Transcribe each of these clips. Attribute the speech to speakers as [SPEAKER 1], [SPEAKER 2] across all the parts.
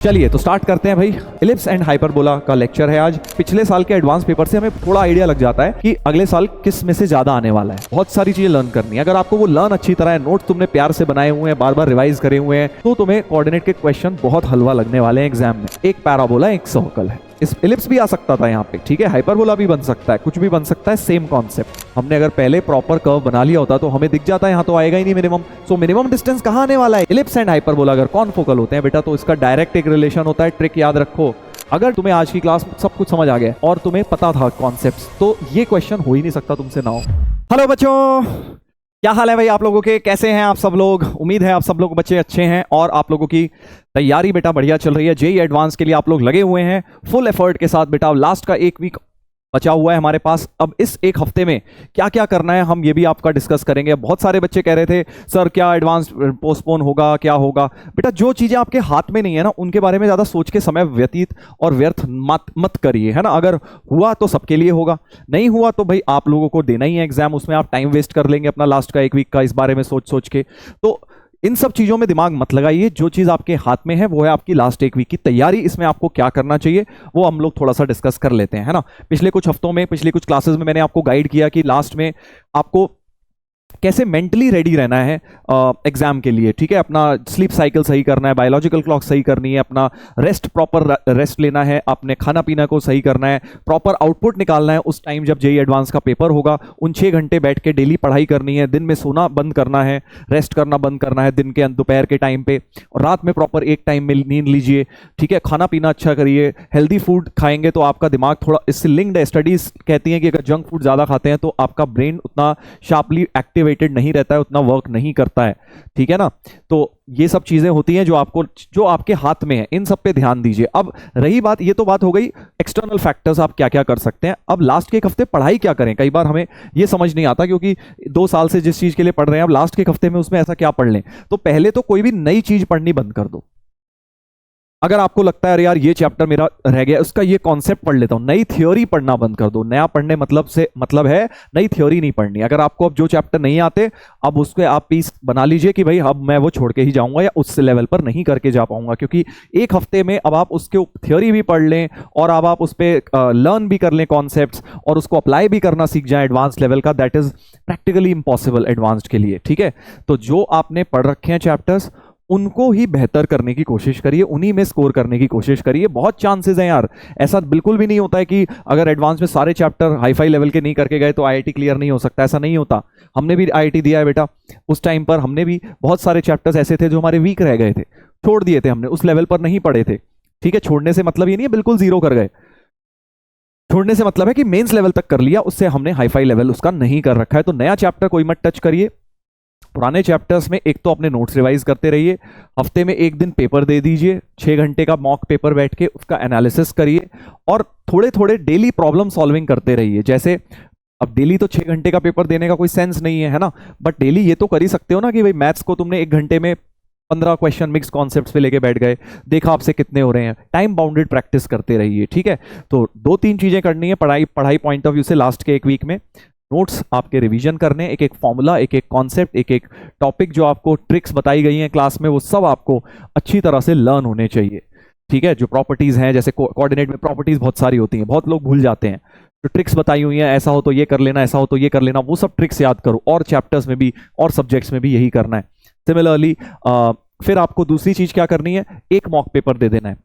[SPEAKER 1] चलिए तो स्टार्ट करते हैं भाई। इलिप्स एंड हाइपरबोला का लेक्चर है आज। पिछले साल के एडवांस पेपर से हमें थोड़ा आइडिया लग जाता है कि अगले साल किस में से ज्यादा आने वाला है। बहुत सारी चीजें लर्न करनी है। अगर आपको वो लर्न अच्छी तरह है, नोट तुमने प्यार से बनाए हुए हैं, बार बार रिवाइज करे हुए हैं, तो तुम्हें कोऑर्डिनेट के क्वेश्चन बहुत हलवा लगने वाले हैं एग्जाम में। एक पैराबोला एक सर्कल है, इस इलिप्स भी आ सकता था यहाँ पे, ठीक है, हाइपरबोला भी बन सकता है, कुछ भी बन सकता है, सेम कॉन्सेप्ट। हमने अगर पहले प्रॉपर कर्व बना लिया होता तो हमें दिख जाता है, यहाँ तो आएगा ही नहीं मिनिमम। सो मिनिमम डिस्टेंस कहाँ आने वाला है? इलिप्स एंड हाइपरबोला अगर कॉनफोकल होते हैं बेटा तो इसका डायरेक्ट एक रिलेशन होता है। ट्रिक याद रखो, अगर तुम्हें आज की क्लास में सब कुछ समझ आ गया और तुम्हें पता था कॉन्सेप्ट्स, तो ये क्वेश्चन हो ही नहीं सकता तुमसे ना हो। हेलो बच्चों, क्या हाल है भाई आप लोगों के? कैसे हैं आप सब लोग? उम्मीद है आप सब लोग बच्चे अच्छे हैं और आप लोगों की तैयारी बेटा बढ़िया चल रही है। जेईई एडवांस के लिए आप लोग लगे हुए हैं फुल एफर्ट के साथ बेटा। लास्ट का एक वीक बचा हुआ है हमारे पास। अब इस एक हफ्ते में क्या क्या करना है हम ये भी आपका डिस्कस करेंगे। बहुत सारे बच्चे कह रहे थे सर क्या एडवांस पोस्टपोन होगा, क्या होगा? बेटा जो चीजें आपके हाथ में नहीं है ना, उनके बारे में ज्यादा सोच के समय व्यतीत और व्यर्थ मत करिए, है ना। अगर हुआ तो सबके लिए होगा, नहीं हुआ तो भाई आप लोगों को देना ही है एग्जाम, उसमें आप टाइम वेस्ट कर लेंगे अपना लास्ट का एक वीक का इस बारे में सोच के। तो इन सब चीजों में दिमाग मत लगाइए। जो चीज आपके हाथ में है वो है आपकी लास्ट एक वीक की तैयारी। इसमें आपको क्या करना चाहिए वो हम लोग थोड़ा सा डिस्कस कर लेते हैं, है ना। पिछले कुछ हफ्तों में, पिछले कुछ क्लासेस में मैंने आपको गाइड किया कि लास्ट में आपको कैसे मेंटली रेडी रहना है एग्जाम के लिए, ठीक है। अपना स्लीप साइकिल सही करना है, बायोलॉजिकल क्लॉक सही करनी है, अपना रेस्ट प्रॉपर रेस्ट लेना है, अपने खाना पीना को सही करना है, प्रॉपर आउटपुट निकालना है उस टाइम जब जेईई एडवांस का पेपर होगा। उन 6 घंटे बैठ के डेली पढ़ाई करनी है, दिन में सोना बंद करना है, रेस्ट करना बंद करना है दिन के दोपहर के टाइम पे, और रात में प्रॉपर एक टाइम में नींद लीजिए, ठीक है। खाना पीना अच्छा करिए, हेल्दी फूड खाएंगे तो आपका दिमाग थोड़ा इससे लिंक्ड है। स्टडीज कहती हैं कि अगर जंक फूड ज्यादा खाते हैं तो आपका ब्रेन उतना शार्पली एक्टिवेटेड नहीं रहता है, उतना वर्क नहीं करता है, ठीक है ना। तो ये सब चीजें होती हैं जो आपके हाथ में है, इन सब पे ध्यान दीजिए। अब रही बात, ये तो बात हो गई एक्सटर्नल फैक्टर्स, आप क्या क्या कर सकते हैं। अब लास्ट के एक हफ्ते पढ़ाई क्या करें, कई बार हमें ये समझ नहीं आता, क्योंकि 2 साल से जिस चीज के लिए पढ़ रहे हैं अब लास्ट के एक हफ्ते में उसमें ऐसा क्या पढ़ लें। तो पहले तो कोई भी नई चीज पढ़नी बंद कर दो। अगर आपको लगता है अरे यार ये चैप्टर मेरा रह गया, उसका ये कॉन्सेप्ट पढ़ लेता हूं, नई थ्योरी पढ़ना बंद कर दो। नया पढ़ने मतलब है नई थ्योरी नहीं पढ़नी। अगर आपको अब जो चैप्टर नहीं आते, अब उसके आप पीस बना लीजिए कि भाई अब मैं वो छोड़ के ही जाऊंगा या उस लेवल पर नहीं करके जा पाऊंगा, क्योंकि एक हफ्ते में अब आप उसके थ्योरी भी पढ़ लें और अब आप उस पर लर्न भी कर लें कॉन्सेप्ट्स और उसको अप्लाई भी करना सीख जाएं एडवांस लेवल का, that is practically impossible advanced के लिए, ठीक है। तो जो आपने पढ़ रखे हैं चैप्टर्स उनको ही बेहतर करने की कोशिश करिए, उन्हीं में स्कोर करने की कोशिश करिए। बहुत चांसेस हैं यार, ऐसा बिल्कुल भी नहीं होता है कि अगर एडवांस में सारे चैप्टर हाई फाई लेवल के नहीं करके गए तो आईआईटी क्लियर नहीं हो सकता, ऐसा नहीं होता। हमने भी आईआईटी दिया है बेटा, उस टाइम पर हमने भी बहुत सारे चैप्टर्स ऐसे थे जो हमारे वीक रह गए थे, छोड़ दिए थे हमने, उस लेवल पर नहीं पढ़े थे, ठीक है। छोड़ने से मतलब ये नहीं है बिल्कुल जीरो कर गए, छोड़ने से मतलब है कि मेंस लेवल तक कर लिया, उससे हमने हाई फाई लेवल उसका नहीं कर रखा है। तो नया चैप्टर कोई मत टच करिए। पुराने चैप्टर्स में एक तो अपने नोट्स रिवाइज करते रहिए, हफ्ते में एक दिन पेपर दे दीजिए, 6 घंटे का मॉक पेपर बैठ के उसका एनालिसिस करिए और थोड़े थोड़े डेली प्रॉब्लम सॉल्विंग करते रहिए। जैसे अब डेली तो 6 घंटे का पेपर देने का कोई सेंस नहीं है ना, बट डेली ये तो कर ही सकते हो ना कि भाई मैथ्स को तुमने 1 घंटे में 15 क्वेश्चन मिक्स कॉन्सेप्ट्स पे लेके बैठ गए, देखा आपसे कितने हो रहे हैं। टाइम बाउंडेड प्रैक्टिस करते रहिए, ठीक है। तो 2-3 चीजें करनी है पढ़ाई पॉइंट ऑफ व्यू से लास्ट के एक वीक में। नोट्स आपके रिवीजन करने, एक एक फॉर्मूला, एक एक कॉन्सेप्ट, एक एक टॉपिक, जो आपको ट्रिक्स बताई गई हैं क्लास में, वो सब आपको अच्छी तरह से लर्न होने चाहिए, ठीक है। जो प्रॉपर्टीज हैं, जैसे कोऑर्डिनेट में प्रॉपर्टीज बहुत सारी होती हैं, बहुत लोग भूल जाते हैं। जो ट्रिक्स बताई हुई हैं, ऐसा हो तो ये कर लेना, ऐसा हो तो ये कर लेना, वो सब ट्रिक्स याद करो। और चैप्टर्स में भी और सब्जेक्ट्स में भी यही करना है। सिमिलरली फिर आपको दूसरी चीज क्या करनी है, एक मॉक पेपर दे देना है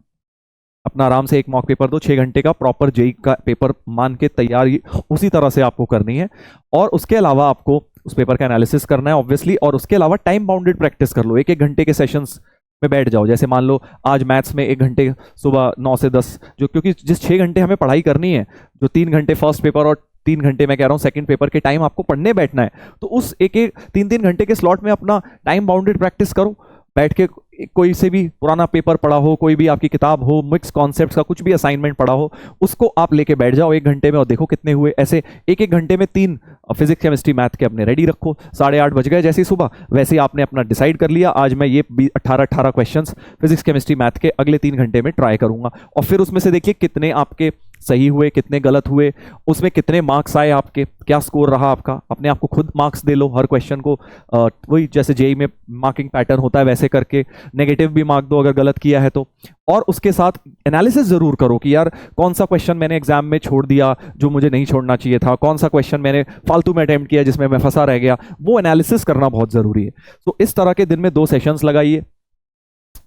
[SPEAKER 1] अपना, आराम से एक मॉक पेपर दो, 6 घंटे का प्रॉपर जेईई का पेपर मान के तैयारी उसी तरह से आपको करनी है। और उसके अलावा आपको उस पेपर का एनालिसिस करना है ऑब्वियसली, और उसके अलावा टाइम बाउंडेड प्रैक्टिस कर लो। 1-1 घंटे के सेशंस में बैठ जाओ। जैसे मान लो आज मैथ्स में 1 घंटे सुबह 9 से 10, जो क्योंकि जिस 6 घंटे हमें पढ़ाई करनी है, जो 3 घंटे फर्स्ट पेपर और 3 घंटे मैं कह रहा हूँ सेकंड पेपर के टाइम आपको पढ़ने बैठना है, तो उस एक 3-3 घंटे के स्लॉट में अपना टाइम बाउंडेड प्रैक्टिस करो। बैठ के कोई से भी पुराना पेपर पढ़ा हो, कोई भी आपकी किताब हो, मिक्स कॉन्सेप्ट्स का कुछ भी असाइनमेंट पढ़ा हो, उसको आप लेके बैठ जाओ 1 घंटे में और देखो कितने हुए। ऐसे 1-1 घंटे में 3 फिजिक्स केमिस्ट्री मैथ के अपने रेडी रखो। 8:30 बज गए जैसे ही सुबह, वैसे ही आपने अपना डिसाइड कर लिया आज मैं ये 18 क्वेश्चंस फिजिक्स केमिस्ट्री मैथ के अगले 3 घंटे में ट्राई करूंगा, और फिर उसमें से देखिए कितने आपके सही हुए, कितने गलत हुए, उसमें कितने मार्क्स आए आपके, क्या स्कोर रहा आपका। अपने आप को खुद मार्क्स दे लो हर क्वेश्चन को, वही जैसे जेई में मार्किंग पैटर्न होता है वैसे करके नेगेटिव भी मार्क दो अगर गलत किया है तो। और उसके साथ एनालिसिस जरूर करो कि यार कौन सा क्वेश्चन मैंने एग्जाम में छोड़ दिया जो मुझे नहीं छोड़ना चाहिए था, कौन सा क्वेश्चन मैंने फालतू में अटेम्प्ट किया जिसमें मैं फंसा रह गया, वो एनालिसिस करना बहुत जरूरी है। तो इस तरह के दिन में 2 सेशंस लगाइए,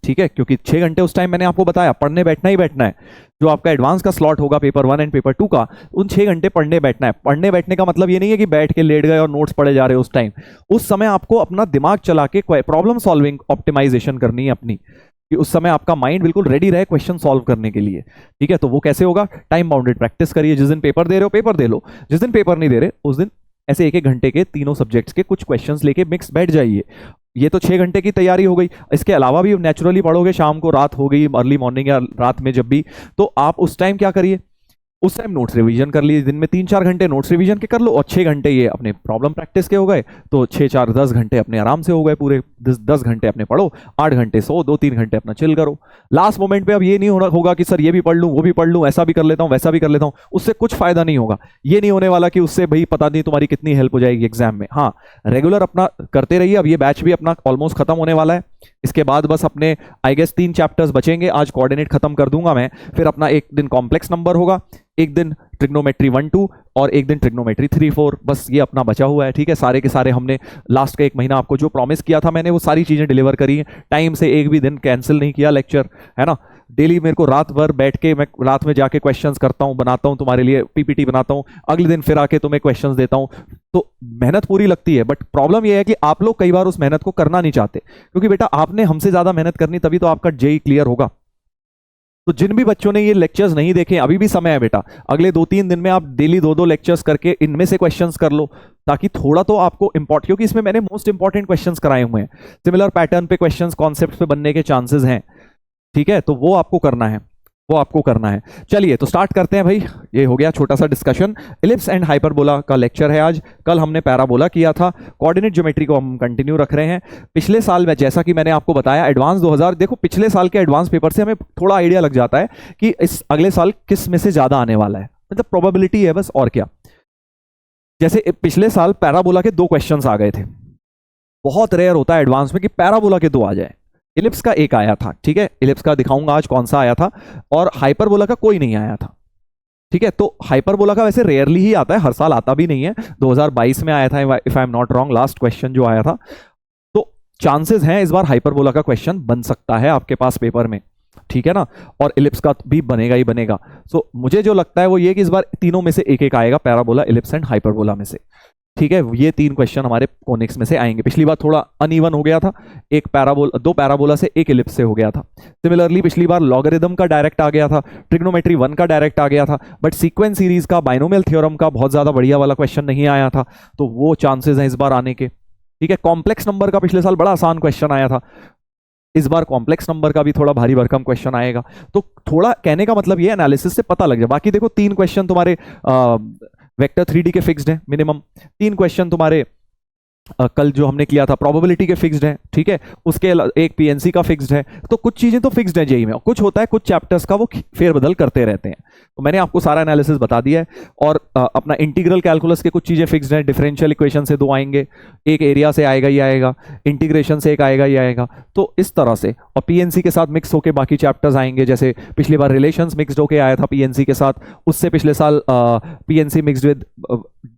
[SPEAKER 1] ठीक है, क्योंकि 6 घंटे उस टाइम मैंने आपको बताया पढ़ने बैठना ही बैठना है। जो आपका एडवांस का स्लॉट होगा पेपर 1 एंड पेपर 2 का, उन 6 घंटे पढ़ने बैठना है। पढ़ने बैठने का मतलब ये नहीं है कि बैठ के लेट गए और नोट्स पढ़े जा रहे हो उस टाइम। उस समय आपको अपना दिमाग चला के प्रॉब्लम सॉल्विंग ऑप्टिमाइजेशन करनी है अपनी, कि उस समय आपका माइंड बिल्कुल रेडी रहे क्वेश्चन सॉल्व करने के लिए, ठीक है। तो वो कैसे होगा? टाइम बाउंडेड प्रैक्टिस करिए। जिस दिन पेपर दे रहे हो पेपर दे लो, जिस दिन पेपर नहीं दे रहे उस दिन ऐसे 1-1 घंटे के तीनों सब्जेक्ट्स के कुछ क्वेश्चंस लेके मिक्स बैठ जाइए। ये तो 6 घंटे की तैयारी हो गई। इसके अलावा भी नेचुरली पढ़ोगे, शाम को, रात हो गई, अर्ली मॉर्निंग या रात में जब भी, तो आप उस टाइम क्या करिए, उस टाइम नोट्स रिवीजन कर लिए। दिन में 3-4 घंटे नोट्स रिवीजन के कर लो और 6 घंटे ये अपने प्रॉब्लम प्रैक्टिस के हो गए, तो 6-4-10 घंटे अपने आराम से हो गए पूरे। 10 घंटे अपने पढ़ो, 8 घंटे सो, 2-3 घंटे अपना चिल करो। लास्ट मोमेंट पे अब ये नहीं होगा कि सर ये भी पढ़ लूँ वो भी पढ़ लूँ, ऐसा भी कर लेता हूँ वैसा भी कर लेता हूँ, उससे कुछ फायदा नहीं होगा। ये नहीं होने वाला कि उससे भाई पता नहीं तुम्हारी कितनी हेल्प हो जाएगी एग्जाम में। हाँ, रेगुलर अपना करते रहिए। अब ये बैच भी अपना ऑलमोस्ट खत्म होने वाला है। इसके बाद बस अपने आई गेस 3 चैप्टर्स बचेंगे। आज कोऑर्डिनेट खत्म कर दूंगा मैं, फिर अपना एक दिन कॉम्प्लेक्स नंबर होगा, एक दिन ट्रिग्नोमेट्री 1-2 और एक दिन ट्रिग्नोमेट्री 3-4। बस ये अपना बचा हुआ है, ठीक है। सारे के सारे हमने लास्ट का 1 महीना आपको जो प्रॉमिस किया था मैंने वो सारी चीजें डिलीवर करी हैं। टाइम से एक भी दिन कैंसिल नहीं किया लेक्चर, है ना। डेली मेरे को रात भर बैठ के मैं रात में जाके क्वेश्चंस करता हूं, बनाता हूं तुम्हारे लिए, पीपीटी बनाता हूं, अगले दिन फिर आके तुम्हें क्वेश्चंस देता हूं। तो मेहनत पूरी लगती है, बट प्रॉब्लम यह है कि आप लोग कई बार उस मेहनत को करना नहीं चाहते, क्योंकि बेटा आपने हमसे ज्यादा मेहनत करनी, तभी तो आपका जेई क्लियर होगा। तो जिन भी बच्चों ने ये लेक्चर्स नहीं देखे, अभी भी समय है बेटा, अगले 2-3 दिन में आप डेली 2-2 लेक्चर्स करके इनमें से क्वेश्चंस कर लो, ताकि थोड़ा तो आपको इंपॉर्टेंट, क्योंकि इसमें मैंने मोस्ट इंपॉर्टेंट क्वेश्चंस कराए हुए हैं। सिमिलर पैटर्न पे क्वेश्चंस, कॉन्सेप्ट पे बनने के चांसेस हैं, ठीक है। तो वो आपको करना है, वो आपको करना है। चलिए तो स्टार्ट करते हैं भाई। ये हो गया छोटा सा डिस्कशन। इलिप्स एंड हाइपरबोला का लेक्चर है आज। कल हमने पैराबोला किया था। कोऑर्डिनेट ज्योमेट्री को हम कंटिन्यू रख रहे हैं। पिछले साल में जैसा कि मैंने आपको बताया एडवांस 2000, देखो पिछले साल के एडवांस पेपर से हमें थोड़ा आइडिया लग जाता है कि इस अगले साल किस में से ज्यादा आने वाला है, मतलब प्रोबेबिलिटी है बस, और क्या। जैसे पिछले साल पैराबोला के 2 क्वेश्चंस आ गए थे। बहुत रेयर होता है एडवांस में कि पैराबोला के 2 आ जाए। इलिप्स का 1 आया था, ठीक है, इलिप्स का दिखाऊंगा आज कौन सा आया था, और हाइपरबोला का कोई नहीं आया था, ठीक है। तो हाइपरबोला का वैसे रेयरली ही आता है, हर साल आता भी नहीं है। 2022 में आया था if I am not wrong, last question जो आया था। तो चांसेस हैं इस बार हाइपरबोला का क्वेश्चन बन सकता है आपके पास पेपर में, ठीक है ना। और इलिप्स का भी बनेगा ही बनेगा। सो मुझे जो लगता है वो ये कि इस बार तीनों में से एक आएगा, पैराबोला, इलिप्स एंड हाइपरबोला में से, ठीक है। ये 3 क्वेश्चन हमारे कोनिक्स में से आएंगे। पिछली बार थोड़ा अनइवन हो गया था, 2 पैराबोला से 1 इलिप्स से हो गया था। सिमिलरली पिछली बार लॉगरिथम का डायरेक्ट आ गया था, ट्रिग्नोमेट्री 1 का डायरेक्ट आ गया था, बट सीक्वेंस सीरीज का, बाइनोमियल थ्योरम का बहुत ज्यादा बढ़िया वाला क्वेश्चन नहीं आया था। तो वो चांसेस हैं इस बार आने के, ठीक है। कॉम्प्लेक्स नंबर का पिछले साल बड़ा आसान क्वेश्चन आया था, इस बार कॉम्प्लेक्स नंबर का भी थोड़ा भारी भरकम क्वेश्चन आएगा। तो थोड़ा कहने का मतलब ये एनालिसिस से पता लग जाए। बाकी देखो 3 क्वेश्चन तुम्हारे वेक्टर 3D के फिक्स्ड हैं मिनिमम, 3 क्वेश्चन तुम्हारे कल जो हमने किया था प्रोबेबिलिटी के फिक्स्ड है, ठीक है। उसके एक पीएनसी का फिक्स्ड है। तो कुछ चीजें तो फिक्स्ड है जेई में, कुछ होता है कुछ चैप्टर्स का वो फेरबदल करते रहते हैं। तो मैंने आपको सारा एनालिसिस बता दिया है। और अपना इंटीग्रल कैलकुलस के कुछ चीजें फिक्स्ड है। डिफरेंशियल इक्वेशन से 2 आएंगे, एक एरिया से आएगा ही आएगा, इंटीग्रेशन से एक आएगा ही आएगा। तो इस तरह से, और पीएनसी के साथ मिक्स होकर बाकी चैप्टर्स आएंगे। जैसे पिछली बार रिलेशंस मिक्सड होकर आया था पीएनसी के साथ, उससे पिछले साल पीएनसी मिक्सड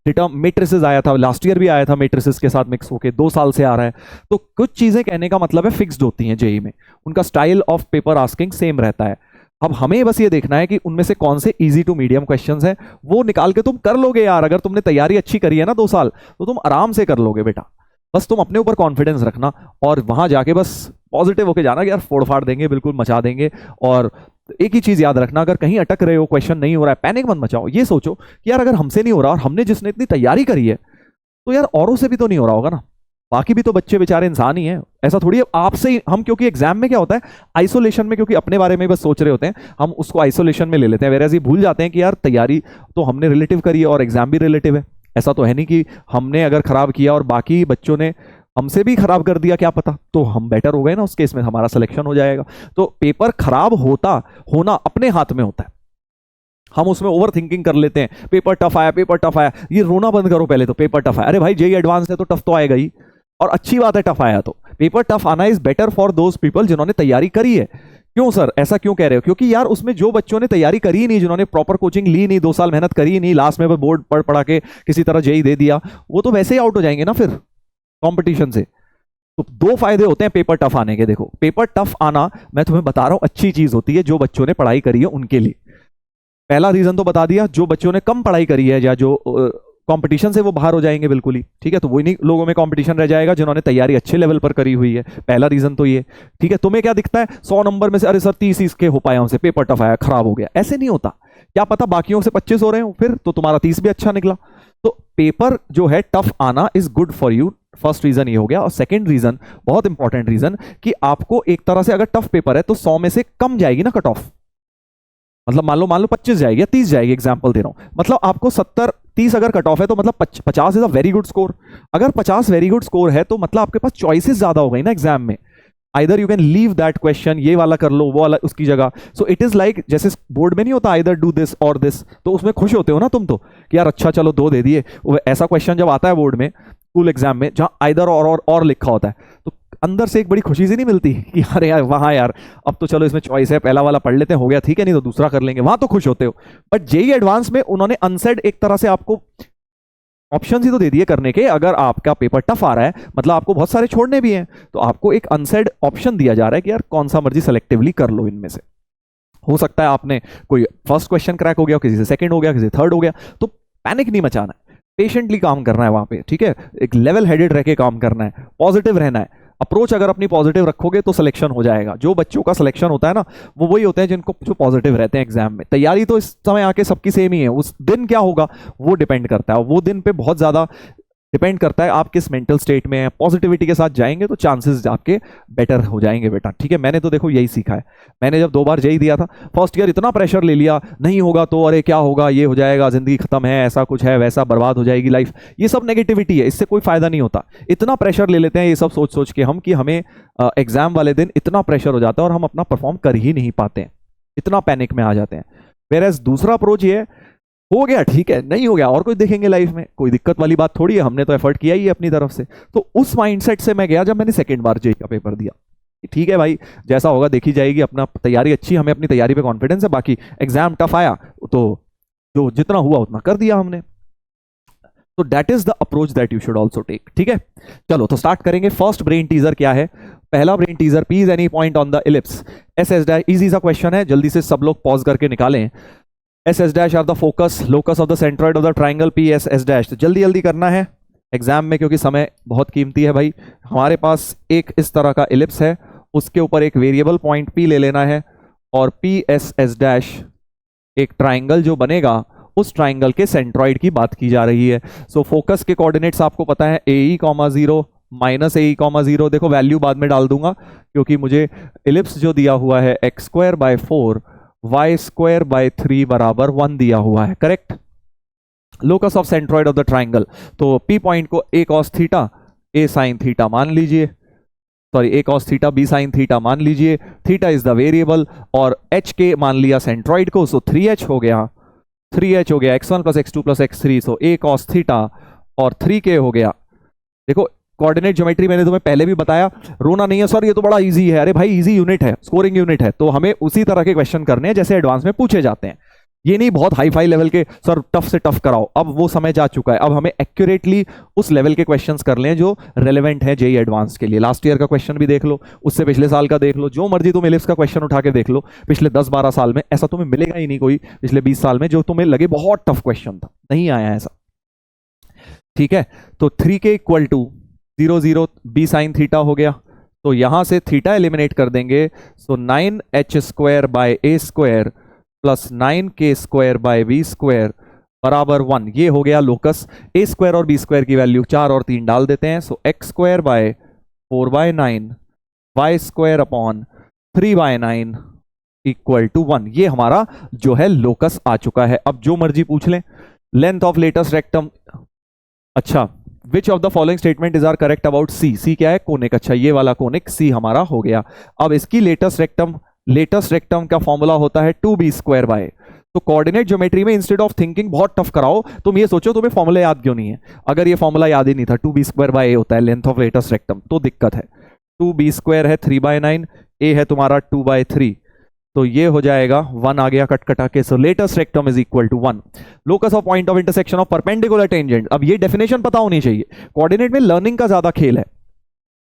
[SPEAKER 1] विद मैट्रिसेस आया था, लास्ट ईयर भी आया था मैट्रिसेस के साथ मिक्स होके, 2 साल से आ रहा है। तो कुछ चीजें कहने का मतलब है फिक्स्ड होती हैं जेई में, उनका style of paper asking same रहता है। अब हमें बस ये देखना है कि उनमें से कौन से इजी टू मीडियम क्वेश्चंस हैं, वो निकाल के तुम कर लोगे यार। अगर तुमने तैयारी अच्छी करी है ना 2 साल, तो तुम आराम से कर लोगे बेटा। बस तुम अपने ऊपर कॉन्फिडेंस रखना और वहां जाके बस पॉजिटिव होके जाना कि यार फोड़ फाड़ देंगे, बिल्कुल मचा देंगे। और एक ही चीज याद रखना, अगर कहीं अटक रहे हो, क्वेश्चन नहीं हो रहा है, पैनिक मत मचाओ। ये सोचो कि यार अगर हमसे नहीं हो रहा और हमने जिसने इतनी तैयारी करी है, तो यार औरों से भी तो नहीं हो रहा होगा ना। बाकी भी तो बच्चे बेचारे इंसान ही हैं। ऐसा थोड़ी है आपसे ही हम, क्योंकि एग्जाम में क्या होता है, आइसोलेशन में क्योंकि अपने बारे में बस सोच रहे होते हैं, हम उसको आइसोलेशन में ले लेते हैं। वेराज ये भूल जाते हैं कि यार तैयारी तो हमने रिलेटिव करी है और एग्जाम भी रिलेटिव है। ऐसा तो है नहीं कि हमने अगर खराब किया और बाकी बच्चों ने हमसे भी खराब कर दिया, क्या पता, तो हम बेटर हो गए ना, उस केस में हमारा सिलेक्शन हो जाएगा। तो पेपर खराब होना अपने हाथ में होता है। हम उसमें ओवर थिंकिंग कर लेते हैं, पेपर टफ आया, पेपर टफ आया, ये रोना बंद करो पहले तो, पेपर टफ आया, अरे भाई जेई एडवांस है तो टफ तो आएगा ही, और अच्छी बात है टफ आया तो। पेपर टफ आना is better for those people जिन्होंने तैयारी करी है। क्यों सर ऐसा क्यों कह रहे हो? क्योंकि यार उसमें जो बच्चों ने तैयारी करी ही नहीं, जिन्होंने प्रॉपर कोचिंग ली नहीं, 2 साल मेहनत करी ही नहीं, लास्ट में बोर्ड पढ़ पढ़ा के किसी तरह जेई दे दिया, वो तो वैसे ही आउट हो जाएंगे ना फिर कंपटीशन से। तो 2 फायदे होते हैं पेपर टफ आने के। देखो पेपर टफ आना मैं तुम्हें बता रहा हूं अच्छी चीज होती है जो बच्चों ने पढ़ाई करी है उनके लिए। पहला रीजन तो बता दिया, जो बच्चों ने कम पढ़ाई करी है या जो कंपटीशन से वो बाहर हो जाएंगे बिल्कुल ही, ठीक है, तो वही नहीं लोगों में कंपटीशन रह जाएगा जिन्होंने तैयारी अच्छे लेवल पर करी हुई है। पहला रीजन तो ये, ठीक है। तुम्हें क्या दिखता है 100 नंबर में से अरे सर 30 इसके हो पाया हमसे, पेपर टफ आया, खराब हो गया, ऐसे नहीं होता। क्या पता बाकियों से 25 हो रहे हो, फिर तो तुम्हारा 30 भी अच्छा निकला। तो पेपर जो है टफ आना is good for you, first reason ये हो गया। और सेकंड रीजन बहुत इंपॉर्टेंट रीजन कि आपको एक तरह से अगर टफ पेपर है तो 100 में से कम जाएगी ना कट ऑफ, मतलब मान लो 25 जाएगी या 30 जाएगी, एग्जांपल दे रहा हूं, मतलब आपको 70-30 अगर कट ऑफ है तो मतलब 50 is a very good score. अगर 50 वेरी गुड स्कोर है तो मतलब आपके पास चॉइसेस ज्यादा हो गई ना एग्जाम में, either you can leave that question, ये वाला कर लो वो वाला उसकी जगह। सो इट इज लाइक जैसे बोर्ड में नहीं होता आइदर डू दिस और दिस, तो उसमें खुश होते हो ना तुम तो कि यार अच्छा चलो 2 दे दिए। ऐसा क्वेश्चन जब आता है बोर्ड में, स्कूल एग्जाम में, जहां आइदर और लिखा होता है, तो अंदर से एक बड़ी खुशी सी नहीं मिलती कि अरे यार वहां यार अब तो चलो इसमें चॉइस है, पहला वाला पढ़ लेते हैं, हो गया ठीक है, नहीं तो दूसरा कर लेंगे, वहां तो खुश होते हो। बट जेई एडवांस में उन्होंने अनसेड एक तरह से आपको ऑप्शन ही तो दे दिए करने के, अगर आपका पेपर टफ आ रहा है मतलब आपको बहुत सारे छोड़ने भी हैं, तो आपको एक अनसेड ऑप्शन दिया जा रहा है कि यार कौन सा मर्जी सेलेक्टिवली कर लो इनमें से। हो सकता है आपने कोई फर्स्ट क्वेश्चन क्रैक हो गया, किसी से सेकंड हो गया, किसी से थर्ड हो गया, तो पैनिक नहीं मचाना है, पेशेंटली काम करना है वहां पे, ठीक है, एक लेवल हेडेड रह के काम करना है, पॉजिटिव रहना है। अप्रोच अगर अपनी पॉजिटिव रखोगे तो सिलेक्शन हो जाएगा। जो बच्चों का सिलेक्शन होता है ना वो वही होते हैं जिनको जो पॉजिटिव रहते हैं एग्जाम में। तैयारी तो इस समय आके सबकी सेम ही है, उस दिन क्या होगा वो डिपेंड करता है, वो दिन पे बहुत ज्यादा डिपेंड करता है आप किस मेंटल स्टेट में है। पॉजिटिविटी के साथ जाएंगे तो चांसेस आपके बेटर हो जाएंगे बेटा, ठीक है। मैंने तो देखो यही सीखा है, मैंने जब 2 बार जेई दिया था, फर्स्ट ईयर इतना प्रेशर ले लिया, नहीं होगा तो अरे क्या होगा, ये हो जाएगा, जिंदगी खत्म है, ऐसा कुछ है, वैसा बर्बाद हो जाएगी लाइफ, ये सब नेगेटिविटी है, इससे कोई फायदा नहीं होता। इतना प्रेशर ले लेते हैं ये सब सोच सोच के हम कि हमें एग्जाम वाले दिन इतना प्रेशर हो जाता है और हम अपना परफॉर्म कर ही नहीं पाते हैं, इतना पैनिक में आ जाते हैं। वेयरएज दूसरा अप्रोच ये है, हो गया ठीक है, नहीं हो गया और कोई देखेंगे लाइफ में, कोई दिक्कत वाली बात थोड़ी है, हमने तो एफर्ट किया ही है अपनी तरफ से। तो उस माइंडसेट से मैं गया जब मैंने सेकंड बार जेई का पेपर दिया, ठीक है भाई जैसा होगा देखी जाएगी, अपना तैयारी अच्छी, हमें अपनी तैयारी पे कॉन्फिडेंस है, बाकी एग्जाम टफ आया तो जो जितना हुआ उतना कर दिया हमने। तो that is the approach that you should also take, ठीक है। चलो तो स्टार्ट करेंगे। फर्स्ट ब्रेन टीजर क्या है? पहला brain teaser, P is any point on the ellipse S S dash, easy सा क्वेश्चन है, जल्दी से सब लोग पॉज करके निकालें। S S dash are the focus locus of the centroid of the triangle P S S dash. तो जल्दी जल्दी करना है एग्जाम में क्योंकि समय बहुत कीमती है भाई। हमारे पास एक इस तरह का इलिप्स है, उसके ऊपर एक वेरिएबल पॉइंट पी ले लेना है और पी एस एस डैश एक ट्राइंगल जो बनेगा उस ट्राइंगल के सेंट्रॉइड की बात की जा रही है। सो फोकस के कोऑर्डिनेट्स आपको पता है AE, 0 माइनस AE, 0। देखो वैल्यू बाद में डाल दूंगा क्योंकि मुझे इलिप्स जो दिया हुआ है x²/4 y²/3 बराबर 1 दिया हुआ है, correct. Locus of centroid of the triangle, तो P पॉइंट को A cos theta A sin theta मान लीजिए, sorry A cos theta B sin theta मान लीजिए, थीटा इज द वेरिएबल और H के मान लिया सेंट्रॉइड को, सो 3H हो गया, 3H हो गया x1 + x2 + x3, so A cos theta और 3K हो गया। देखो कोऑर्डिनेट ज्योमेट्री मैंने तुम्हें पहले भी बताया, रोना नहीं है सर ये तो बड़ा इजी है, अरे भाई इजी यूनिट है, स्कोरिंग यूनिट है, तो हमें उसी तरह के क्वेश्चन करने हैं जैसे एडवांस में पूछे जाते हैं। ये नहीं बहुत हाई फाई लेवल के सर टफ से टफ कराओ, अब वो समय जा चुका है। अब हमें एक्यूरेटली उस लेवल के क्वेश्चंस कर लें जो रेलेवेंट है जेई एडवांस के लिए। लास्ट ईयर का क्वेश्चन भी देख लो, उससे पिछले साल का देख लो, जो मर्जी तुम इलिप्स का क्वेश्चन उठा के देख लो, पिछले 10-12 साल में ऐसा तुम्हें मिलेगा ही नहीं कोई, पिछले 20 साल में जो तुम्हें लगे बहुत टफ क्वेश्चन था, नहीं आया ऐसा, ठीक है। तो 3K = 0 0 B sin थीटा हो गया, तो यहां से थीटा एलिमिनेट कर देंगे, सो 9h² प्लस 9k² बराबर 1, ये हो गया लोकस। A² और B² की वैल्यू 4 और 3 डाल देते हैं, सो x²/4/9 y²/3/9 = 1, ये हमारा जो है लोकस आ चुका है। अब जो मर्जी पूछ लें, लेंथ ऑफ लेटेस्ट रेक्टम, अच्छा which of the following statement is are correct about C, C क्या है कोनिक, अच्छा ये वाला कोनिक सी हमारा हो गया। अब इसकी लेटेस्ट रेक्टम का फॉर्मूला होता है 2b², तो कोऑर्डिनेट ज्योमेट्री में इंस्टेड ऑफ थिंकिंग बहुत टफ कराओ, तुम ये सोचो तुम्हें फॉर्मूला याद क्यों नहीं है। अगर ये फॉर्मूला याद ही नहीं था, 2b² होता है लेंथ ऑफ लेटस्ट रेक्टम, तो दिक्कत है। 2b² है 3/9, ए है तुम्हारा 2/3, तो ये हो जाएगा 1 आ गया कट कटा के। So latus rectum is equal to 1। Locus of point of intersection of perpendicular tangent, अब ये डेफिनेशन पता होनी चाहिए, कोऑर्डिनेट में लर्निंग का ज्यादा खेल है।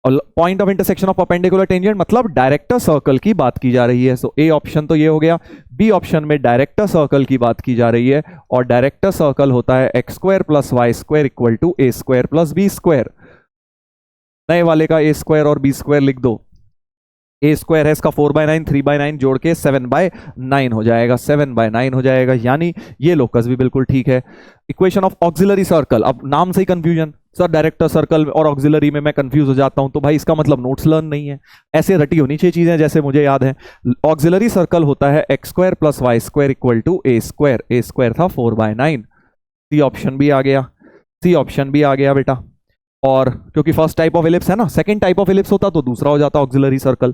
[SPEAKER 1] और point of intersection of perpendicular tangent मतलब डायरेक्टर सर्कल की बात की जा रही है। सो ए ऑप्शन तो ये हो गया। बी ऑप्शन में डायरेक्टर सर्कल की बात की जा रही है, और डायरेक्टर सर्कल होता है x² + y² equal to a² + b²। नए वाले का a² और b² लिख दो। a² है इसका 4/9, 3/9 जोड़ के 7/9 हो जाएगा, 7/9 हो जाएगा, यानी ये लोकस भी बिल्कुल ठीक है। इक्वेशन ऑफ ऑक्सिलरी सर्कल, अब नाम से ही कंफ्यूजन, सर डायरेक्टर सर्कल और ऑक्सिलरी में मैं कंफ्यूज हो जाता हूं, तो भाई इसका मतलब नोट्स लर्न नहीं है, ऐसे रटी होनी चाहिए चीजें जैसे मुझे याद है। ऑक्सिलरी सर्कल होता है x² + y² equal to a², a² था 4/9। सी ऑप्शन भी आ गया, सी ऑप्शन भी आ गया बेटा। और क्योंकि फर्स्ट टाइप ऑफ एलिप्स है ना, सेकंड टाइप ऑफ एलिप्स होता तो दूसरा हो जाता ऑक्सिलरी सर्कल।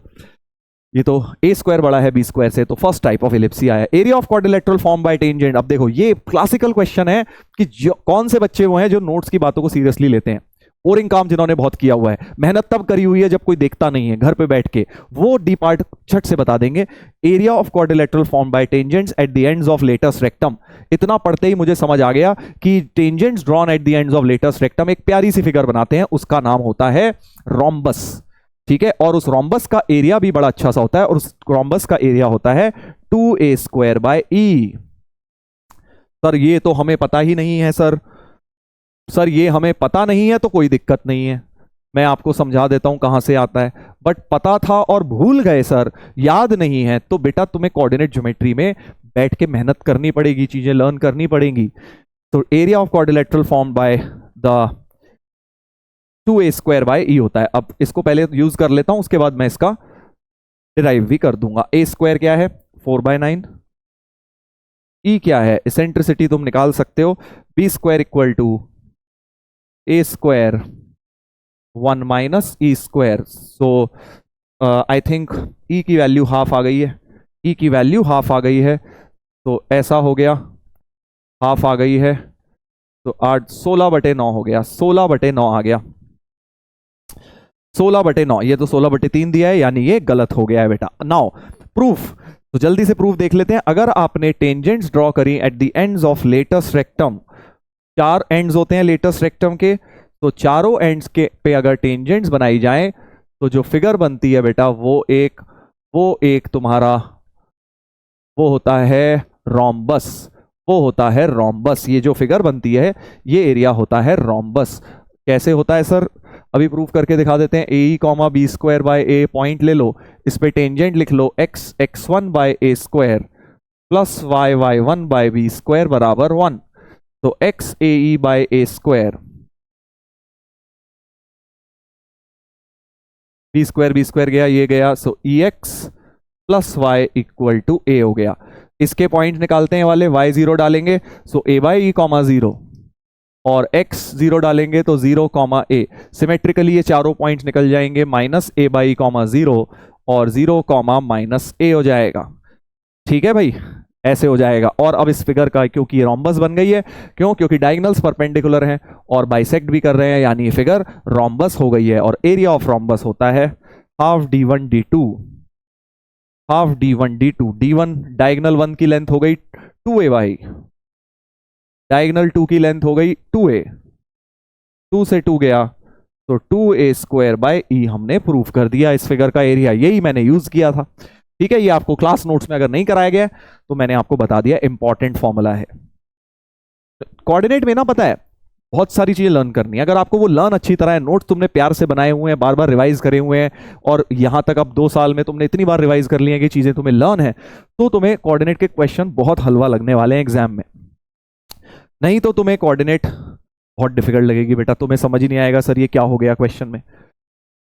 [SPEAKER 1] ये तो a² बड़ा है b² से, तो फर्स्ट टाइप ऑफ एलिप्स ही आया। Area of quadrilateral form by tangent, अब देखो ये क्लासिकल क्वेश्चन है कि कौन से बच्चे वो हैं जो नोट्स की बातों को सीरियसली लेते हैं, बोरिंग काम जिन्होंने बहुत किया हुआ है, मेहनत तब करी हुई है जब कोई देखता नहीं है घर पे बैठ के, वो डी पार्ट छट से बता देंगे। Area of quadrilateral form by tangents at the ends of latest rectum, इतना पढ़ते ही मुझे समझ आ गया कि tangents drawn at the ends of latest rectum एक प्यारी सी फिगर बनाते हैं, उसका नाम होता है रोम्बस, ठीक है। और उस रोम्बस का एरिया भी बड़ा अच्छा सा होता है, और उस रोम्बस का एरिया होता है 2a²/e। सर ये तो हमें पता ही नहीं है सर ये हमें पता नहीं है, तो कोई दिक्कत नहीं है, मैं आपको समझा देता हूं कहां से आता है। बट पता था और भूल गए सर, याद नहीं है, तो बेटा तुम्हें कोऑर्डिनेट ज्योमेट्री में बैठ के मेहनत करनी पड़ेगी, चीजें लर्न करनी पड़ेंगी। तो area of quadrilateral form by the 2a²/e होता है। अब इसको पहले यूज कर लेता हूं, उसके बाद मैं इसका डिराइव भी कर दूंगा। a² क्या है 4/9, e क्या है इसेंट्रिसिटी तुम निकाल सकते हो, b² equal to a² 1 - e²। So I think e की वैल्यू हाफ आ गई है, e की वैल्यू हाफ आ गई है, तो ऐसा हो गया, हाफ आ गई है, तो 16/9 हो गया, 16/9 आ गया, 16/9, ये तो 16/3 दिया है, यानी ये गलत हो गया है बेटा। नाउ प्रूफ, तो जल्दी से प्रूफ देख लेते हैं। अगर आपने टेंजेंट्स ड्रॉ करी at the ends of latest rectum, 4 ends होते हैं लेटस्ट रेक्टम के, तो चारों एंड्स के पे अगर टेंजेंट्स बनाई जाएं, तो जो फिगर बनती है बेटा वो एक तुम्हारा वो होता है रोम्बस, वो होता है रोम्बस। ये जो फिगर बनती है ये एरिया होता है रोम्बस। कैसे होता है सर, अभी प्रूफ करके दिखा देते हैं। ए b²/a पॉइंट ले लो, इस पे टेंजेंट लिख लो x1/a² प्लस y1/b² बराबर 1, तो xae/a², b² गया, ये गया, so ex plus y equal to a हो गया। इसके पॉइंट निकालते हैं वाले, y0 डालेंगे सो a/e, 0 और x0 डालेंगे तो 0, a। सिमेट्रिकली ये चारों पॉइंट निकल जाएंगे, -a/e, 0 और 0, -a हो जाएगा। ठीक है भाई, ऐसे हो जाएगा। और अब इस फिगर का, क्योंकि ये रोम्बस बन गई है, क्योंकि डायगोनल्स परपेंडिकुलर हैं और बाइसेक्ट भी कर रहे हैं, यानी ये फिगर रोम्बस हो गई है। और एरिया ऑफ रोम्बस होता है half d1d2, half d1d2। d1 diagonal 1 की लेंथ हो गई 2a भाई, डायगोनल 2 की लेंथ हो गई 2a, 2 से 2 गया तो 2a²/e हमने प्रूफ कर दिया इस फिगर का एरिया। यही मैंने यूज किया था, ठीक है। ये आपको क्लास नोट्स में अगर नहीं कराया गया तो मैंने आपको बता दिया, इंपॉर्टेंट फॉर्मूला है। कोऑर्डिनेट में ना पता है बहुत सारी चीजें लर्न करनी है, अगर आपको वो लर्न अच्छी तरह है, नोट्स तुमने प्यार से बनाए हुए हैं, बार बार रिवाइज करे हुए हैं, और यहां तक अब 2 साल में तुमने इतनी बार रिवाइज कर ली है कि चीजें तुम्हें लर्न है, तो तुम्हें कोऑर्डिनेट के क्वेश्चन बहुत हलवा लगने वाले हैं एग्जाम में। नहीं तो तुम्हें कोऑर्डिनेट बहुत डिफिकल्ट लगेगी बेटा, तुम्हें समझ ही नहीं आएगा सर ये क्या हो गया क्वेश्चन में।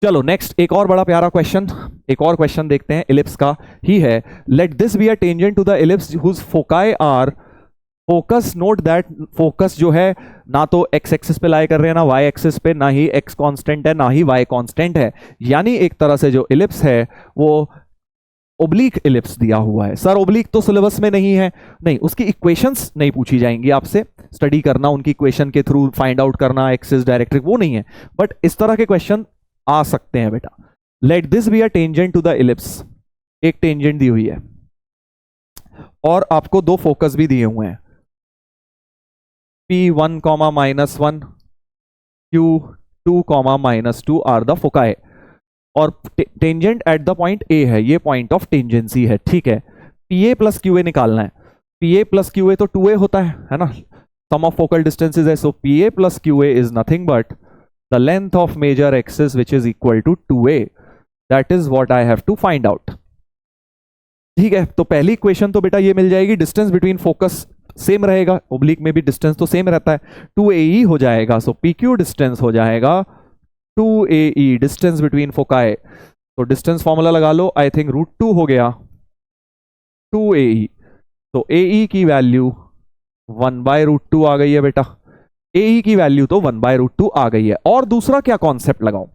[SPEAKER 1] चलो नेक्स्ट एक और बड़ा प्यारा क्वेश्चन, एक और क्वेश्चन देखते हैं, इलिप्स का ही है। Let this be a tangent to the ellipse whose foci are focus. Note that focus जो है ना तो एक्स एक्सिस पे लाई कर रहे हैं, ना वाई एक्सिस पे, ना ही एक्स कांस्टेंट है ना ही वाई कांस्टेंट है, यानी एक तरह से जो इलिप्स है वो ओब्लिक इलिप्स दिया हुआ है। सर ओब्लिक तो सिलेबस में नहीं है, नहीं, उसकी इक्वेशंस नहीं पूछी जाएंगी आपसे, स्टडी करना उनकी इक्वेशन के थ्रू, फाइंड आउट करना एक्सिस डायरेक्ट्रिक, वो नहीं है, बट इस तरह के क्वेश्चन आ सकते हैं बेटा। Let this be a tangent to the ellipse, एक टेंजेंट दी हुई है और आपको दो फोकस भी दिए हुए हैं, P1, -1, Q2, -2 are the foci, और tangent at the point A है, ये पॉइंट ऑफ टेंजेंसी है, ठीक है। PA प्लस QA निकालना है, PA प्लस QA तो 2A होता है ना, सम ऑफ फोकल डिस्टेंसेज है, so PA plus QA is nothing but the length of major axis which is equal to 2A, that is what I have to find out. ठीक है, तो पहली equation तो बेटा ये मिल जाएगी, डिस्टेंस बिटवीन फोकस सेम रहेगा, ओब्लिक में भी डिस्टेंस तो सेम रहता है, 2AE हो जाएगा, सो PQ डिस्टेंस हो जाएगा 2AE, डिस्टेंस बिटवीन फोकाई, तो डिस्टेंस फॉर्मूला लगा लो, आई थिंक √2 हो गया 2AE, तो AE की वैल्यू 1/√2 आ गई है बेटा, AE की वैल्यू तो 1/√2 आ गई है। और दूसरा क्या कॉन्सेप्ट लगाऊं,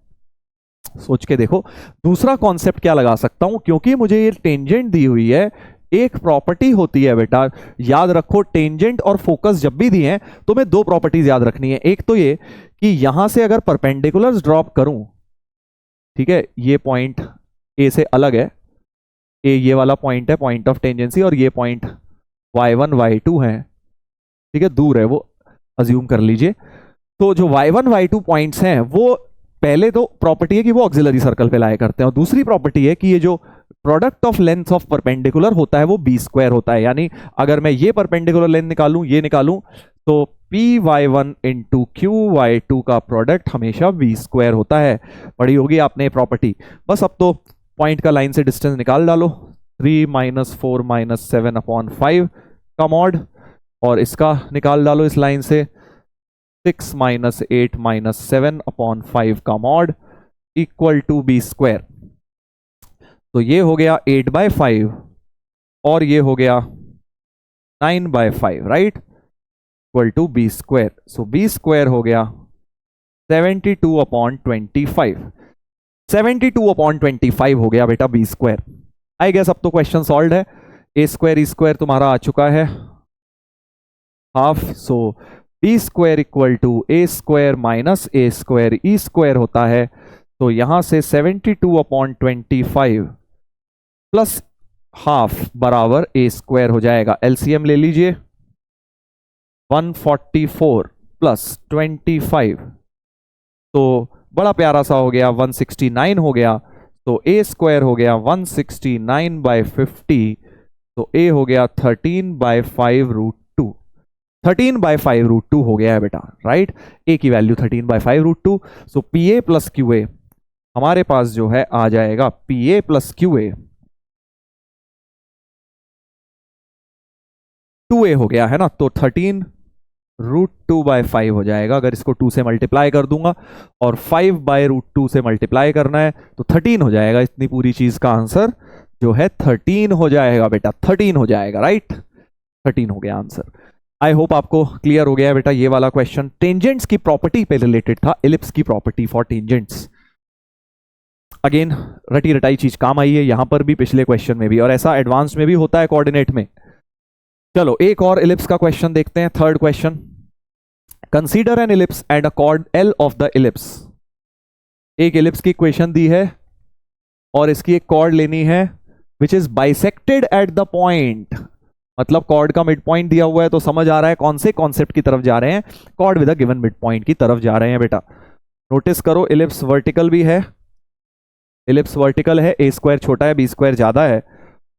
[SPEAKER 1] सोच के देखो, दूसरा कॉन्सेप्ट क्या लगा सकता हूं, क्योंकि मुझे ये टेंजेंट दी हुई है, एक प्रॉपर्टी होती है बेटा, याद रखो, टेंजेंट और फोकस जब भी दिए हैं तो मैं दो प्रॉपर्टीज याद रखनी है, एक तो ये कि यहां से अगर परपेंडिकुलर्स ड्रॉप करूं, ठीक है, ये पॉइंट ए से अलग है, ए ये वाला पॉइंट है पॉइंट ऑफ टेंजेंसी, और ये पॉइंट y1 y2 है, ठीक है, दूर है वो, अज्यूम कर लीजिए। तो जो y1 y2 पॉइंट्स हैं, वो पहले तो प्रॉपर्टी है कि वो ऑक्सिलरी सर्कल पे लाया करते हैं, और दूसरी प्रॉपर्टी है कि ये जो product of length of perpendicular होता है वो b² होता है, यानी अगर मैं ये परपेंडिकुलर लेंथ निकालूं, ये निकालूं, तो py1 इंटू qy2 का प्रोडक्ट हमेशा b² होता है। पढ़ी होगी आपने प्रॉपर्टी। बस अब तो पॉइंट का लाइन से डिस्टेंस निकाल डालो, 3 - 4 - 7/5 का मॉड, और इसका निकाल डालो इस लाइन से 6 - 8 - 7/5 का मॉड इक्वल टू b²। तो ये हो गया 8/5 और ये हो गया 9/5, right, equal to b²। So b² हो गया 72/25, 72/25 हो गया बेटा b²। आई गेस अब तो क्वेश्चन सॉल्व है, a² e² तुम्हारा आ चुका है half, so b² equal to a² minus a² e² होता है, तो यहां से 72/25 प्लस हाफ बराबर a² हो जाएगा। एलसीएम ले लीजिए, 144 प्लस 25, तो बड़ा प्यारा सा हो गया 169 हो गया, तो a² हो गया 169/50, तो a हो गया 13/5√2, 13/5√2 हो गया है बेटा, राइट, a की वैल्यू 13/5√2। सो PA प्लस QA हमारे पास जो है आ जाएगा, PA प्लस QA 2A हो गया है ना, तो 13√2/5 हो जाएगा, अगर इसको 2 से मल्टीप्लाई कर दूंगा और 5/√2 से मल्टीप्लाई करना है तो 13 हो जाएगा, इतनी पूरी चीज का आंसर जो है 13 हो जाएगा बेटा, 13 हो जाएगा, राइट, 13 हो गया आंसर। आई होप आपको क्लियर हो गया है बेटा। ये वाला क्वेश्चन टेंजेंट्स की प्रॉपर्टी पे रिलेटेड था, इलिप्स की प्रॉपर्टी फॉर टेंजेंट्स। अगेन रटी रटाई चीज काम आई है यहां पर भी, पिछले क्वेश्चन में भी, और ऐसा एडवांस में भी होता है कोऑर्डिनेट में। चलो एक और इलिप्स का क्वेश्चन देखते हैं, third question. Consider N ellipse and a cord L of the ellipse. एक इलिप्स की इक्वेशन दी है और इसकी एक कॉर्ड लेनी है which is bisected eight the point, मतलब कॉर्ड का मिड पॉइंट दिया हुआ है, तो समझ आ रहा है कौन से कॉन्सेप्ट की तरफ जा रहे हैं, cord with a given mid point की तरफ जा रहे हैं बेटा। नोटिस करो इलिप्स वर्टिकल भी है, इलिप्स वर्टिकल है, a² छोटा है b² ज्यादा है,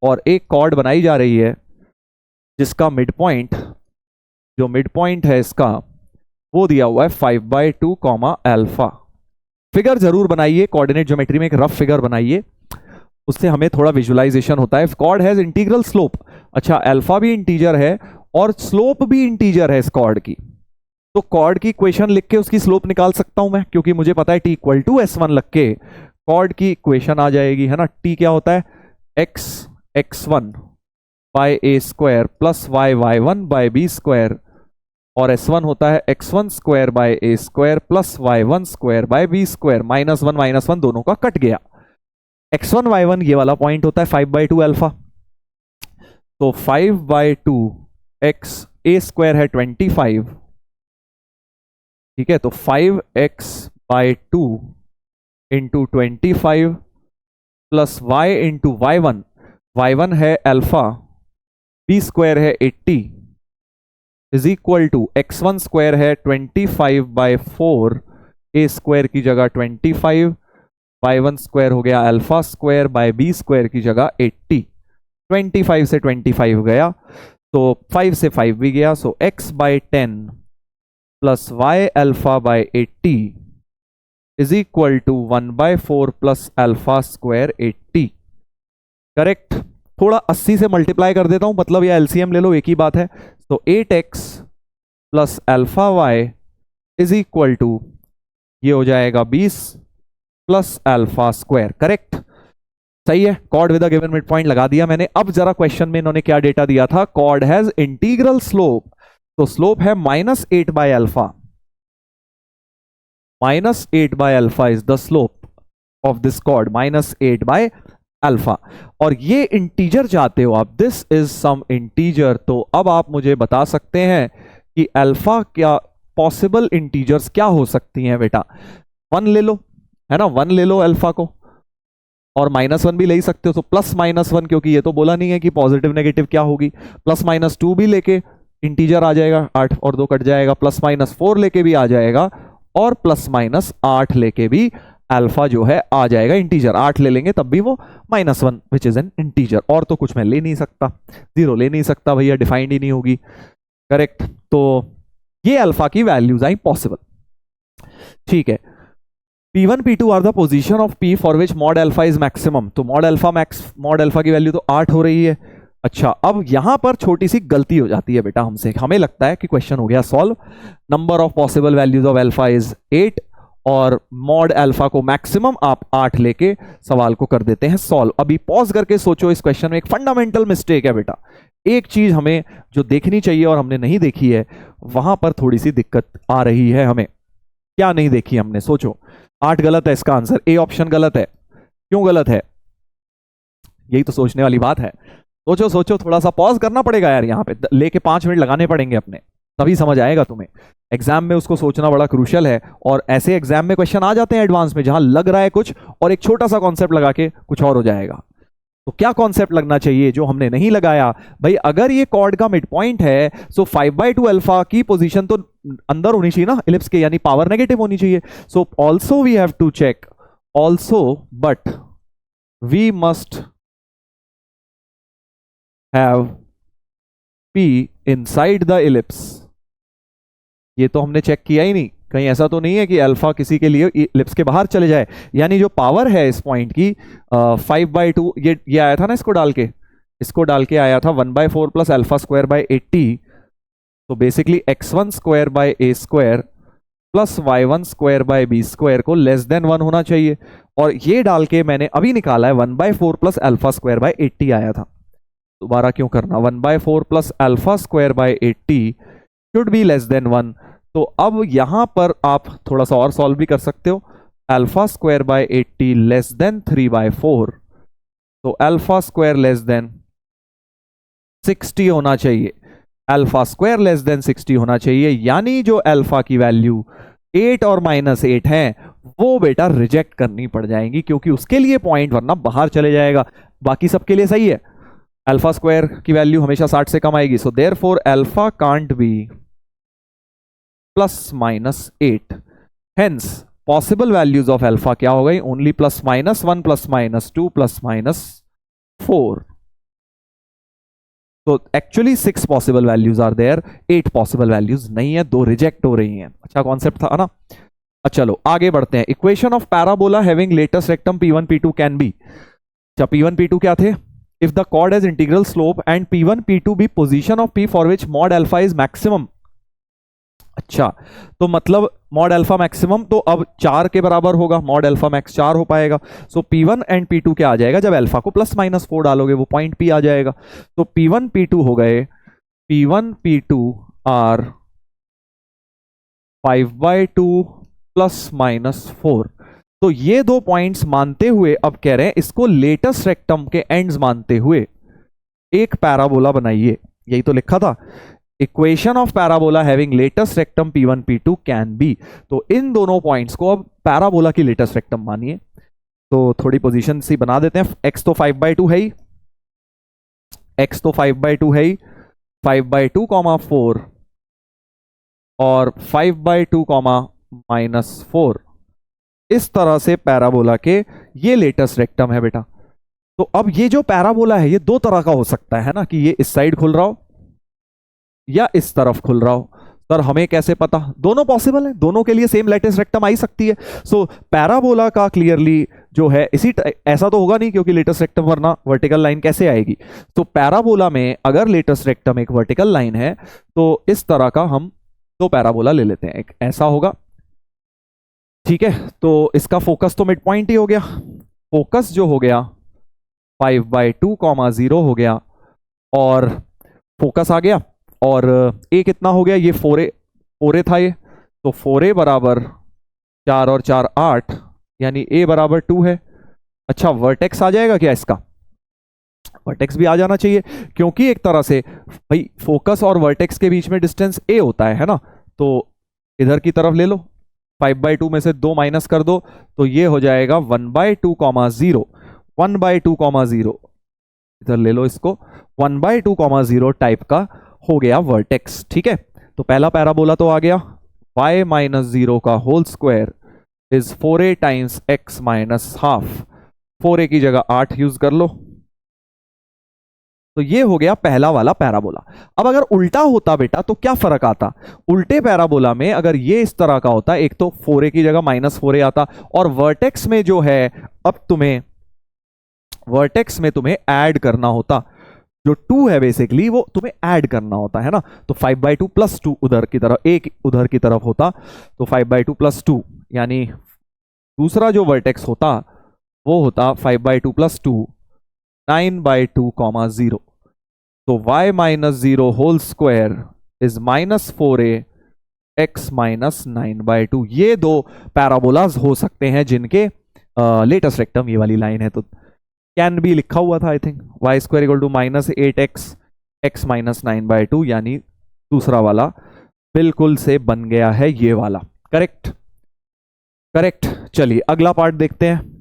[SPEAKER 1] और एक कॉर्ड बनाई जा रही है जिसका मिड पॉइंट, जो मिड पॉइंट है इसका वो दिया हुआ है 5/2 अल्फा। फिगर जरूर बनाइए, कोऑर्डिनेट ज्योमेट्री में एक रफ फिगर बनाइए, उससे हमें थोड़ा विजुअलाइजेशन होता है। कॉर्ड हैज इंटीग्रल स्लोप, अच्छा अल्फा भी इंटीजर है और स्लोप भी इंटीजर है इस कॉर्ड की, तो कॉर्ड की इक्वेशन लिख के उसकी स्लोप निकाल सकता हूं मैं, क्योंकि मुझे पता है t इक्वल टू s1 लग के कॉर्ड की इक्वेशन आ जाएगी, है ना। t क्या होता है, x1 bye a² plus y1/b², और s1 होता है x1² bye a² plus y1² bye b², -1 - 1 दोनों का कट गया। x1 y1 ये वाला पॉइंट होता है 5/2 अल्फा, तो 5/2 x a स्क्वायर है 25, ठीक है, तो 5x/2 into 25 plus y into y1 है अल्फा, b स्क्वायर है 80 is equal to x1 square है 25/4, a स्क्वायर की जगह 25, y1 स्क्वायर हो गया alpha square by b square की जगह 80, 25 से 25 गया तो 5 से 5 भी गया, so x/10 plus y alpha by 80 is equal to 1/4 plus alpha square 80। Correct. थोड़ा 80 से मल्टीप्लाई कर देता हूं, मतलब ये एलसीएम ले लो, एक ही बात है। तो 8x plus alpha y is equal to ये हो जाएगा 20 प्लस अल्फा स्क्वायर। करेक्ट, सही है। Cord with a given mid point लगा दिया मैंने। अब जरा क्वेश्चन में इन्होंने क्या डेटा दिया था, कॉर्ड हैज इंटीग्रल स्लोप, तो स्लोप है -8/अल्फा, -8/अल्फा is the slope of this chord, -8/अल्फा। और ये इंटीजर चाहते हो आप, दिस इज सम इंटीजर। तो अब आप मुझे बता सकते हैं कि अल्फा क्या पॉसिबल इंटीजर्स क्या हो सकती हैं बेटा। 1 ले लो, है ना, 1 ले लो अल्फा को, और -1 भी ले ही सकते हो, तो +-1, क्योंकि ये तो बोला नहीं है कि पॉजिटिव नेगेटिव क्या होगी। +-2 भी लेके इंटीजर आ जाएगा, 8 और 2 कट जाएगा, +-4 लेके भी आ जाएगा, और +-8 लेके भी अल्फा जो है आ जाएगा इंटीजर। 8 ले लेंगे तब भी वो -1 विच इज एन इंटीजर। और तो कुछ मैं ले नहीं सकता, 0 ले नहीं सकता भैया, डिफाइंड ही नहीं होगी। करेक्ट, तो ये अल्फा की वैल्यूज आई पॉसिबल। ठीक है, P1 P2 are the position of P for which mod alpha is maximum. तो मॉड अल्फा की वैल्यू तो 8 हो रही है। अच्छा, अब यहां पर छोटी सी गलती हो जाती है बेटा हमसे, हमें लगता है कि क्वेश्चन हो गया solve, number of possible values of alpha is 8 और मॉड अल्फा को मैक्सिमम आप 8 लेके सवाल को कर देते हैं सॉल्व। अभी पॉज करके सोचो, इस क्वेश्चन में एक फंडामेंटल मिस्टेक है बेटा। एक चीज हमें जो देखनी चाहिए और हमने नहीं देखी है, वहां पर थोड़ी सी दिक्कत आ रही है हमें। क्या नहीं देखी हमने, सोचो। 8 गलत है इसका आंसर, ए ऑप्शन गलत है। क्यों गलत है, यही तो सोचने वाली बात है। सोचो सोचो, थोड़ा सा पॉज करना पड़ेगा यार, यहाँ पे लेके 5 मिनट लगाने पड़ेंगे अपने, तभी समझ आएगा तुम्हें। एग्जाम में उसको सोचना बड़ा क्रूशियल है, और ऐसे एग्जाम में क्वेश्चन आ जाते हैं एडवांस में, जहां लग रहा है कुछ और एक छोटा सा कॉन्सेप्ट लगा के कुछ और हो जाएगा। तो क्या कॉन्सेप्ट लगना चाहिए जो हमने नहीं लगाया भाई। अगर ये कॉर्ड का मिड पॉइंट है, सो 5/2 अल्फा की पोजीशन तो अंदर होनी चाहिए ना इलिप्स के, यानी पावर नेगेटिव होनी चाहिए। So also we have to check, also but we must have P inside the ellipse. ये तो हमने चेक किया ही नहीं, कहीं ऐसा तो नहीं है कि अल्फा किसी के लिए इलिप्स के बाहर चले जाए। यानी जो पावर है इस पॉइंट की 5/2, ये आया था ना, इसको डाल के आया था 1/4 प्लस अल्फा स्क्वायर बाय 80। तो basically x1 square by a square plus y1 square by b square को लेस देन 1 होना चाहिए। और ये डाल के मैंने अभी निकाला है 1/4 प्लस अल्फा स्क्वायर बाय 80 आया था। दोबारा क्यों करना, 1/4 plus alpha square by 80 should be less than 1। तो अब यहां पर आप थोड़ा सा और सॉल्व भी कर सकते हो। Alpha square by 80 less than 3/4, तो अल्फा स्क्वायर लेस देन 60 होना चाहिए, अल्फा स्क्वायर लेस देन 60 होना चाहिए। यानी जो अल्फा की वैल्यू 8 और -8 है वो बेटा रिजेक्ट करनी पड़ जाएंगी, क्योंकि उसके लिए पॉइंट वरना बाहर चले जाएगा। बाकी सबके लिए सही है, अल्फा स्क्वायर की वैल्यू हमेशा 60 से कम आएगी। So therefore alpha can't be +-8। Hence possible values of alpha क्या हो गई, ओनली +-1 +-2 +-4। तो actually 6 possible values are there, 8 possible values नहीं है, 2 रिजेक्ट हो रही हैं। अच्छा कॉन्सेप्ट था ना। चलो आगे बढ़ते हैं। Equation of parabola having latus rectum P1 P2 can be. अच्छा, P1 P2 क्या थे, if the chord has integral slope and P1 P2 be position of P for which mod alpha is maximum. अच्छा, तो मतलब mod alpha maximum तो अब 4 के बराबर होगा, मॉड अल्फा मैक्स 4 हो पाएगा। सो P1 एंड P2 क्या आ जाएगा, जब अल्फा को +-4 डालोगे वो पॉइंट P आ जाएगा। तो P1 P2 हो गए, P1 P2 आर 5/2 +-4। तो ये दो पॉइंट्स मानते हुए अब कह रहे हैं इसको लेटेस्ट रेक्टम के एंड्स मानते हुए एक पैराबोला बनाइए। यही तो लिखा था, equation of parabola having latus rectum P1 P2 can B. तो इन दोनों पॉइंट्स को अब पैराबोला की लेटेस्ट रेक्टम मानिए। तो थोड़ी पोजीशन सी बना देते हैं। x तो 5/2 है ही, x तो 5/2 है ही, 5/2 4 और 5/2 -4, इस तरह से पैराबोला के ये लेटेस्ट रेक्टम है बेटा। तो अब ये जो पैराबोला है ये दो तरह का हो सकता है ना, कि ये इस साइड खुल रहा हो या इस तरफ खुल रहा हो। सर हमें कैसे पता? दोनों पॉसिबल है, दोनों के लिए सेम लेटेस्ट रेक्टम आई सकती है। सो पैराबोला का क्लियरली जो है इसी ऐसा तो होगा नहीं, क्योंकि लेटेस्ट रेक्टम वरना वर्टिकल लाइन कैसे आएगी। तो पैराबोला में अगर लेटेस्ट रेक्टम एक वर्टिकल लाइन है तो इस तरह का हम दो पैराबोला ले लेते हैं, एक ऐसा होगा, ठीक है। तो इसका फोकस तो मिड पॉइंट ही हो गया, फोकस जो हो गया 5/2 0 हो गया और फोकस आ गया। और ए कितना हो गया? ये 4a था ये, तो 4a बराबर 4 और 4 8, यानी a बराबर 2 है। अच्छा वर्टेक्स आ जाएगा क्या इसका? वर्टेक्स भी आ जाना चाहिए, क्योंकि एक तरह से भाई फोकस और वर्टेक्स के बीच में डिस्टेंस a होता है ना। तो इधर की तरफ ले लो, 5/2 में से 2 माइनस कर दो, तो ये हो जाएगा 1/2 0, 1/2 0, इधर ले लो इसको, 1/2 0 टाइप का हो गया वर्टेक्स, ठीक है। तो पहला पैराबोला तो आ गया, y -0 का whole square is 4a times x -12, 4a की जगह 8 यूज कर लो। तो ये हो गया पहला वाला पैराबोला। अब अगर उल्टा होता बेटा तो क्या फर्क आता? उल्टे पैराबोला में अगर ये इस तरह का होता, एक तो 4a की जगह -4a आता, और वर्टेक्स में जो है अब तुम्हें वर्टेक्स में तुम्हें ऐड करना होता, जो 2 है बेसिकली वो तुम्हें ऐड करना होता है ना। तो 5/2 + 2 उधर की तरफ, एक उधर की तरफ होता, तो 5/2 + 2, यानी दूसरा जो वर्टेक्स होता वो होता 5/2 + 2, 9/2 0। तो y -0 whole square is -4a x -9/2। ये दो पैराबोलाज हो सकते हैं जिनके लेटेस्ट रेक्टम ये वाली लाइन है। तो कैन बी लिखा हुआ था I think, y² = -8x x -9/2, यानी दूसरा वाला बिल्कुल से बन गया है ये वाला। Correct correct. चलिए अगला पार्ट देखते हैं।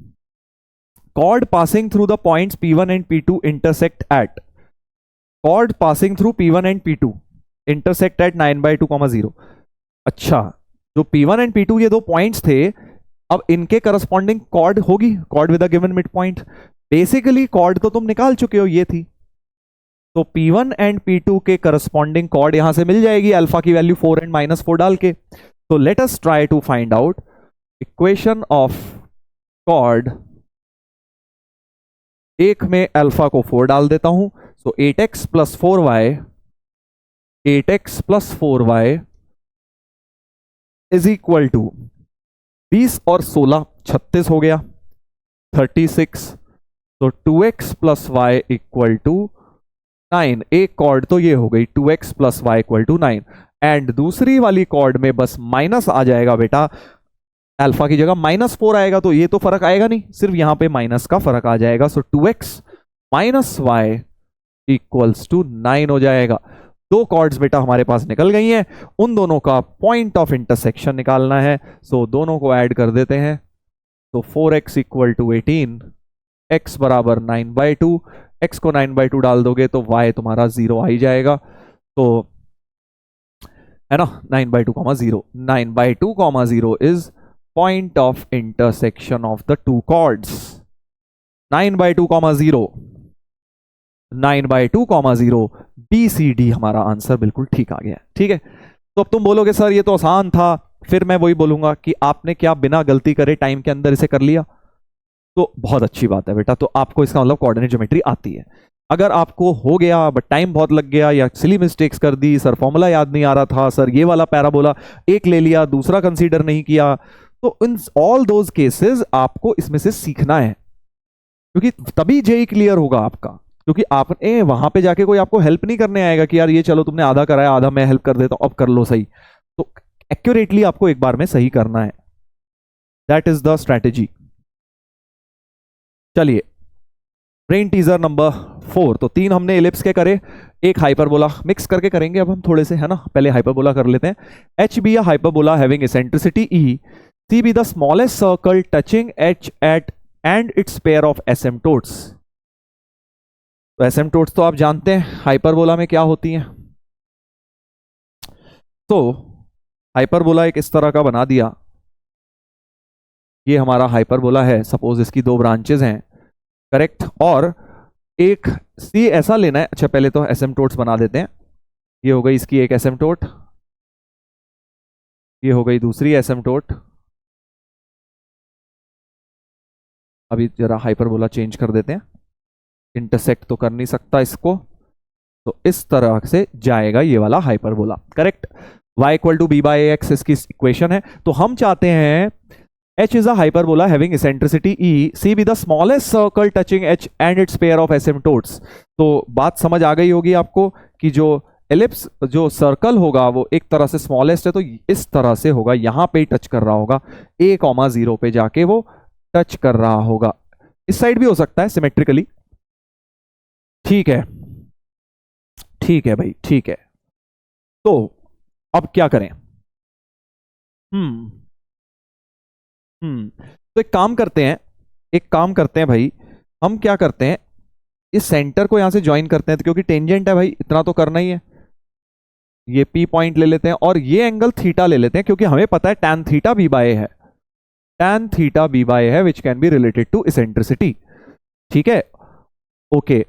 [SPEAKER 1] Chord passing through the points P1 and P2 intersect at. Chord passing through P1 and P2 intersect at 9/2, 0. अच्छा, जो P1 and P2 ये दो पॉइंट्स थे, अब इनके करस्पॉन्डिंग कॉर्ड होगी, chord with a given mid point. Basically chord तो तुम निकाल चुके हो, ये थी। तो P1 एंड P2 के करस्पॉन्डिंग कॉर्ड यहां से मिल जाएगी, अल्फा की वैल्यू 4 and -4 डाल के। तो let us try to find out equation of chord. एक में अल्फा को 4 डाल देता हूं, सो 8x + 4y, 8x + 4y is equal to 20 और 16 36 हो गया, 36। तो 2x + y = 9। एक कॉर्ड तो ये हो गई 2x + y = 9, एंड दूसरी वाली कॉर्ड में बस माइनस आ जाएगा बेटा, अल्फा की जगह -4 आएगा, तो ये तो फर्क आएगा नहीं, सिर्फ यहां पे माइनस का फर्क आ जाएगा। सो 2x - y = 9 हो जाएगा। दो कॉर्ड्स बेटा हमारे पास निकल गई हैं, उन दोनों का पॉइंट ऑफ इंटरसेक्शन निकालना है। सो दोनों को ऐड कर देते हैं। तो 4x = 18, x बराबर 9/2, x को 9/2 डाल दोगे तो y तुम्हारा 0 आ ही जाएगा। तो है ना, 9/2, 0, 9/2, 0 is point of intersection of the two chords. 9/2, 0, 9/2, 0, BCD हमारा आंसर बिल्कुल ठीक आ गया। ठीक है, तो अब तुम बोलोगे सर ये तो आसान था, फिर मैं वही बोलूंगा कि आपने क्या बिना गलती करे टाइम के अंदर इसे कर लिया? तो बहुत अच्छी बात है बेटा, तो आपको इसका मतलब कोऑर्डिनेट ज्योमेट्री आती है। अगर आपको हो गया बट टाइम बहुत लग गया, या सिली मिस्टेक्स कर दी, सर फॉर्मूला याद नहीं आ रहा था, सर ये वाला पैराबोला एक ले लिया दूसरा कंसीडर नहीं किया, तो इन ऑल दोज केसेस आपको इसमें से सीखना है, क्योंकि तभी जेई क्लियर होगा आपका। क्योंकि आपने वहां पे जाके कोई आपको हेल्प नहीं करने आएगा कि यार ये चलो तुमने आधा कराया, आधा मैं हेल्प कर देता हूं, अब कर लो सही। तो एक्यूरेटली आपको एक बार में सही करना है। That is the strategy. चलिए ब्रेन टीजर नंबर 4। तो 3 हमने एलिप्स के करे, एक हाइपरबोला मिक्स करके करेंगे अब हम थोड़े से, है ना। पहले हाइपरबोला कर लेते हैं। H be a hyperbola having eccentricity E, C be the smallest circle touching H at and its pair of asymptotes. तो एसिम्प्टोट्स तो आप जानते हैं हाइपरबोला में क्या होती हैं। तो हाइपरबोला एक इस तरह का बना दिया, ये हमारा हाइपरबोला है, सपोज इसकी 2 ब्रांचेस हैं, करेक्ट। और एक सी ऐसा लेना है। अच्छा पहले तो एसिम्प्टोट्स बना देते हैं। ये हो गई इसकी एक एसिम्प्टोट, ये हो गई दूसरी एसिम्प्टोट। अभी जरा हाइपरबोला चेंज कर देते हैं, इंटरसेक्ट तो कर नहीं सकता इसको, तो इस तरह से जाएगा ये वाला hyperbola, correct. y equal to B by X इसकी इक्वेशन है। तो हम चाहते हैं h is a hyperbola having eccentricity e, c be the smallest circle touching h and its pair of asymptotes। तो बात समझ आ गई होगी आपको कि जो एलिप्स जो सर्कल होगा वो एक तरह से स्मॉलेस्ट है, तो इस तरह से होगा, यहां पे ही टच कर रहा होगा, a,0 पे जाके वो टच कर रहा होगा। इस साइड भी हो सकता है सिमेट्रिकली। ठीक है, ठीक है भाई, ठीक है। तो अब क्या करें? तो एक काम करते हैं भाई, हम क्या करते हैं, इस सेंटर को यहां से ज्वाइन करते हैं, तो क्योंकि टेंजेंट है भाई, इतना तो करना ही है। ये P पॉइंट ले लेते हैं और ये एंगल थीटा ले लेते हैं, क्योंकि हमें पता है tan थीटा बी बाय है, tan थीटा बी बाय है, which can be related to eccentricity. ठीक है, ओके।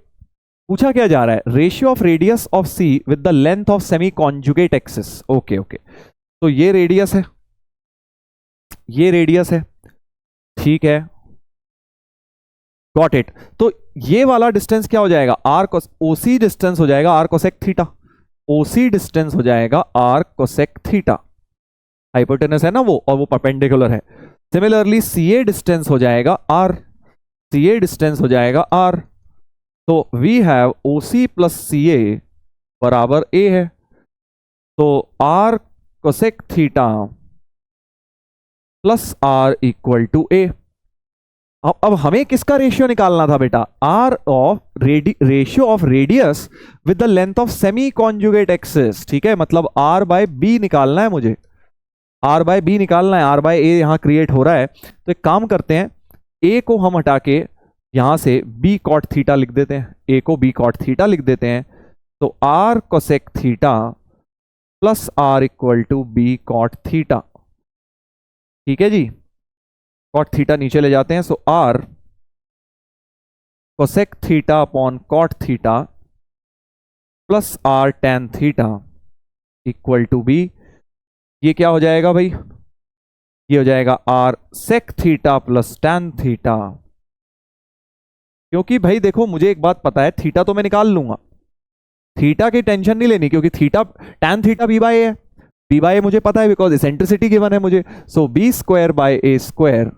[SPEAKER 1] पूछा क्या जा रहा है? Ratio of radius of C with the length of semi conjugate axis. Okay okay, तो ये रेडियस है, ये रेडियस है, ठीक है, गॉट इट। तो ये वाला डिस्टेंस क्या हो जाएगा? आर कोस, ओसी डिस्टेंस हो जाएगा R cosec theta, OC distance हो जाएगा आर कोसेक थीटा। हाइपोटेनस है ना वो, और वो परपेंडिकुलर है। सिमिलरली सीए डिस्टेंस हो जाएगा आर, सीए डिस्टेंस हो जाएगा आर। तो we have OC plus CA बराबर ए है, तो R cosec theta plus R equal to A. अब हमें किसका रेशियो निकालना था बेटा? R of ratio of radius with the length of semi conjugate axis. ठीक है, मतलब आर बाय बी निकालना है मुझे, आर बाय बी निकालना है। आर बाय ए यहां क्रिएट हो रहा है, तो एक काम करते हैं, ए को हम हटा के यहां से बी कॉट थीटा लिख देते हैं, ए को बी कॉट थीटा लिख देते हैं। तो R cosec theta plus R equal to B cot theta. ठीक है जी, कॉट थीटा नीचे ले जाते हैं, so R cosec theta upon cot theta plus R tan theta equal to B. ये क्या हो जाएगा भाई? ये हो जाएगा R sec theta plus tan theta. क्योंकि भाई देखो, मुझे एक बात पता है, थीटा तो मैं निकाल लूंगा, थीटा की टेंशन नहीं लेनी, क्योंकि theta tan theta B by है, बी बाय मुझे पता है बिकॉज एसेंट्रिसिटी गिवन है मुझे। So B square by A square,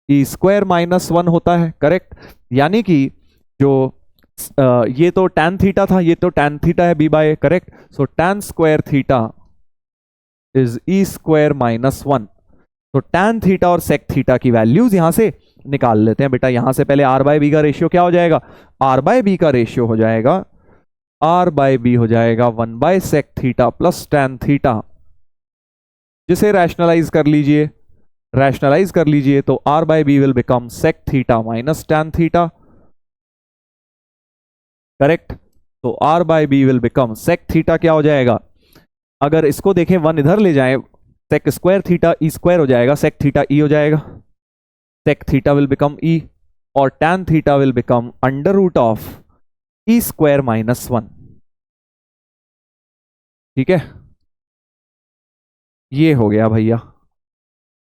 [SPEAKER 1] E square minus 1 होता है, करेक्ट। यानी कि जो ये तो टैन थीटा था, ये तो टैन थीटा है B by, correct. So tan square theta is E square minus 1। तो टैन थीटा और सेक थीटा की वैल्यूज यहां से निकाल लेते हैं बेटा। यहां से पहले आर बाय बी का रेशियो क्या हो जाएगा? आर बाय बी का रेशियो हो जाएगा, आर बाय बी हो जाएगा 1 by sec theta plus tan theta, जिसे रैशनलाइज कर लीजिए, रैशनलाइज कर लीजिए, तो R by B will become sec theta minus tan theta, correct. तो R by B will become sec theta क्या हो जाएगा? अगर इसको देखें 1 इधर ले जाएं, sec square theta E square हो जाएगा, सेक थीटा ई हो जाएगा, sec theta will become E, और tan theta will become under root of E square minus 1। ठीक है, ये हो गया भैया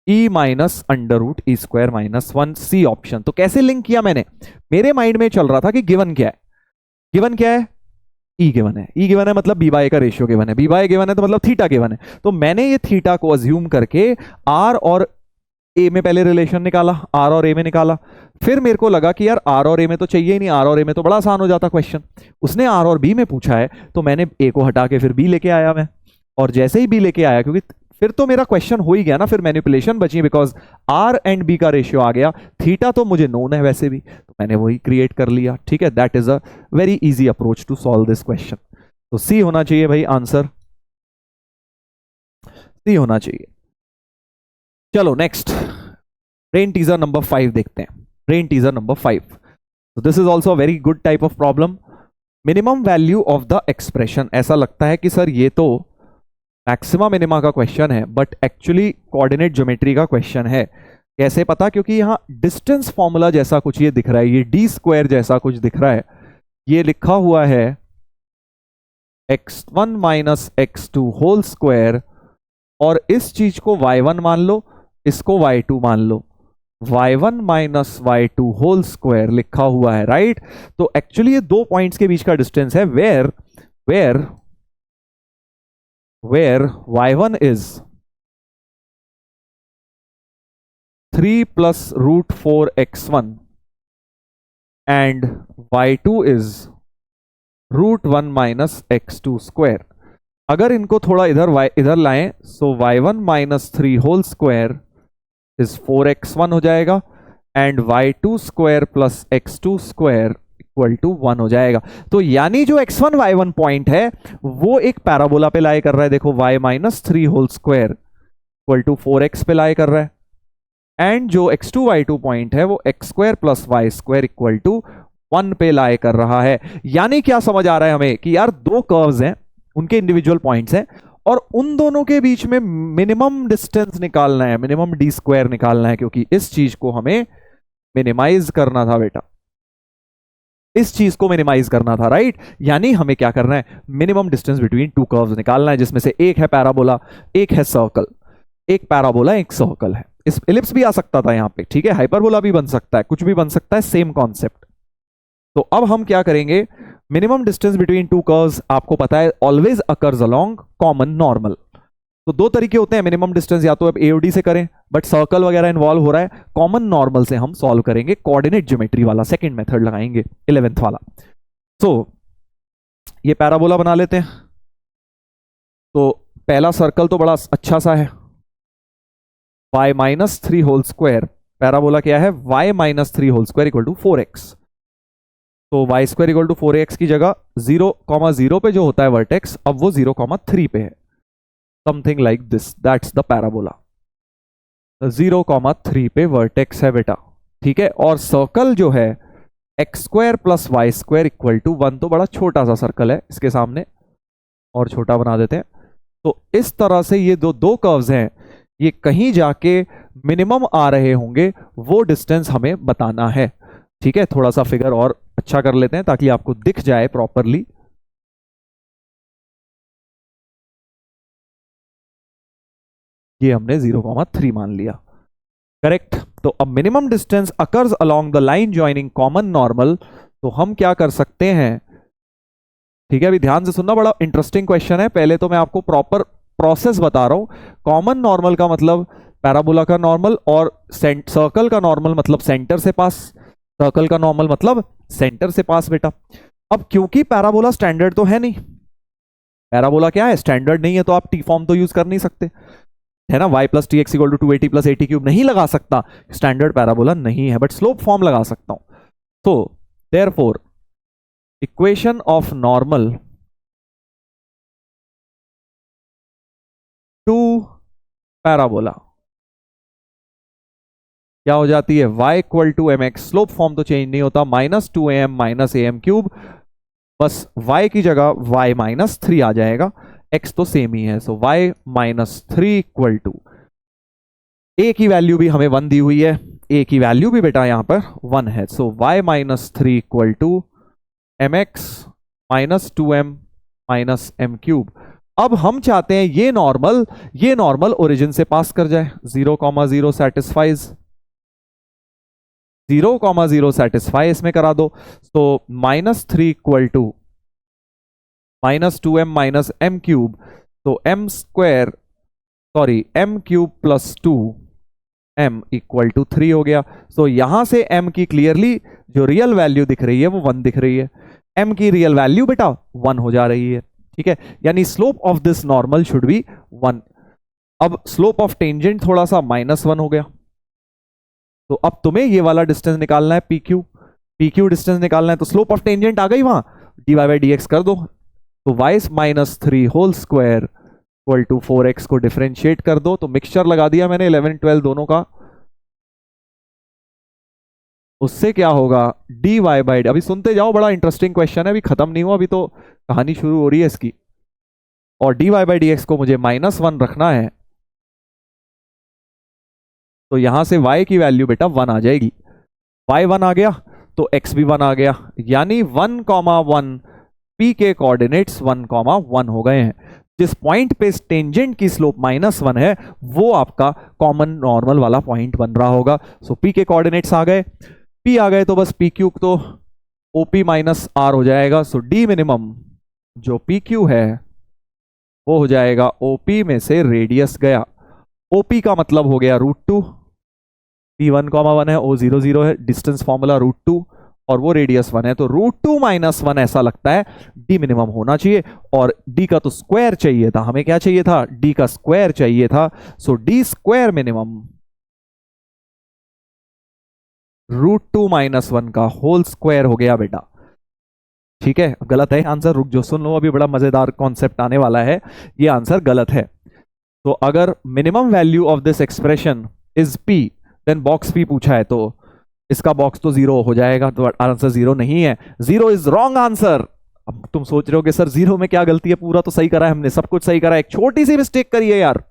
[SPEAKER 1] E minus under root E square minus 1, C option. तो कैसे लिंक किया मैंने? मेरे माइंड में चल रहा था कि गिवन क्या है, गिवन क्या है? ई गिवन है, ई गिवन है मतलब बी बाय का रेशियो गिवन है, बी बाय गिवन है तो मतलब थीटा गिवन है। तो मैंने ये थीटा को अज्यूम करके आर और ए में पहले रिलेशन निकाला, आर और ए में निकाला। फिर मेरे को लगा कि यार आर और ए में तो चाहिए ही नहीं, आर और ए में तो बड़ा आसान हो जाता क्वेश्चन। उसने आर और बी में पूछा है, तो मैंने ए को हटा के फिर बी लेके आया मैं, और जैसे ही बी लेके आया, क्योंकि फिर तो मेरा क्वेश्चन हो ही गया ना, फिर मैनिपुलेशन बची, बिकॉज आर एंड बी का रेशियो आ गया, थीटा तो मुझे नोन है वैसे भी, तो मैंने वही क्रिएट कर लिया। ठीक है, that is a very easy approach to solve this question. तो सी होना चाहिए भाई आंसर, सी होना चाहिए। चलो नेक्स्ट, ब्रेन टीजर नंबर 5 देखते हैं। ब्रेन टीजर नंबर 5, तो this is also a very good type of problem. Minimum value of the expression, ऐसा लगता है कि सर ये तो मैक्सिमा मिनिमा का क्वेश्चन है, बट एक्चुअली कोऑर्डिनेट ज्योमेट्री का क्वेश्चन है। कैसे पता? क्योंकि यहां डिस्टेंस फॉर्मूला जैसा कुछ ये दिख रहा है, ये डी स्क्वायर जैसा कुछ दिख रहा है, ये लिखा हुआ है x1 minus x2 whole square, और इस चीज को y1 मान लो, इसको y2 मान लो, y1 minus y2 whole square लिखा हुआ है, राइट। तो एक्चुअली ये दो पॉइंट्स के बीच का डिस्टेंस है, where y1 is 3 plus root 4 x1 and y2 is root 1 minus x2 square। अगर इनको थोड़ा इधर लाएं, so y1 minus 3 whole square is 4x1 हो जाएगा, and y2 square plus x2 square equal to 1 हो जाएगा। तो यानी जो x1 y1 पॉइंट है वो एक पैराबोला पे लाई कर रहा है, देखो y minus 3 whole square equal to 4x पे लाई कर रहा है, एंड जो x2 y2 पॉइंट है वो x square plus Y square equal to 1 पे लाई कर रहा है। यानी क्या समझ आ रहा है हमें कि यार दो कर्व्स हैं, उनके इंडिविजुअल पॉइंट्स हैं, और उन दोनों के बीच में मिनिमम डिस्टेंस निकालना है, मिनिमम डी स्क्वायर निकालना है, क्योंकि इस चीज को हमें मिनिमाइज करना था बेटा, इस चीज को मिनिमाइज करना था, राइट। यानी हमें क्या करना है, minimum distance between two curves निकालना है, जिसमें से एक है पैराबोला, एक है सर्कल, एक पैराबोला एक सर्कल है। इस एलिप्स भी आ सकता था यहां पे, ठीक है, हाइपरबोला भी बन सकता है, कुछ भी बन सकता है, सेम कॉन्सेप्ट। तो अब हम क्या करेंगे, minimum distance between two curves आपको पता है always occurs along common normal. तो दो तरीके होते हैं मिनिमम डिस्टेंस, या तो अब एओडी से करें, बट सर्कल वगैरह इन्वॉल्व हो रहा है, कॉमन नॉर्मल से हम सॉल्व करेंगे, कोऑर्डिनेट ज्योमेट्री वाला सेकंड मेथड लगाएंगे, 11th वाला। सो ये पैराबोला बना लेते हैं। तो पहला सर्कल तो बड़ा अच्छा सा है, y minus 3 whole square, parabola क्या है, y minus 3 whole square equal to 4x। तो y square equal to 4x की जगह 0,0 पे जो होता है वर्टेक्स, अब वो 0,3 पे है, something like this, that's the parabola. 0,3 पे वर्टेक्स है बेटा, ठीक है। और सर्कल जो है X square plus Y square equal to 1, तो बड़ा छोटा सा सर्कल है, इसके सामने और छोटा बना देते हैं। तो इस तरह से ये दो कर्व्स हैं, ये कहीं जाके मिनिमम आ रहे होंगे, वो डिस्टेंस हमें बताना है, ठीक है। थोड़ा सा फिगर और अच्छा कर लेते हैं ताकि आपको दिख जाए प्रॉपरली। ये हमने 0,3 मान लिया, करेक्ट। तो अब minimum distance occurs along the line joining common normal, तो हम क्या कर सकते हैं, ठीक है, अभी ध्यान से सुनना, बड़ा इंटरेस्टिंग क्वेश्चन है। पहले तो मैं आपको प्रॉपर प्रोसेस बता रहा हूं। कॉमन नॉर्मल का मतलब पैराबोला का नॉर्मल, और सर्कल का नॉर्मल मतलब सेंटर से पास, सर्कल का नॉर्मल मतलब सेंटर से पास बेटा। अब क्योंकि पैराबोला स्टैंडर्ड तो है नहीं, पैराबोला क्या है, स्टैंडर्ड नहीं है, तो आप टी फॉर्म तो यूज कर नहीं सकते, है ना, y plus T X equal to 280 plus 80 cube नहीं लगा सकता, स्टैंडर्ड पैराबोला नहीं है, बट स्लोप फॉर्म लगा सकता हूं। तो therefore equation of normal to parabola क्या हो जाती है, y equal to M X, slope form तो चेंज नहीं होता, minus 2am minus am cube, बस y की जगह y माइनस 3 आ जाएगा, x तो सेम ही है, so y minus 3 equal to, a की वैल्यू भी हमें 1 दी हुई है, a की वैल्यू भी बेटा यहां पर 1 है, so y minus 3 equal to M X minus 2m minus m cube. अब हम चाहते हैं ये नॉर्मल ओरिजिन से पास कर जाए, 0,0 सेटिस्फाइज, 0,0 सेटिस्फाई इसमें करा दो, तो minus 3 equal to minus 2m minus m cube, तो m square sorry m cube plus 2m equal to 3 हो गया। तो यहां से m की क्लियरली जो रियल वैल्यू दिख रही है वो 1 दिख रही है, m की रियल वैल्यू बेटा 1 हो जा रही है, ठीक है। यानी slope of this normal should be 1। अब स्लोप ऑफ टेंजेंट थोड़ा सा -1 हो गया, तो अब तुम्हें ये वाला डिस्टेंस निकालना है PQ, PQ डिस्टेंस निकालना है, तो स्लोप ऑफ टेंजेंट आ गई वहां, dy बाई dx कर दो, तो y -3 whole square equal to 4x को डिफरेंशिएट कर दो, तो मिक्सचर लगा दिया मैंने 11 12 दोनों का, उससे क्या होगा dy बाई, अभी सुनते जाओ, बड़ा इंटरेस्टिंग क्वेश्चन है, अभी खत्म नहीं हुआ, अभी तो कहानी शुरू हो रही है इसकी, और dy बाई dx को मुझे -1 रखना है, तो यहां से y की वैल्यू बेटा 1 आ जाएगी, y 1 आ गया तो x भी 1 आ गया, यानी 1, 1 p के कोऑर्डिनेट्स 1, 1 हो गए हैं। जिस पॉइंट पे टेंजेंट की स्लोप -1 है वो आपका कॉमन नॉर्मल वाला पॉइंट बन रहा होगा। सो p के कोऑर्डिनेट्स आ गए, p आ गए तो बस pq तो OP -r हो जाएगा। सो d मिनिमम जो PQ है वो हो जाएगा OP में से रेडियस गया, OP का मतलब हो गया √2, P 1, 1 है, O 0, 0 है, डिस्टेंस फॉर्मूला √2 और वो रेडियस 1 है, तो √2 - 1 ऐसा लगता है d मिनिमम होना चाहिए, और d का तो स्क्वायर चाहिए था, हमें क्या चाहिए था, d का स्क्वायर चाहिए था। सो d स्क्वायर मिनिमम √2 - 1 का होल स्क्वायर हो गया बेटा। ठीक है, गलत है आंसर, रुक जो सुन लो, अभी बड़ा मजेदार कॉन्सेप्ट आने वाला है, ये आंसर गलत है। तो अगर minimum value of this expression is p, then box p पूछा है तो इसका बॉक्स तो 0 हो जाएगा, तो आंसर 0 नहीं है, 0 इज रॉन्ग आंसर। अब तुम सोच रहे हो कि सर 0 में क्या गलती है, पूरा तो सही करा है हमने, सब कुछ सही करा है, एक छोटी सी मिस्टेक करी है यार,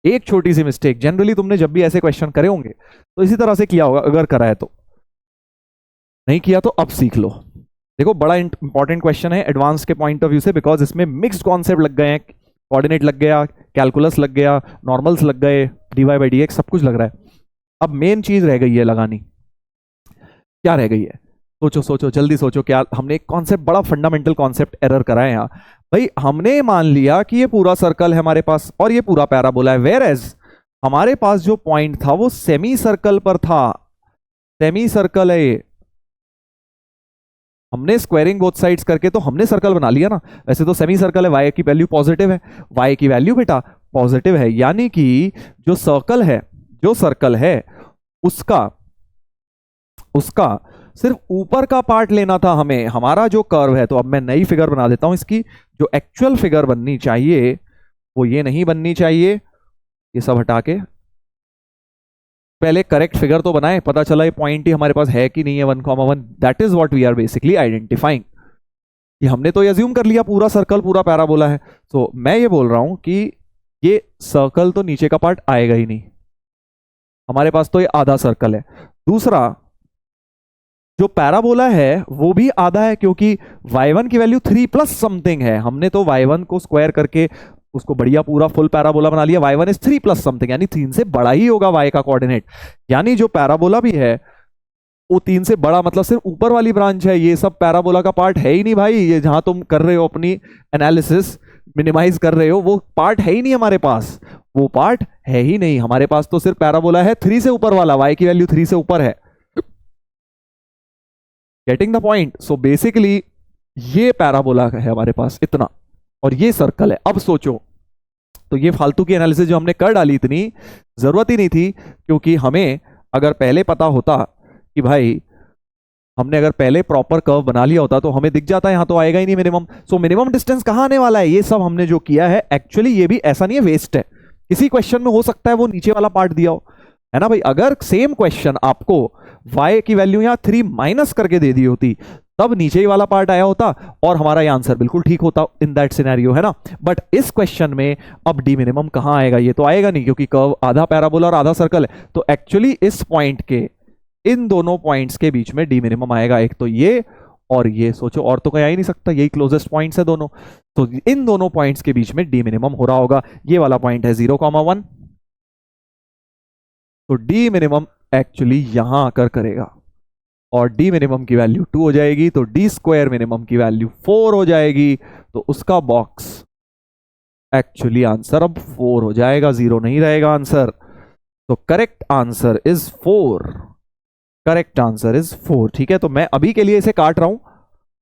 [SPEAKER 1] एक छोटी सी मिस्टेक। जनरली तुमने जब भी ऐसे क्वेश्चन करे होंगे तो इसी तरह से किया होगा, अगर करा है तो, नहीं किया तो अब सीख लो। देखो बड़ा इंपॉर्टेंट क्वेश्चन है एडवांस के पॉइंट ऑफ व्यू से, बिकॉज इसमें मिक्स्ड कॉन्सेप्ट लग गए हैं, कोऑर्डिनेट लग गया, कैलकुलस लग गया, नॉर्मल्स लग गए, dy बाई dx सब कुछ लग रहा है। अब मेन चीज रह गई है लगानी, क्या रह गई है, सोचो सोचो जल्दी सोचो, क्या हमने एक कॉन्सेप्ट, बड़ा फंडामेंटल कॉन्सेप्ट एरर करा है यहाँ भाई। हमने मान लिया कि ये पूरा सर्कल है हमारे पास और ये पूरा पैराबोला है, वेयर एज हमारे पास जो पॉइंट था वो सेमी सर्कल पर था, सेमी सर्कल है ये, हमने स्क्वायरिंग बोथ साइड्स करके तो हमने सर्कल बना लिया ना। वैसे तो सेमी सर्कल है, y की वैल्यू पॉजिटिव है, y की वैल्यू बेटा पॉजिटिव है, यानी कि जो सर्कल है, जो सर्कल है उसका सिर्फ ऊपर का पार्ट लेना था हमें, हमारा जो कर्व है। तो अब मैं नई फिगर बना देता हूं, इसकी जो एक्चुअल फिगर बननी चाहिए वो ये नहीं बननी चाहिए, ये सब हटा के पहले करेक्ट फिगर तो बनाए, पता चला ये पॉइंट ही हमारे पास है कि नहीं है 1, 1, that is what we are basically identifying. कि हमने तो अज्यूम कर लिया पूरा सर्कल पूरा पैराबोला है, तो मैं ये बोल रहा हूं कि ये सर्कल तो नीचे का पार्ट आएगा ही नहीं, हमारे पास तो ये आधा सर्कल है। दूसरा जो पैराबोला है वो भी आधा है, क्योंकि y1 की वैल्यू 3 प्लस समथिंग है, हमने तो y1 को स्क्वायर करके उसको बढ़िया पूरा फुल पैराबोला बना लिया, y1 इज 3 प्लस समथिंग, यानी 3 से बड़ा ही होगा y का कोऑर्डिनेट, यानी जो पैराबोला भी है वो 3 से बड़ा, मतलब सिर्फ ऊपर वाली ब्रांच है, ये सब पैराबोला का पार्ट है ही नहीं भाई। ये जहां तुम कर रहे हो अपनी एनालिसिस मिनिमाइज कर रहे हो वो पार्ट है ही नहीं हमारे पास, वो पार्ट है ही नहीं हमारे पास, तो सिर्फ पैराबोला है 3 से ऊपर वाला, y की वैल्यू 3 से ऊपर है। Getting the point? So basically ये पैराबोला है हमारे पास इतना, और ये सर्कल है। अब सोचो, तो ये फालतू की एनालिसिस जो हमने कर डाली इतनी जरूरत ही नहीं थी, क्योंकि हमें अगर पहले पता होता कि भाई हमने अगर पहले प्रॉपर कर्व बना लिया होता तो हमें दिख जाता है यहां तो आएगा ही नहीं मिनिमम। सो मिनिमम डिस्टेंस कहां आने वाला है, ये सब हमने जो किया है एक्चुअली ये भी ऐसा नहीं है वेस्ट है, किसी क्वेश्चन में हो सकता है वो नीचे वाला पार्ट दिया हो, है ना भाई। अगर सेम क्वेश्चन आपको y की वैल्यू यहां 3 माइनस करके दे दी होती तब नीचे ही वाला पार्ट आया होता और हमारा ये आंसर बिल्कुल ठीक होता इन दैट सिनेरियो, है ना। बट इस क्वेश्चन में अब डी मिनिमम कहां आएगा, ये तो आएगा नहीं, क्योंकि कर्व आधा पैराबोला और आधा सर्कल है। तो एक्चुअली इस पॉइंट के, इन दोनों पॉइंट्स के बीच में डी मिनिमम आएगा, एक तो ये और ये। सोचो और तो कहीं आ ही नहीं सकता, यही क्लोजेस्ट पॉइंट्स है दोनों, तो इन दोनों पॉइंट्स के बीच में डी मिनिमम हो रहा होगा। ये वाला पॉइंट है 0,1, तो डी मिनिमम एक्चुअली यहां आकर करेगा और डी मिनिमम की वैल्यू 2 हो जाएगी, तो डी स्क्वायर मिनिमम की वैल्यू 4 हो जाएगी, तो उसका बॉक्स एक्चुअली आंसर अब 4 हो जाएगा, 0 नहीं रहेगा आंसर। तो correct answer is 4, correct answer is 4। ठीक है, तो मैं अभी के लिए इसे काट रहा हूं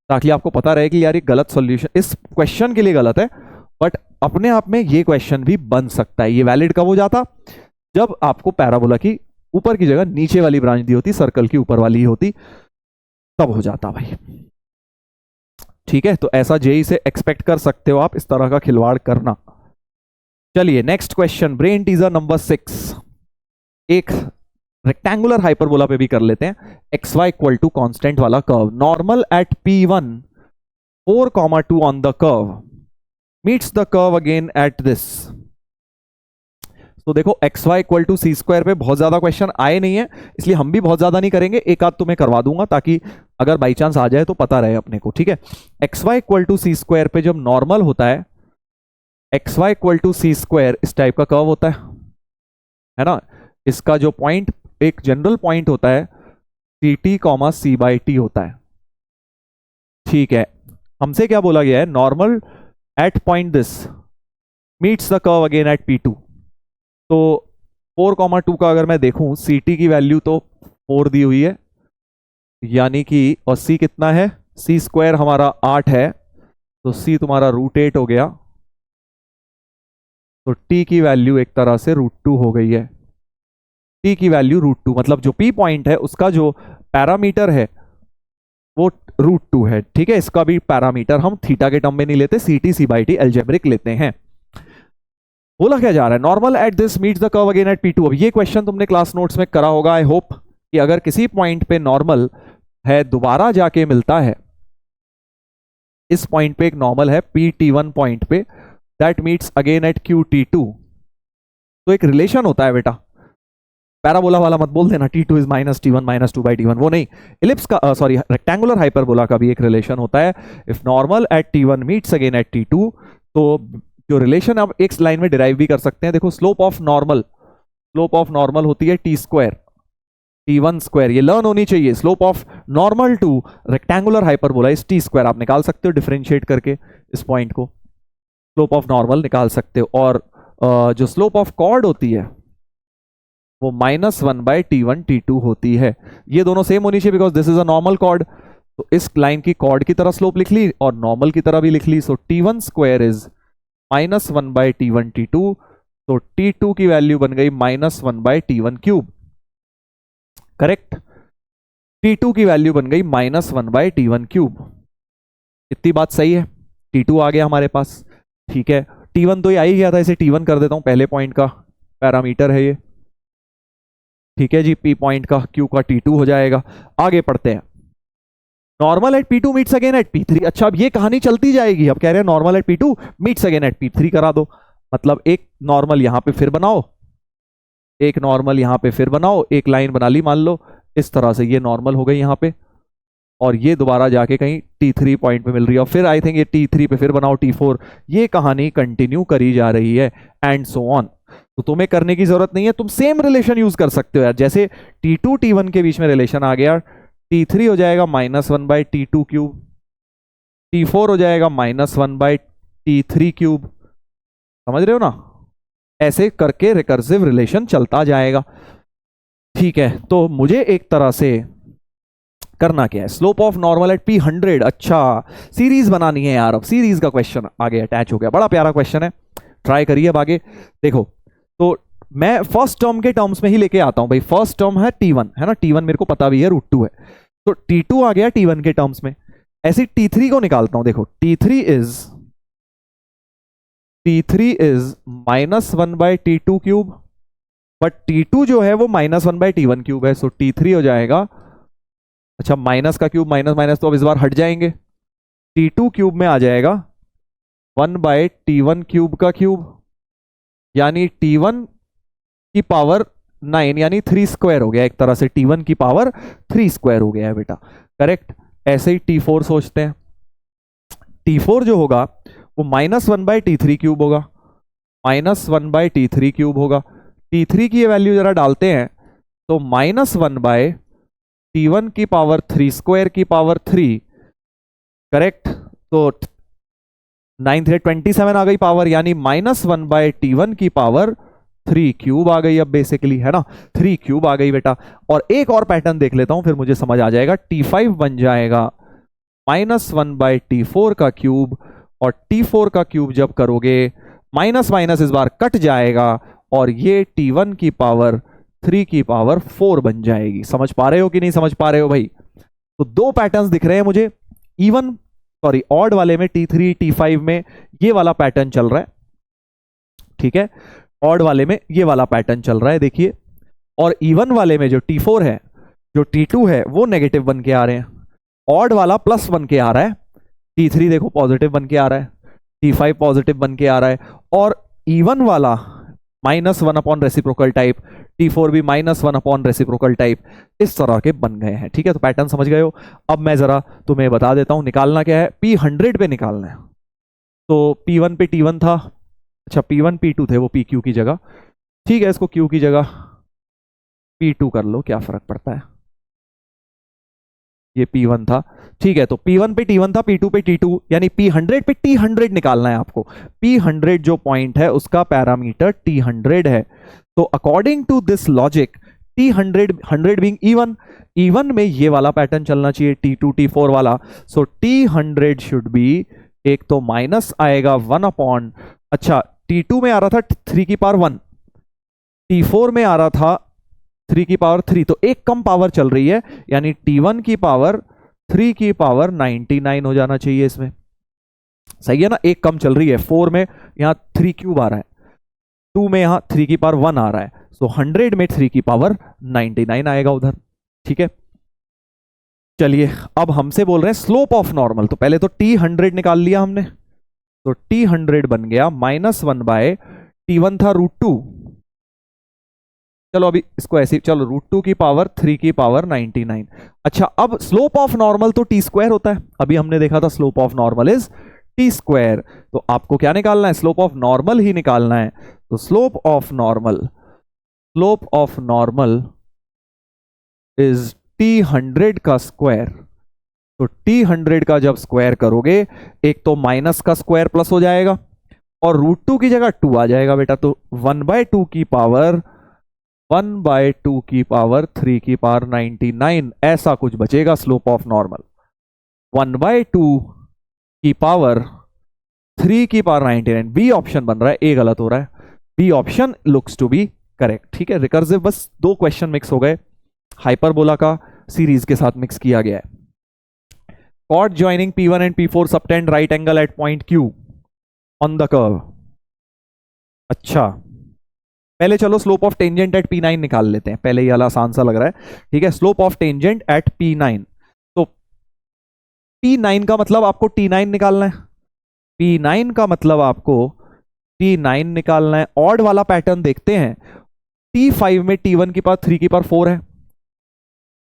[SPEAKER 1] ताकि आपको पता रहे कि यार ये गलत सॉल्यूशन इस क्वेश्चन के लिए गलत है बट अपने आप में ये क्वेश्चन भी बन सकता है। ये वैलिड कब हो जाता, जब आपको पैराबोला की ऊपर की जगह नीचे वाली ब्रांच दी होती, सर्कल की ऊपर वाली होती, तब हो जाता भाई। ठीक है, तो ऐसा जेई से एक्सपेक्ट कर सकते हो आप, इस तरह का खिलवाड़ करना। चलिए next question, brain teaser number 6। एक रेक्टेंगुलर हाइपरबोला पे भी कर लेते हैं। X Y equal to constant वाला curve, normal at P1 4,2 on the curve meets the curve again at this. तो देखो X Y equal to C square पे बहुत ज्यादा क्वेश्चन आए नहीं है, इसलिए हम भी बहुत ज्यादा नहीं करेंगे, एक आध तुम्हें करवा दूंगा ताकि अगर बाई चांस आ जाए तो पता रहे अपने को। ठीक है, X Y equal to C square पे जब नॉर्मल होता है, X Y equal to C square इस टाइप का कर्व होता है ना। इसका जो पॉइंट, एक जनरल पॉइंट होता है C T comma C by T होता है। ठीक है, हमसे क्या बोला गया है, normal at point this meets the curve again at P2। तो 4,2 का अगर मैं देखूं, सी टी की वैल्यू तो 4 दी हुई है, यानी कि, और सी कितना है, सी स्क्वायर हमारा 8 है, तो सी तुम्हारा √8 हो गया। तो टी की वैल्यू एक तरह से √2 हो गई है। टी की वैल्यू √2, मतलब जो पी पॉइंट है उसका जो पैरामीटर है वो √2 है। ठीक है, इसका भी पैरामीटर हम थीटा के टर्म में नहीं लेते, C T C by T algebraic लेते हैं। बोला क्या जा रहा है, normal at this meets the curve again at P2। अब ये क्वेश्चन तुमने क्लास नोट्स में करा होगा, आई होप, कि अगर किसी पॉइंट पे नॉर्मल है दोबारा जाके मिलता है, इस पॉइंट पे एक नॉर्मल है PT1 पॉइंट पे, that meets again eight QT2, तो एक रिलेशन होता है बेटा। पैराबोला वाला मत बोल देना T2 is minus T1 minus 2/T1, वो नहीं। इलिप्स का सॉरी रेक्टेंगुलर हाइपरबोला का भी एक रिलेशन होता है। If normal at T1 meets again at T2, तो जो रिलेशन आप एक लाइन में डिराइव भी कर सकते हैं। देखो स्लोप ऑफ नॉर्मल होती है T स्क्वायर T1 स्क्वायर, ये लर्न होनी चाहिए। Slope of normal two rectangular hyperbola is T square, आप निकाल सकते हो डिफरेंशिएट करके इस पॉइंट को, स्लोप ऑफ नॉर्मल निकाल सकते हो। और जो स्लोप ऑफ कॉर्ड होती है वो -1/T1 T2 होती है। ये दोनों सेम होनी चाहिए because this is a normal cord, तो इस लाइन की कॉर्ड की तरह स्लोप लिख ली और नॉर्मल की तरह भी लिख ली। सो T1 square is -1/T1 T2, तो T2 की वैल्यू बन गई -1/T1 क्यूब, करेक्ट। T2 की वैल्यू बन गई -1/T1 क्यूब। इतनी बात सही है, T2 आ गया हमारे पास। ठीक है, T1 तो ये आ ही गया था, इसे T1 कर देता हूं, पहले पॉइंट का पैरामीटर है ये। ठीक है जी, P पॉइंट का Q का T2 हो जाएगा। आगे पढ़ते हैं, normal at P2 meets again at P3। अच्छा, अब ये कहानी चलती जाएगी। अब कह रहे हैं normal at P2 meets again at P3 करा दो, मतलब एक नॉर्मल यहां पे फिर बनाओ, एक नॉर्मल यहां पे फिर बनाओ, एक लाइन बना ली मान लो इस तरह से, ये नॉर्मल हो गई यहां पे, और ये दोबारा जाके कहीं T3 पॉइंट पे मिल रही है, और फिर आई थिंक ये T3 पे फिर बनाओ T4, ये कहानी कंटिन्यू करी जा रही है एंड सो ऑन। तो तुम्हें करने की जरूरत नहीं है, तुम सेम रिलेशन यूज कर सकते हो यार। जैसे T2 T1 के बीच में रिलेशन आ गया, T3 हो जाएगा -1/T2 क्यूब, T4 हो जाएगा -1/T3 क्यूब, समझ रहे हो ना। ऐसे करके रिकर्सिव रिलेशन चलता जाएगा। ठीक है, तो मुझे एक तरह से करना क्या है, slope of normal at P100। अच्छा, सीरीज बनानी है यार, अब सीरीज का क्वेश्चन आगे अटैच हो गया, बड़ा प्यारा क्वेश्चन है, ट्राई करिए अब आगे। देखो, तो मैं फर्स्ट टर्म के टर्म्स में ही लेके आता हूं भाई। फर्स्ट टर्म है T1, है ना, T1 मेरे को पता भी है √2 है, तो T2 आ गया T1 के टर्म्स में। ऐसे T3 को निकालता हूं, देखो T3 is -1/T2 cube, but T2 जो है वो -1/T1 क्यूब है, सो T3 हो जाएगा, अच्छा माइनस का क्यूब माइनस माइनस तो अब इस बार हट जाएंगे, T2 क्यूब में आ जाएगा 1/T1 क्यूब का क्यूब, यानी T1 की पावर 9, यानी 3 स्क्वायर हो गया एक तरह से, T1 की पावर 3 स्क्वायर हो गया है बेटा, करेक्ट। ऐसे ही T4 सोचते हैं, T4 जो होगा वो -1/T3 क्यूब होगा, -1/T3 क्यूब होगा। T3 की ये वैल्यू जरा डालते हैं, तो -1/T1 की पावर 3 स्क्वायर की पावर 3, करेक्ट। तो 9 3 27 आ गई पावर, यानी -1/T1 की पावर 3 क्यूब आ गई अब बेसिकली, है ना, 3 क्यूब आ गई बेटा। और एक और पैटर्न देख लेता हूं फिर मुझे समझ आ जाएगा। T5 बन जाएगा -1/T4 का क्यूब, और T4 का क्यूब जब करोगे माइनस माइनस इस बार कट जाएगा और ये T1 की पावर 3 की पावर 4 बन जाएगी। समझ पा रहे हो कि नहीं समझ पा रहे हो भाई? तो दो पैटर्न्स दिख रहे हैं मुझे, इवन सॉरी ऑड वाले में T3 T5 में ये वाला पैटर्न चल रहा है, ठीक है, ऑड वाले में ये वाला पैटर्न चल रहा है देखिए, और इवन वाले में जो T4 है जो T2 है वो नेगेटिव बन के आ रहे हैं, ऑड वाला प्लस बन के आ रहा है, T3 देखो पॉजिटिव बन के आ रहा है, T5 पॉजिटिव बन के आ रहा है, और इवन वाला -1 अपॉन रेसिप्रोकल टाइप, T4 भी -1 अपॉन रेसिप्रोकल टाइप, इस तरह के बन गए हैं। ठीक है, तो पैटर्न समझ गए हो। अब मैं जरा तुम्हें बता देता हूं निकालना क्या है। P100 पे निकालना है, तो P1 पे T1 था, अच्छा P1 P2 थे, वो PQ की जगह, ठीक है, इसको Q की जगह P2 कर लो, क्या फर्क पड़ता है, ये P1 था, ठीक है, तो P1 पे T1 था, P2 पे T2, यानी P100 पे T100 निकालना है आपको। P100 जो पॉइंट है उसका पैरामीटर T100 है, तो according to this logic T100 100 being even, even में ये वाला पैटर्न चलना चाहिए T2 T4 वाला, सो T100 शुड बी, एक तो माइनस आएगा 1 अपॉन, अच्छा T2 में आ रहा था 3 की पावर 1, T4 में आ रहा था 3 की पावर 3, तो एक कम पावर चल रही है, यानी T1 की पावर 3 की पावर 99 हो जाना चाहिए इसमें, सही है ना, एक कम चल रही है, 4 में यहां 3 क्यूब आ रहा है, 2 में यहां 3 की पावर 1 आ रहा है, सो 100 में 3 की पावर 99 आएगा उधर। ठीक है, चलिए अब हमसे बोल रहे हैं स्लोप ऑफ नॉर्मल, तो पहले तो T100 निकाल लिया हमने, तो T100 बन गया -1 बाय T1 था √2, चलो अभी इसको ऐसे, चलो √2 की पावर 3 की पावर 99। अच्छा अब स्लोप ऑफ नॉर्मल तो T² होता है, अभी हमने देखा था slope of normal is T², तो आपको क्या निकालना है, स्लोप ऑफ नॉर्मल ही निकालना है, तो slope of normal is T100 का स्क्वायर, तो T100 का जब स्क्वायर करोगे एक तो माइनस का स्क्वायर प्लस हो जाएगा और √2 की जगह 2 आ जाएगा बेटा, तो 1/2 की पावर 1/2 की पावर 3 की पावर 99, ऐसा कुछ बचेगा स्लोप ऑफ नॉर्मल। 1/2 की पावर 3 की पावर 99, बी ऑप्शन बन रहा है, ए गलत हो रहा है, B option looks to be correct. ठीक है, रिकर्सिव बस दो क्वेश्चन मिक्स हो गए, हाइपरबोला का सीरीज के साथ मिक्स किया गया है। Chord joining P1 and P4 subtend right angle at point Q on the curve। अच्छा पहले चलो slope of tangent at P9 निकाल लेते हैं, पहले ये वाला आसान सा लग रहा है। ठीक है, slope of tangent at P9, तो P9 का मतलब आपको T9 निकालना है, P9 का मतलब आपको T9 निकालना है। ऑड वाला पैटर्न देखते हैं, T5 में T1 की पावर 3 की पावर 4 है,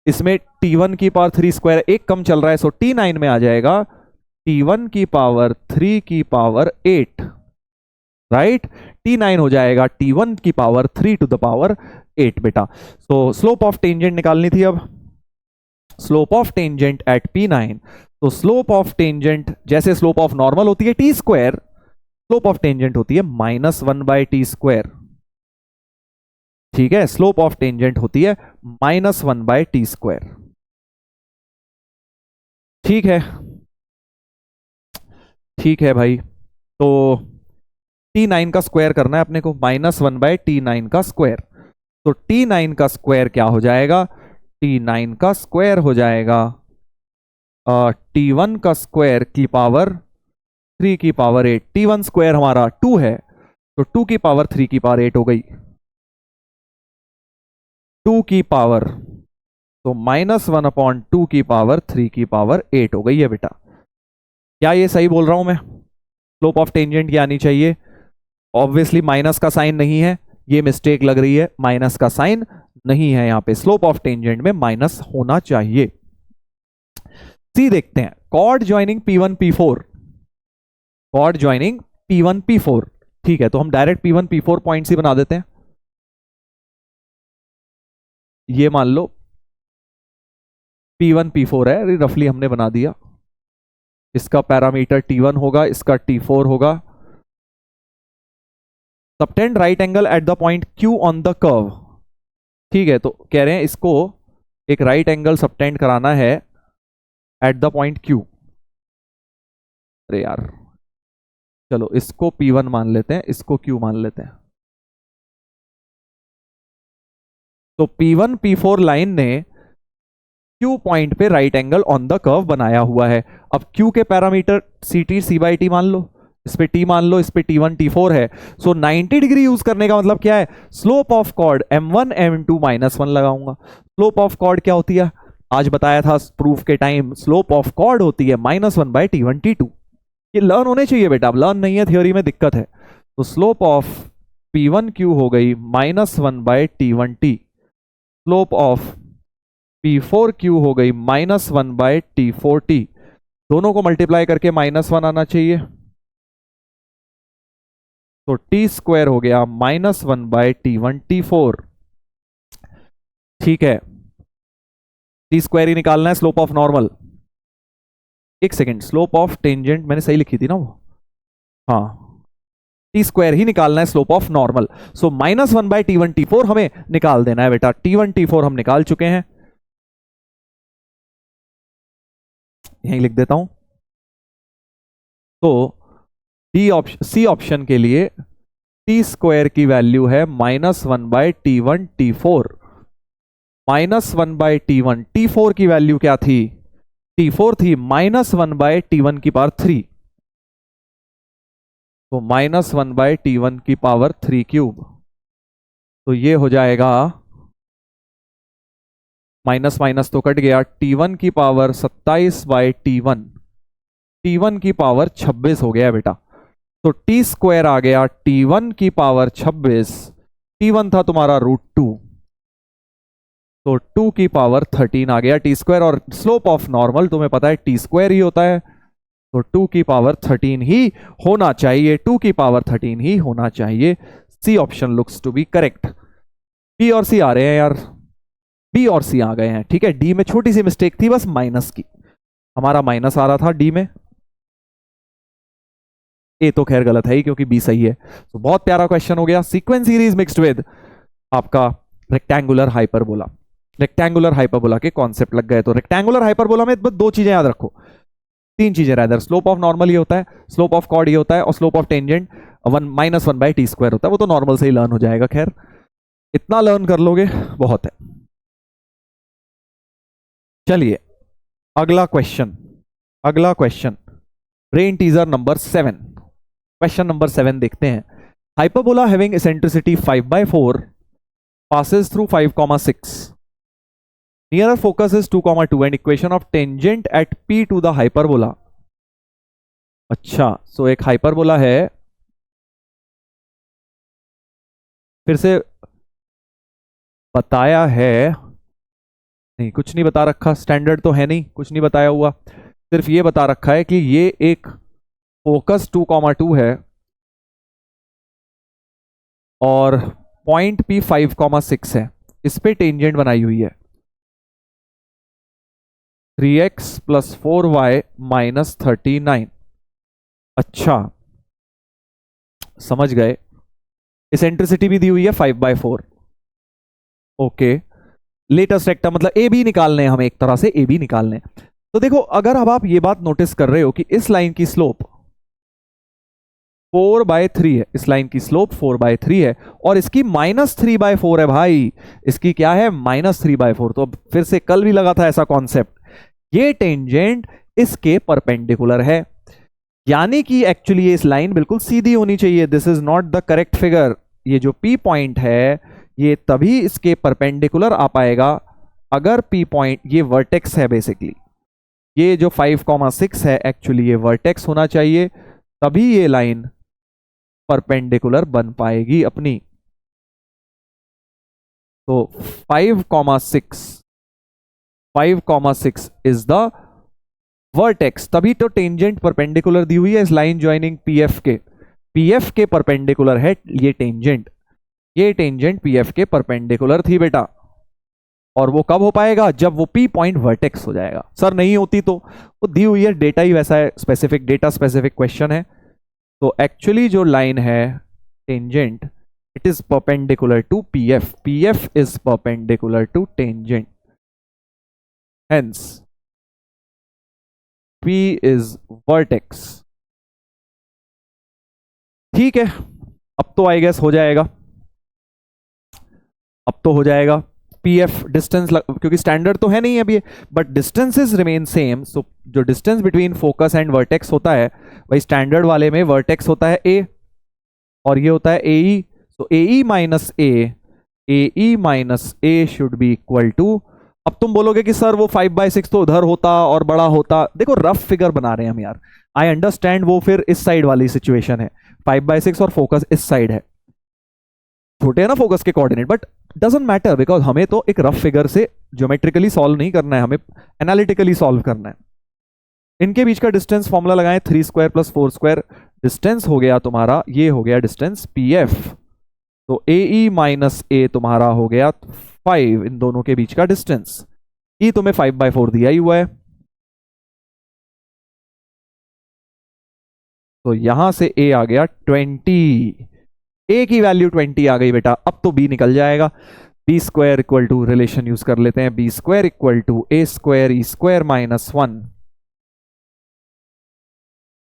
[SPEAKER 1] इसमें T1 की पावर 3 स्क्वायर एक कम चल रहा है, सो T9 में आ जाएगा T1 की पावर 3 की पावर 8, राइट, T9 हो जाएगा T1 की पावर 3 टू द पावर 8 बेटा। सो स्लोप ऑफ टेंजेंट निकालनी थी, अब slope of tangent at P9, तो स्लोप ऑफ टेंजेंट जैसे स्लोप ऑफ नॉर्मल होती है T square, slope of tangent होती है -1/T²। ठीक है, स्लोप ऑफ टेंजेंट होती है -1/T²। ठीक है, ठीक है भाई, तो T9 का स्क्वायर करना है अपने को, -1/T9 का स्क्वायर, तो T9 का स्क्वायर क्या हो जाएगा, T9 का स्क्वायर हो जाएगा T1 का स्क्वायर की पावर 3 की पावर 8, T1 स्क्वायर हमारा 2 है, तो 2 की पावर 3 की पावर 8 हो गई, 2 की पावर, तो -1/2 की पावर 3 की पावर 8 हो गई है बेटा। क्या ये सही बोल रहा हूं मैं? स्लोप ऑफ टेंजेंट क्या आनी चाहिए, ऑब्वियसली माइनस का साइन नहीं है, ये मिस्टेक लग रही है, माइनस का साइन नहीं है यहां पे, स्लोप ऑफ टेंजेंट में माइनस होना चाहिए। सी देखते हैं, cord joining P1 P4, cord joining P1 P4, ठीक है, तो हम डायरेक्ट P1 P4 पॉइंट्स ही बना देते हैं। ये मान लो P1 P4 है, रफली हमने बना दिया, इसका पैरामीटर T1 होगा, इसका T4 होगा। Subtend right angle eight the point Q on the curve, ठीक है, तो कह रहे हैं इसको एक राइट एंगल सबटेंड कराना है एट द पॉइंट Q। अरे यार चलो इसको P1 मान लेते हैं, इसको Q मान लेते हैं। तो P1 P4 लाइन ने Q पॉइंट पे right angle on the curve बनाया हुआ है। अब Q के पैरामीटर CT C/T मान लो, इस पे T मान लो, इस पे T1 T4 है। सो 90 डिग्री यूज करने का मतलब क्या है, slope of chord M1 M2 -1 लगाऊंगा। स्लोप ऑफ कॉर्ड क्या होती है, आज बताया था प्रूफ के टाइम, स्लोप ऑफ कॉर्ड होती है -1/T1 T2। ये लर्न होने चाहिए बेटा, अब लर्न नहीं है थियोरी में दिक्कत है। तो स्लोप ऑफ P1Q हो गई -1/T1T, स्लोप ऑफ P4Q हो गई -1/T4T, दोनों को मल्टीप्लाई करके -1 आना चाहिए। तो T² हो गया -1/T1 T4। ठीक है, T² ही निकालना है, स्लोप ऑफ नॉर्मल। एक सेकेंड, स्लोप ऑफ टेंजेंट मैंने सही लिखी थी ना वो, हाँ, T² ही निकालना है, slope of normal. So -1/T1 T4 हमें निकाल देना है बेटा। T1 T4 हम निकाल चुके हैं, यहीं लिख देता हूं। तो सी ऑप्शन के लिए T² की वैल्यू है -1/T1 T4। -1/T1 T4 की वैल्यू क्या थी, T4 थी -1/T1 की पावर 3। तो -1/T1 की पावर 3 क्यूब, तो ये हो जाएगा, माइनस माइनस तो कट गया, T1 की पावर 27/T1, T1 की पावर 26 हो गया बेटा। तो T² आ गया T1 की पावर 26, T1 था तुम्हारा √2, तो 2 की पावर 13 आ गया T²। और स्लोप ऑफ नॉर्मल तुम्हें पता है T² ही होता है, तो 2 की पावर 13 ही होना चाहिए, 2 की पावर 13 ही होना चाहिए। C option looks to be correct. B और सी आ रहे हैं यार, बी और सी आ गए हैं। ठीक है, डी में छोटी सी मिस्टेक थी बस, माइनस की, हमारा माइनस आ रहा था डी में। ए तो खैर गलत है ही क्योंकि बी सही है। तो बहुत प्यारा क्वेश्चन हो गया। सीक्वेंस सीरीज मिक्स्ड विद आपका रेक्टेंगुलर हाइपरबोला। रेक्टेंगुलर हाइपरबोला के कॉन्सेप्ट लग गए। तो रेक्टेंगुलर हाइपरबोला में बस दो चीजें याद रखो, तीन चीजें रादर, स्लोप ऑफ नॉर्मल ये होता है, स्लोप ऑफ कॉर्ड ये होता है, और स्लोप ऑफ टेंजेंट -1/T² होता है। वो तो नॉर्मल से ही लर्न हो जाएगा, खैर इतना लर्न कर लोगे बहुत है। चलिए अगला क्वेश्चन, अगला question brain teaser number 7, question number 7 देखते हैं। Hyperbola having eccentricity 5/4 passes through 5,6, nearer focus is 2,2 and equation of tangent at P to the hyperbola। अच्छा, सो एक हाइपरबोला है, फिर से बताया है, नहीं कुछ नहीं बता रखा, स्टैंडर्ड तो है नहीं, कुछ नहीं बताया हुआ, सिर्फ ये बता रखा है कि ये एक फोकस 2,2 है और पॉइंट P 5,6 है, इस पे टेंजेंट बनाई हुई है 3x + 4y - 39। अच्छा समझ गए, इसेंट्रिसिटी भी दी हुई है 5/4। ओके, लेटेस्ट रेक्टम मतलब ए बी निकालने हैं हमें, एक तरह से ए बी निकालने हैं। तो देखो अगर अब आप ये बात नोटिस कर रहे हो कि इस लाइन की स्लोप 4/3 है, इस लाइन की स्लोप 4/3 है और इसकी -3/4 है भाई, इसकी क्या है -3/4। तो अब फिर से कल भी लगा था ऐसा कॉन्सेप्ट, ये टेंजेंट इसके परपेंडिकुलर है, यानी कि एक्चुअली ये इस लाइन बिल्कुल सीधी होनी चाहिए। This is not the correct figure. ये जो P पॉइंट है ये तभी इसके परपेंडिकुलर आ पाएगा अगर P पॉइंट ये वर्टेक्स है, बेसिकली ये जो 5,6 है एक्चुअली ये वर्टेक्स होना चाहिए, तभी ये लाइन परपेंडिकुलर बन पाएगी अपनी। तो 5,6 इज द वर्टेक्स, तभी तो टेंजेंट परपेंडिकुलर दी हुई है इस लाइन ज्वाइनिंग PF के, PF के परपेंडिकुलर है ये टेंजेंट, ये टेंजेंट PF के परपेंडिकुलर थी बेटा। और वो कब हो पाएगा, जब वो P पॉइंट वर्टेक्स हो जाएगा। सर नहीं होती तो वो दी हुई है, डेटा ही वैसा है, स्पेसिफिक डेटा स्पेसिफिक क्वेश्चन है। तो एक्चुअली जो लाइन है tangent, it is perpendicular to PF, PF is perpendicular to tangent, hence P is vertex। ठीक है, अब तो आई गेस हो जाएगा, अब तो हो जाएगा। पी एफ डिस्टेंस, क्योंकि स्टैंडर्ड तो है नहीं अभी, बट डिस्टेंसेस रिमेन सेम। सो जो distance between focus and vertex होता है, वही स्टैंडर्ड वाले में वर्टेक्स होता है ए, और ये होता है ए ई। सो A E minus A should be equal to, अब तुम बोलोगे कि सर वो 5/6 तो उधर होता और बड़ा होता। देखो रफ फिगर बना रहे हैं हम यार, आई अंडरस्टैंड, वो फिर इस साइड वाली सिचुएशन है, 5/6 और फोकस इस साइड है, छोटे है ना फोकस के coordinate, but doesn't matter because हमें तो एक रफ फिगर से ज्योमेट्रिकली सॉल्व नहीं करना है, हमें एनालिटिकली सॉल्व करना है। इनके बीच का डिस्टेंस फॉर्मूला लगाएं, 3² + 4², डिस्टेंस हो गया तुम्हारा, ये हो गया डिस्टेंस पी एफ। तो ए ई माइनस ए तुम्हारा हो गया 5, इन दोनों के बीच का डिस्टेंस। ई तुम्हें 5/4 दिया ही हुआ है, तो यहां से ए आ गया 20, ए की वैल्यू 20 आ गई बेटा। अब तो बी निकल जाएगा, b² equal to, relation use कर लेते हैं, b² equal to a² e² -1,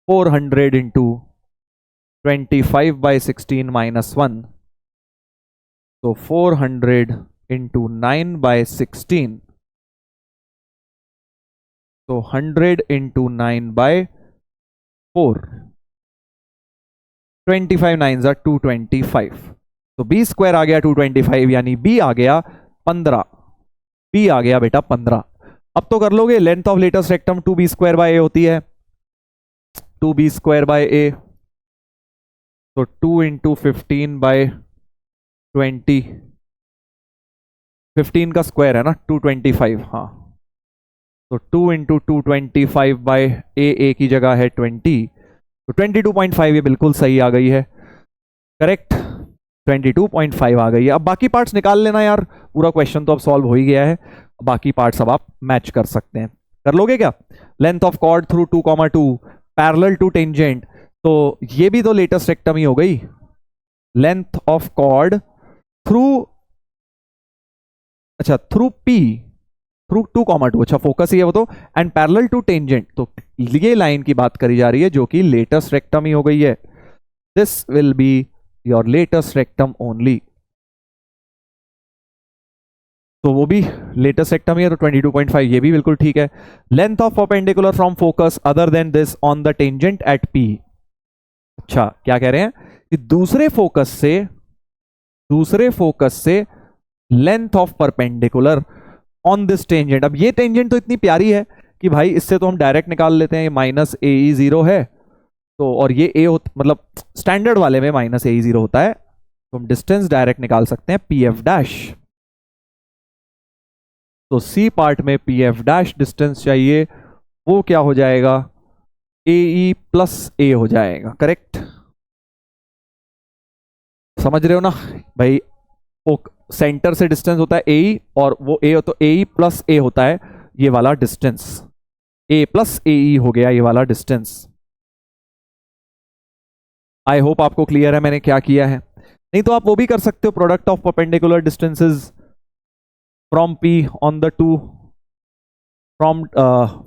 [SPEAKER 1] 400 into 25/16 -1, तो 400 इंटू 9/16, तो 100 इंटू 9/4, 25 9 are 225, तो b² आ गया 225, यानी b आ गया 15, b आ गया बेटा 15। अब तो कर लोगे, length of latus rectum 2b² a होती है, 2b²a, तो 2 इंटू 15/20, 15 का स्क्वायर है ना 225, हाँ, तो 2 इंटू 225/a की जगह है 20, तो 22.5 ये बिल्कुल सही आ गई है, करेक्ट, 22.5 आ गई है। अब बाकी पार्ट्स निकाल लेना यार, पूरा क्वेश्चन तो अब सॉल्व हो ही गया है, बाकी पार्ट्स अब आप मैच कर सकते हैं। कर लोगे क्या? Length of chord through 2,2 parallel to tangent, तो ये भी तो लेटेस्ट रेक्टम ही हो गई। लेंथ ऑफ कॉर्ड थ्रू, अच्छा थ्रू पी, थ्रू 2,2, अच्छा फोकस ही है वो तो, एंड पैरेलल टू टेंजेंट, तो ये लाइन की बात करी जा रही है जो कि लेटेस्ट रेक्टम ही हो गई है। This will be your latus rectum only, तो वो भी लेटेस्ट रेक्टम ही है, तो 22.5 ये भी बिल्कुल ठीक है। Length of perpendicular from focus other than this on the tangent at P, अच्छा क्या कह रहे हैं कि दूसरे फोकस से length of perpendicular on this tangent. अब ये टेंजेंट तो इतनी प्यारी है कि भाई इससे तो हम डायरेक्ट निकाल लेते हैं, ये -AE0 है, तो और ये a मतलब स्टैंडर्ड वाले में -AE0 होता है, तो हम डिस्टेंस डायरेक्ट निकाल सकते हैं PF', तो सी पार्ट में PF' डिस्टेंस चाहिए, वो क्या हो जाएगा, AE + A हो जाएगा, करेक्ट, समझ रहे हो ना भाई, सेंटर से डिस्टेंस होता है AE, और वो A तो AE + A होता है ये वाला डिस्टेंस, A + AE हो गया ये वाला डिस्टेंस। आई होप आपको क्लियर है मैंने क्या किया है, नहीं तो आप वो भी कर सकते हो, product of perpendicular distances from P on the two from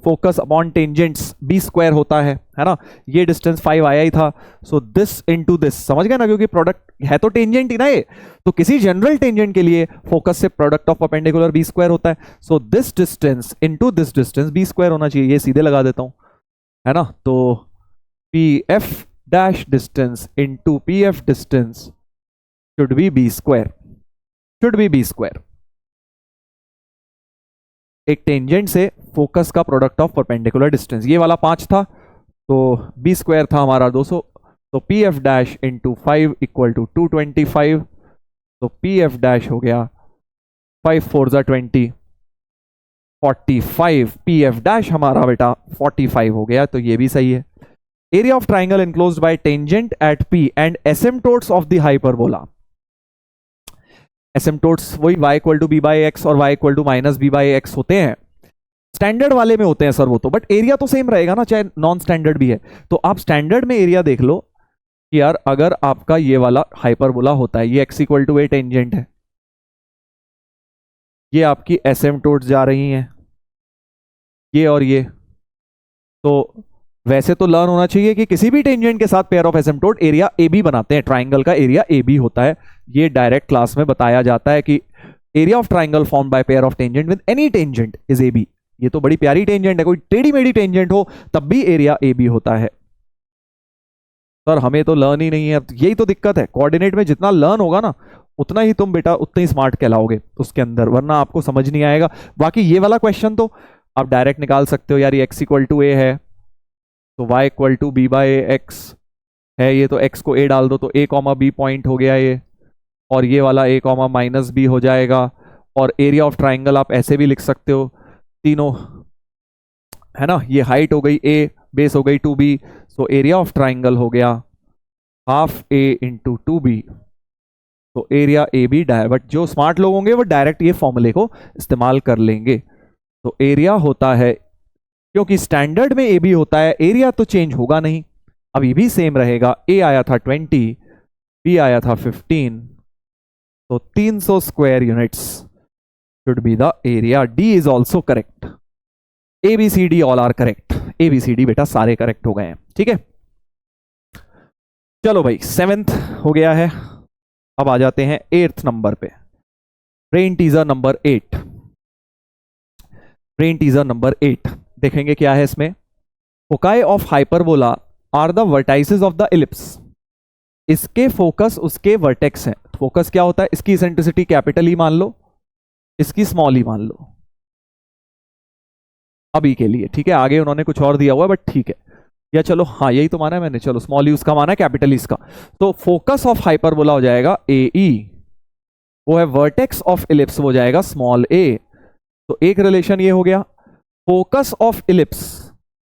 [SPEAKER 1] focus upon tangents, b² होता है ना, ये डिस्टेंस 5 आया ही था, सो दिस इनटू दिस, समझ गए ना, क्योंकि प्रोडक्ट है तो टेंजेंट ही ना ये, तो किसी जनरल टेंजेंट के लिए फोकस से प्रोडक्ट ऑफ परपेंडिकुलर b² होता है, so this distance into this distance b² होना चाहिए, ये सीधे लगा देता हूं, है ना, तो PF' distance into PF distance should be b², should be b², एक टेंजेंट से फोकस का प्रोडक्ट ऑफ परपेंडिकुलर डिस्टेंस, ये वाला 5 था, तो b² था हमारा 200, तो PF' इंटू 5 इक्वल टू 225, तो PF' हो गया 5 4 ज़ा 20, 45, PF' हमारा बेटा 45 हो गया, तो ये भी सही है। Area of triangle enclosed by tangent at P and asymptotes of the hyperbola, asymptotes वही y इक्वल टू b/x और y इक्वल टू -b/x होते हैं, स्टैंडर्ड वाले में होते हैं सर वो तो, बट एरिया तो सेम रहेगा ना, चाहे नॉन स्टैंडर्ड भी है, तो आप स्टैंडर्ड में एरिया देख लो कि यार अगर आपका ये वाला हाइपरबोला होता है, ये x equal to a tangent है, ये आपकी एसिम्पटोट्स जा रही हैं, ये और ये, तो वैसे तो लर्न होना चाहिए कि किसी भी टेंजेंट के साथ pair of asymptote area A B बनाते हैं, ट्राइंगल का एरिया ए बी होता है। ये डायरेक्ट क्लास में बताया जाता है कि area of triangle formed by pair of tangent with any tangent is A B. ये तो बड़ी प्यारी टेंजेंट है, कोई टेढ़ी मेढ़ी टेंजेंट हो तब भी एरिया ए बी होता है। सर हमें तो लर्न ही नहीं है, यही तो दिक्कत है। कोऑर्डिनेट में जितना लर्न होगा ना उतना ही तुम बेटा उतने ही स्मार्ट कहलाओगे उसके अंदर, वरना आपको समझ नहीं आएगा। बाकी ये वाला क्वेश्चन तो आप डायरेक्ट निकाल सकते हो यार, ये एक्स इक्वल टू ए है तो y equal to B by X है, ये तो x को a डाल दो तो a कॉमा बी पॉइंट हो गया ये, और ये वाला a कॉमा माइनस बी हो जाएगा। और एरिया ऑफ ट्राइंगल आप ऐसे भी लिख सकते हो तीनों, है ना, ये हाइट हो गई a, बेस हो गई 2b, so area of triangle हो गया हाफ a इंटू 2b, तो एरिया ए बी बट जो स्मार्ट लोग होंगे वो डायरेक्ट ये फॉर्मूले को इस्तेमाल कर लेंगे। तो एरिया होता है, क्योंकि स्टैंडर्ड में ए बी होता है, एरिया तो चेंज होगा नहीं, अभी भी सेम रहेगा। ए आया था 20, बी आया था 15, तो 300 square units should be the area. D is also correct, A B C D all are correct, A B C D बेटा सारे करेक्ट हो गए हैं, ठीक है। चलो भाई 7th हो गया है, अब आ जाते हैं 8th नंबर पे। Brain teaser number 8, brain teaser number 8 देखेंगे क्या है इसमें। Foci of hyperbola are the vertices of the ellipse. इसके फोकस उसके वर्टेक्स हैं। फोकस क्या होता है, इसकी इसेंट्रिसिटी कैपिटल ई मान लो, इसकी स्मॉल ई मान लो अभी के लिए, ठीक है। आगे उन्होंने कुछ और दिया हुआ है बट ठीक है, या चलो हाँ यही तो माना है मैंने, चलो स्मॉल ई उसका माना है, कैपिटल ई इसका। तो फोकस ऑफ हाइपरबोला हो जाएगा ए ई, वो है वर्टेक्स ऑफ इलिप्स हो जाएगा स्मॉल ए। तो एक रिलेशन ये हो गया, focus of ellipse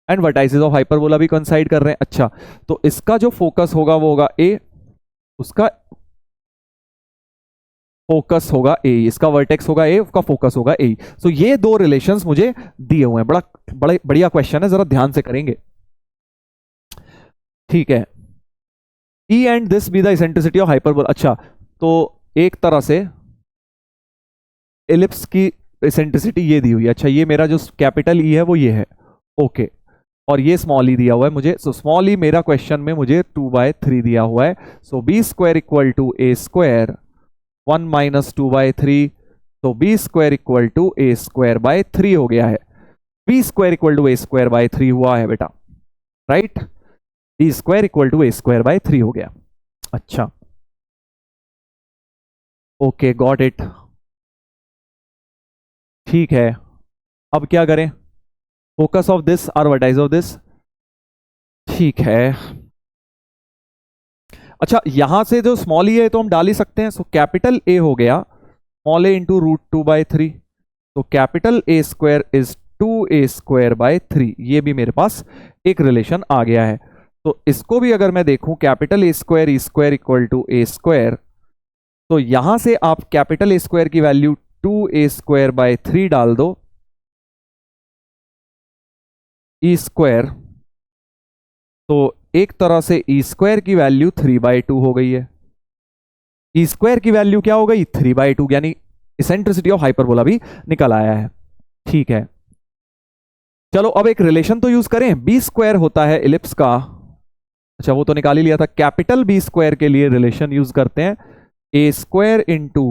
[SPEAKER 1] and vertices of hyperbola भी कोइंसाइड कर रहे हैं। अच्छा, तो इसका जो फोकस होगा वो होगा ए, उसका फोकस होगा ए, इसका वर्टेक्स होगा ए, उसका फोकस होगा ए। सो ये दो रिलेशंस मुझे दिए हुए हैं। बड़ा बढ़िया क्वेश्चन है, जरा ध्यान से करेंगे, ठीक है। E and this be the eccentricity of hyperbola. अच्छा, तो एक तरह से इलिप्स की इसेंट्रिसिटी ये दी हुई है। अच्छा, ये मेरा जो कैपिटल ई है वो ये है, ओके, और ये स्मॉल ई दिया हुआ है मुझे। सो स्मॉल ई मेरा क्वेश्चन में मुझे 2/3 दिया हुआ है। So B square equal to A square 1 minus 2/3, तो B square equal to A square by 3 हो गया है। B square equal to A square by 3 हुआ है बेटा, right. B square equal to A square by 3 हो गया। अच्छा, ओके, गॉट इट, ठीक है। अब क्या करें, फोकस ऑफ दिस और वर्टाइस ऑफ दिस, ठीक है। अच्छा, यहां से जो स्मॉल ई है तो हम डाल ही सकते हैं। सो कैपिटल ए हो गया स्मॉल ए इंटू √2/3, तो capital A square is 2a square by 3। ये भी मेरे पास एक रिलेशन आ गया है। तो इसको भी अगर मैं देखूं, capital A square E square equal to A square, तो यहां से आप कैपिटल ए स्क्वायर की वैल्यू 2a स्क्वायर बाय 3 डाल दो, ई स्क्वायर, तो एक तरह से ई स्क्वायर की वैल्यू 3/2 हो गई है। ई स्क्वायर की वैल्यू क्या हो गई, 3/2, यानी इसेंट्रिसिटी ऑफ हाइपरबोला भी निकल आया है, ठीक है। चलो अब एक रिलेशन तो यूज करें, बी स्क्वायर होता है इलिप्स का। अच्छा, वो तो निकाल ही लिया था। कैपिटल बी स्क्वायर के लिए रिलेशन यूज करते हैं, ए स्क्वायर इंटू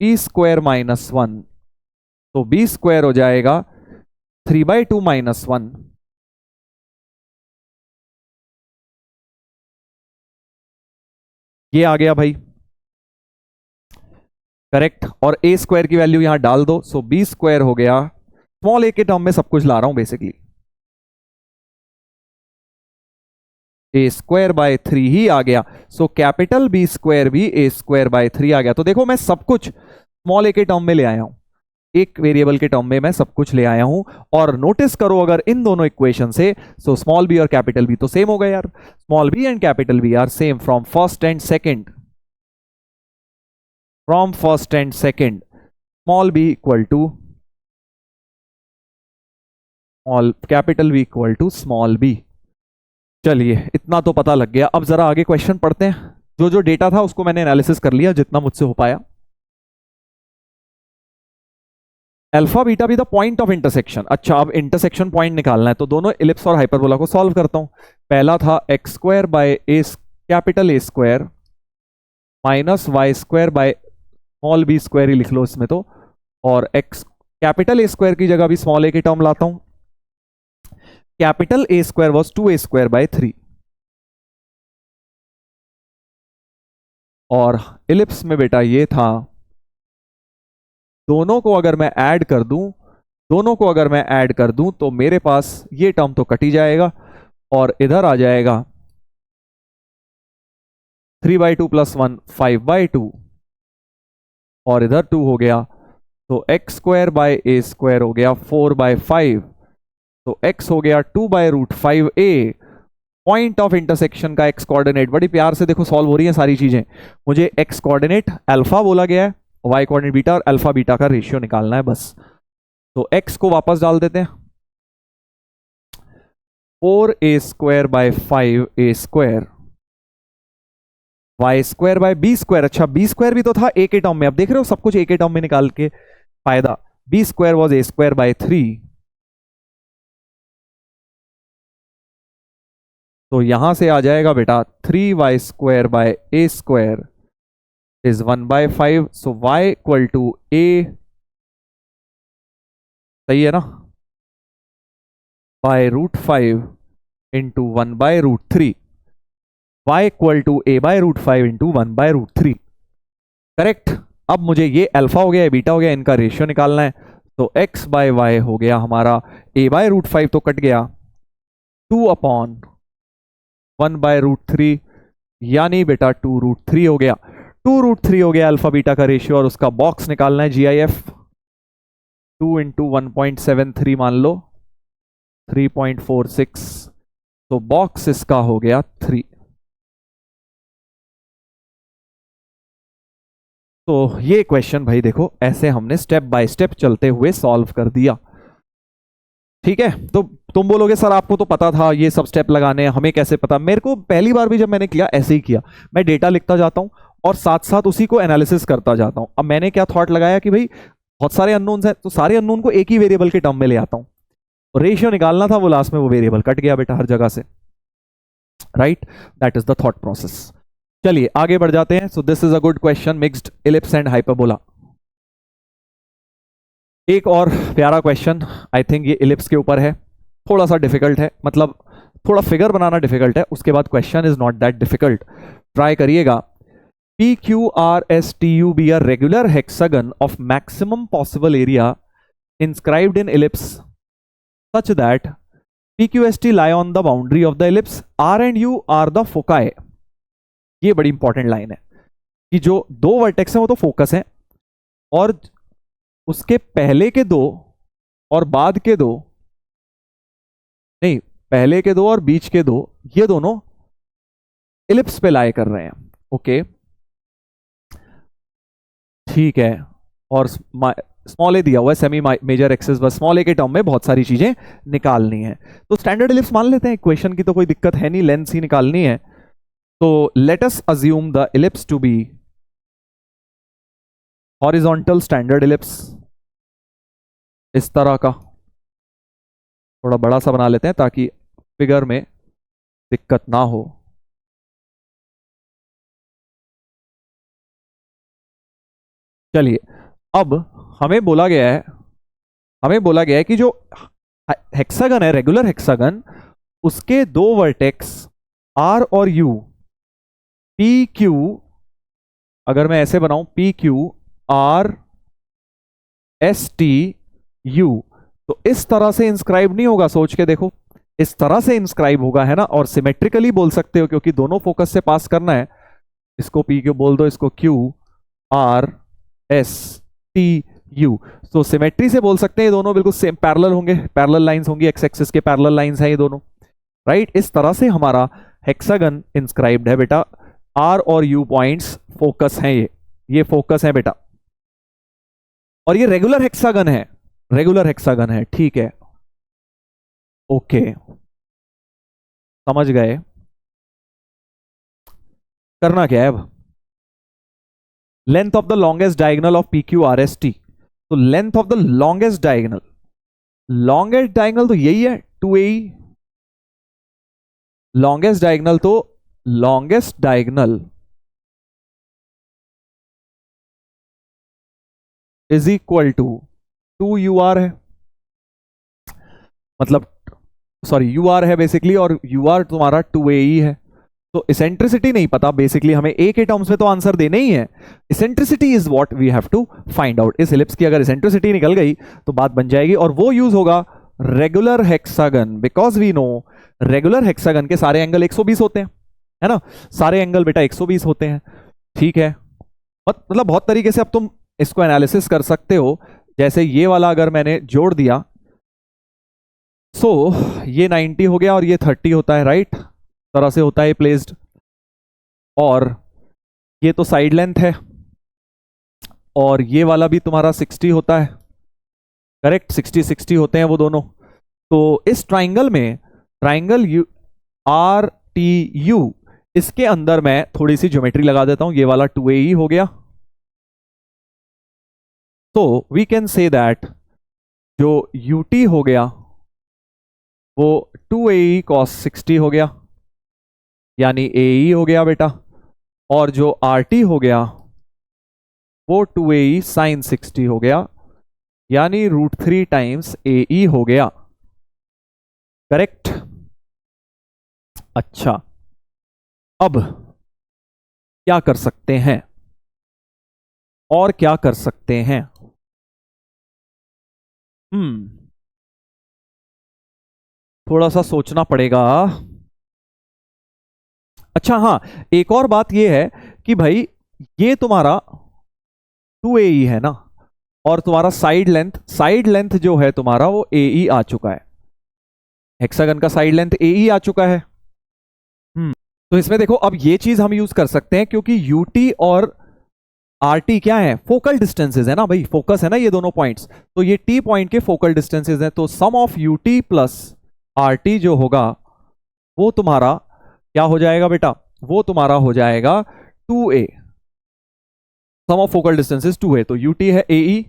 [SPEAKER 1] ई स्क्वायर माइनस 1, तो बी स्क्वायर हो जाएगा 3/2 माइनस 1, ये आ गया भाई, करेक्ट। और ए स्क्वायर की वैल्यू यहां डाल दो, सो बी स्क्वायर हो गया, स्मॉल ए के टर्म में सब कुछ ला रहा हूं बेसिकली, ए स्क्वायर बाय 3 ही आ गया। सो कैपिटल बी स्क्वायर भी ए स्क्वायर बाय 3 आ गया। तो देखो मैं सब कुछ स्मॉल ए के टर्म में ले आया हूं, एक वेरिएबल के टर्म में मैं सब कुछ ले आया हूं। और नोटिस करो अगर इन दोनों इक्वेशन से, सो स्मॉल बी और कैपिटल बी तो सेम हो गए यार, small b and capital B are same from first and second, from first and second small b equal to small, capital B equal to small b. चलिए इतना तो पता लग गया। अब जरा आगे क्वेश्चन पढ़ते हैं। जो जो डेटा था उसको मैंने एनालिसिस कर लिया जितना मुझसे हो पाया। अल्फा बीटा भी द पॉइंट ऑफ इंटरसेक्शन। अच्छा, अब इंटरसेक्शन पॉइंट निकालना है, तो दोनों इलिप्स और हाइपरबोला को सॉल्व करता हूं। पहला था X square by A capital A square minus Y square by small B square ही लिख लो इसमें तो, और एक्स कैपिटल ए स्क्वायर की जगह भी स्मॉल ए की टर्म लाता हूं। Capital A square was 2a square by 3, और इलिप्स में बेटा ये था, दोनों को अगर मैं ऐड कर दूं, दोनों को अगर मैं ऐड कर दूं तो मेरे पास ये टर्म तो कट ही जाएगा, और इधर आ जाएगा 3/2 प्लस 1 5/2, और इधर 2 हो गया, तो x square by A square हो गया 4/5, तो x हो गया 2/√5a। पॉइंट ऑफ इंटरसेक्शन का x कोऑर्डिनेट बड़ी प्यार से देखो सॉल्व हो रही है सारी चीजें। मुझे x कोऑर्डिनेट अल्फा बोला गया है, y कोऑर्डिनेट बीटा, और अल्फा बीटा का रेशियो निकालना है बस। तो x को वापस डाल देते हैं, 4a square by 5a square y square by b square. अच्छा, b स्क्वायर भी तो था a के टर्म में, अब देख रहे हो सब कुछ a के टर्म में निकाल के फायदा। b square was a square by 3, तो यहां से आ जाएगा बेटा 3y square by A square is 1/5, so y equal to a, सही है ना, by√5 into 1/√3, y equal to a/√5 into 1/√3, correct. अब मुझे ये अल्फा हो गया, बीटा हो गया, इनका रेशियो निकालना है, तो x बाय वाई हो गया हमारा a/√5 तो कट गया, 2/1/√3, यानी बेटा 2√3 हो गया, 2√3 हो गया अल्फा बीटा का रेशियो, और उसका बॉक्स निकालना है GIF, 2 इंटू 1.73 मान लो 3.46, तो बॉक्स इसका हो गया 3। तो ये क्वेश्चन भाई देखो ऐसे हमने स्टेप बाय स्टेप चलते हुए सॉल्व कर दिया, ठीक है। तो तुम बोलोगे सर आपको तो पता था ये सब स्टेप लगाने, हमें कैसे पता? मेरे को पहली बार भी जब मैंने किया ऐसे ही किया, मैं डेटा लिखता जाता हूं और साथ साथ उसी को एनालिसिस करता जाता हूं। अब मैंने क्या थॉट लगाया कि भाई बहुत सारे अननोन्स हैं, तो सारे अननोन को एक ही वेरिएबल के टर्म में ले आता हूं, रेशियो निकालना था, वो लास्ट में वो वेरिएबल कट गया बेटा हर जगह से, right. That is the thought process. चलिए आगे बढ़ जाते हैं। So this is a good question, mixed ellipse and hyperbola. एक और प्यारा क्वेश्चन, आई थिंक ये इलिप्स के ऊपर है, थोड़ा सा डिफिकल्ट है, मतलब थोड़ा फिगर बनाना डिफिकल्ट है, उसके बाद question is not that difficult, try करिएगा। PQRSTU be a regular hexagon of maximum possible area inscribed in ellipse such that PQST lie on the boundary of the ellipse, R and U are the foci। ये बड़ी important line है कि जो दो vertex हैं वो तो focus हैं, और उसके पहले के दो और बाद के दो, नहीं पहले के दो और बीच के दो, ये दोनों इलिप्स पे लाई कर रहे हैं, ओके ठीक है। और स्मॉल ए दिया हुआ है सेमी मेजर एक्सेस, बस स्मॉल ए के टर्म में बहुत सारी चीजें निकालनी है, तो स्टैंडर्ड इलिप्स मान लेते हैं, इक्वेशन की तो कोई दिक्कत है नहीं, लेंथ ही निकालनी है। तो let us assume the ellipse to be horizontal standard ellipse, इस तरह का, थोड़ा बड़ा सा बना लेते हैं ताकि फिगर में दिक्कत ना हो। चलिए अब हमें बोला गया है कि जो हेक्सागन है, रेगुलर हेक्सागन, उसके दो वर्टेक्स आर और यू, पी क्यू, अगर मैं ऐसे बनाऊं PQ R ST U, तो इस तरह से इंस्क्राइब नहीं होगा, सोच के देखो, इस तरह से इंस्क्राइब होगा, है ना, और सिमेट्रिकली बोल सकते हो क्योंकि दोनों फोकस से पास करना है, इसको PQ बोल दो, इसको Q R S T U, तो सिमेट्री से बोल सकते हैं ये दोनों बिल्कुल सेम पैरेलल होंगे, पैरेलल लाइंस होंगी, एक्स एक्सिस के पैरेलल लाइंस हैं ये दोनों, राइट। इस तरह से हमारा हेक्सागन इंस्क्राइब्ड है बेटा, R और U पॉइंट्स फोकस हैं, ये फोकस है बेटा, और ये रेगुलर हेक्सागन है, रेगुलर हेक्सागन है, ठीक है, ओके समझ गए। करना क्या है अब, length of the longest diagonal of PQRST, तो length of the longest diagonal तो यही है 2AE। Longest diagonal is equal to 2UR है, मतलब सॉरी UR है बेसिकली, और UR तुम्हारा 2AE है। तो इसेंट्रिसिटी नहीं पता, बेसिकली हमें ए के टर्म्स में तो आंसर देने ही है। Eccentricity is what we have to find out. इस इलिप्स की अगर इसेंट्रिसिटी निकल गई तो बात बन जाएगी, और वो यूज होगा regular hexagon, because we know regular hexagon के सारे एंगल 120 होते हैं, है ना, सारे एंगल बेटा 120 होते हैं। ठीक है, मतलब बहुत तरीके से अब तुम इसको एनालिसिस कर सकते हो। जैसे ये वाला अगर मैंने जोड़ दिया, सो ये 90 हो गया और ये 30 होता है, राइट, तरह से होता है प्लेस्ड, और ये तो साइड लेंथ है, और ये वाला भी तुम्हारा 60 होता है, करेक्ट, 60 होते हैं वो दोनों। तो इस ट्राइंगल में, ट्राइंगल RTU, इसके अंदर मैं थोड़ी सी ज्योमेट्री लगा देता हूं। ये वाला 2AE हो गया, तो वी कैन से दैट जो UT हो गया वो 2AE cos 60 हो गया, यानी AE हो गया बेटा, और जो RT हो गया वो 2AE sin 60 हो गया, यानी √3 टाइम्स AE हो गया, करेक्ट। अच्छा, अब क्या कर सकते हैं, और क्या कर सकते हैं? थोड़ा सा सोचना पड़ेगा। अच्छा हाँ, एक और बात यह है कि भाई ये तुम्हारा 2AE है ना, और तुम्हारा साइड लेंथ जो है तुम्हारा वो AE आ चुका है, हेक्सागन का साइड लेंथ AE आ चुका है। तो इसमें देखो, अब ये चीज हम यूज कर सकते हैं, क्योंकि UT और RT क्या है, फोकल डिस्टेंसेस है ना भाई, फोकस है ना ये दोनों पॉइंट्स, तो ये T पॉइंट के फोकल डिस्टेंसेस हैं। तो सम ऑफ UT प्लस RT जो होगा वो तुम्हारा क्या हो जाएगा बेटा, वो तुम्हारा हो जाएगा 2A, some of focal distances 2A। तो UT है AE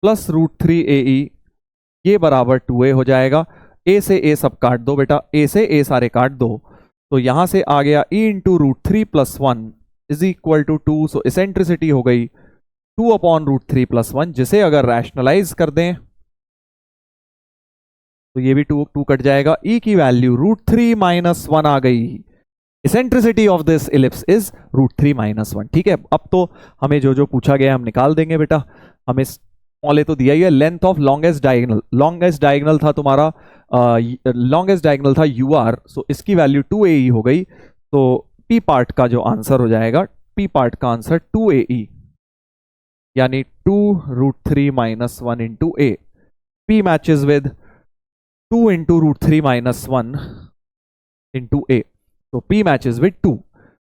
[SPEAKER 1] प्लस √3 AE, ये बराबर 2A हो जाएगा। A से A सब काट दो बेटा, A से A सारे काट दो, तो यहां से आ गया E into √3 plus 1 is equal to 2। So eccentricity हो गई 2/√3 प्लस 1, जिसे अगर रैशनलाइज कर दें तो ये भी 2 कट जाएगा। E की वैल्यू √3 माइनस 1 आ गई। Eccentricity of this ellipse is √3 minus 1। ठीक है, अब तो हमें जो जो पूछा गया हम निकाल देंगे बेटा। हमें मॉले तो दिया ही है, लेंथ ऑफ लॉन्गेस्ट डायगोनल था तुम्हारा, लॉन्गेस्ट डायगोनल था UR, सो इसकी वैल्यू 2AE हो गई। तो P पार्ट का जो आंसर हो जाएगा, P पार्ट का आंसर 2AE, यानी 2√3 minus 1 into A। P matches with 2 into √3 minus 1 into A, तो P matches with 2,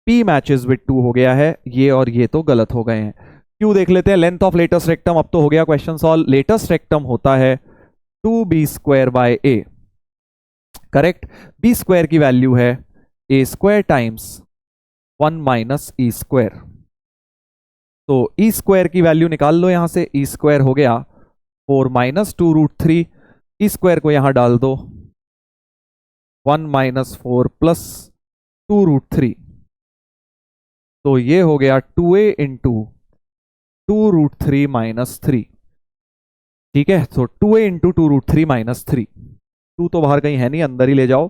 [SPEAKER 1] P matches with 2 हो गया है। ये और ये तो गलत हो गए हैं। क्यों देख लेते हैं, लेंथ ऑफ लेटेस्ट रेक्टम, अब तो हो गया क्वेश्चन सॉल्व। लेटेस्ट रेक्टम होता है 2B² bye A, correct. B² की वैल्यू है A² टाइम्स 1 माइनस E²। तो E² की वैल्यू निकाल लो यहां से, E² हो गया 4 माइनस 2√3, E² को यहां डाल दो 1 माइनस 4 प्लस 2√3, तो ये हो गया 2A इंटू 2√3 माइनस 3। ठीक है, तो 2A इंटू 2√3 माइनस 3, 2 तो बाहर कहीं है नहीं, अंदर ही ले जाओ।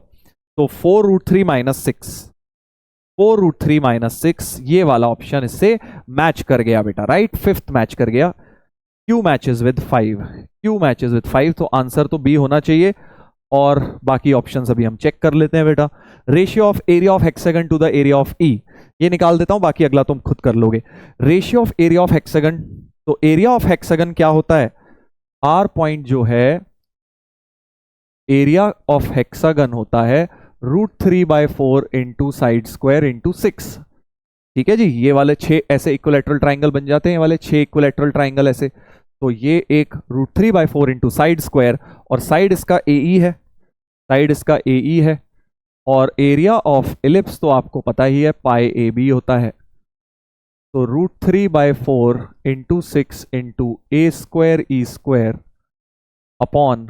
[SPEAKER 1] तो 4√3 माइनस 6, 4√3 माइनस 6, ये वाला ऑप्शन इससे मैच कर गया बेटा, राइट, फिफ्थ मैच कर गया। Q matches with 5, Q matches with 5, तो आंसर तो B होना चाहिए। और बाकी ऑप्शंस अभी हम चेक कर लेते हैं बेटा। Ratio of area of hexagon to the area of E, ये निकाल देता हूं, बाकी अगला तुम खुद कर लोगे। Ratio of area of hexagon, तो एरिया ऑफ हेक्सागन क्या होता है, R पॉइंट जो है एरिया ऑफ हेक्सागन होता है √3/4 इंटू साइड स्क्वायर इंटू 6। ठीक है जी, ये वाले 6 ऐसे इक्विलैटरल ट्राइंगल बन जाते हैं, ये वाले 6 इक्विलैटरल ट्राइंगल ऐसे। तो ये एक √3/4 इंटू साइड स्क्वायर, और साइड इसका AE है, साइड इसका AE है, और एरिया ऑफ इलिप्स तो आपको पता ही है पाई AB होता है। तो √3/4 into 6 into a² upon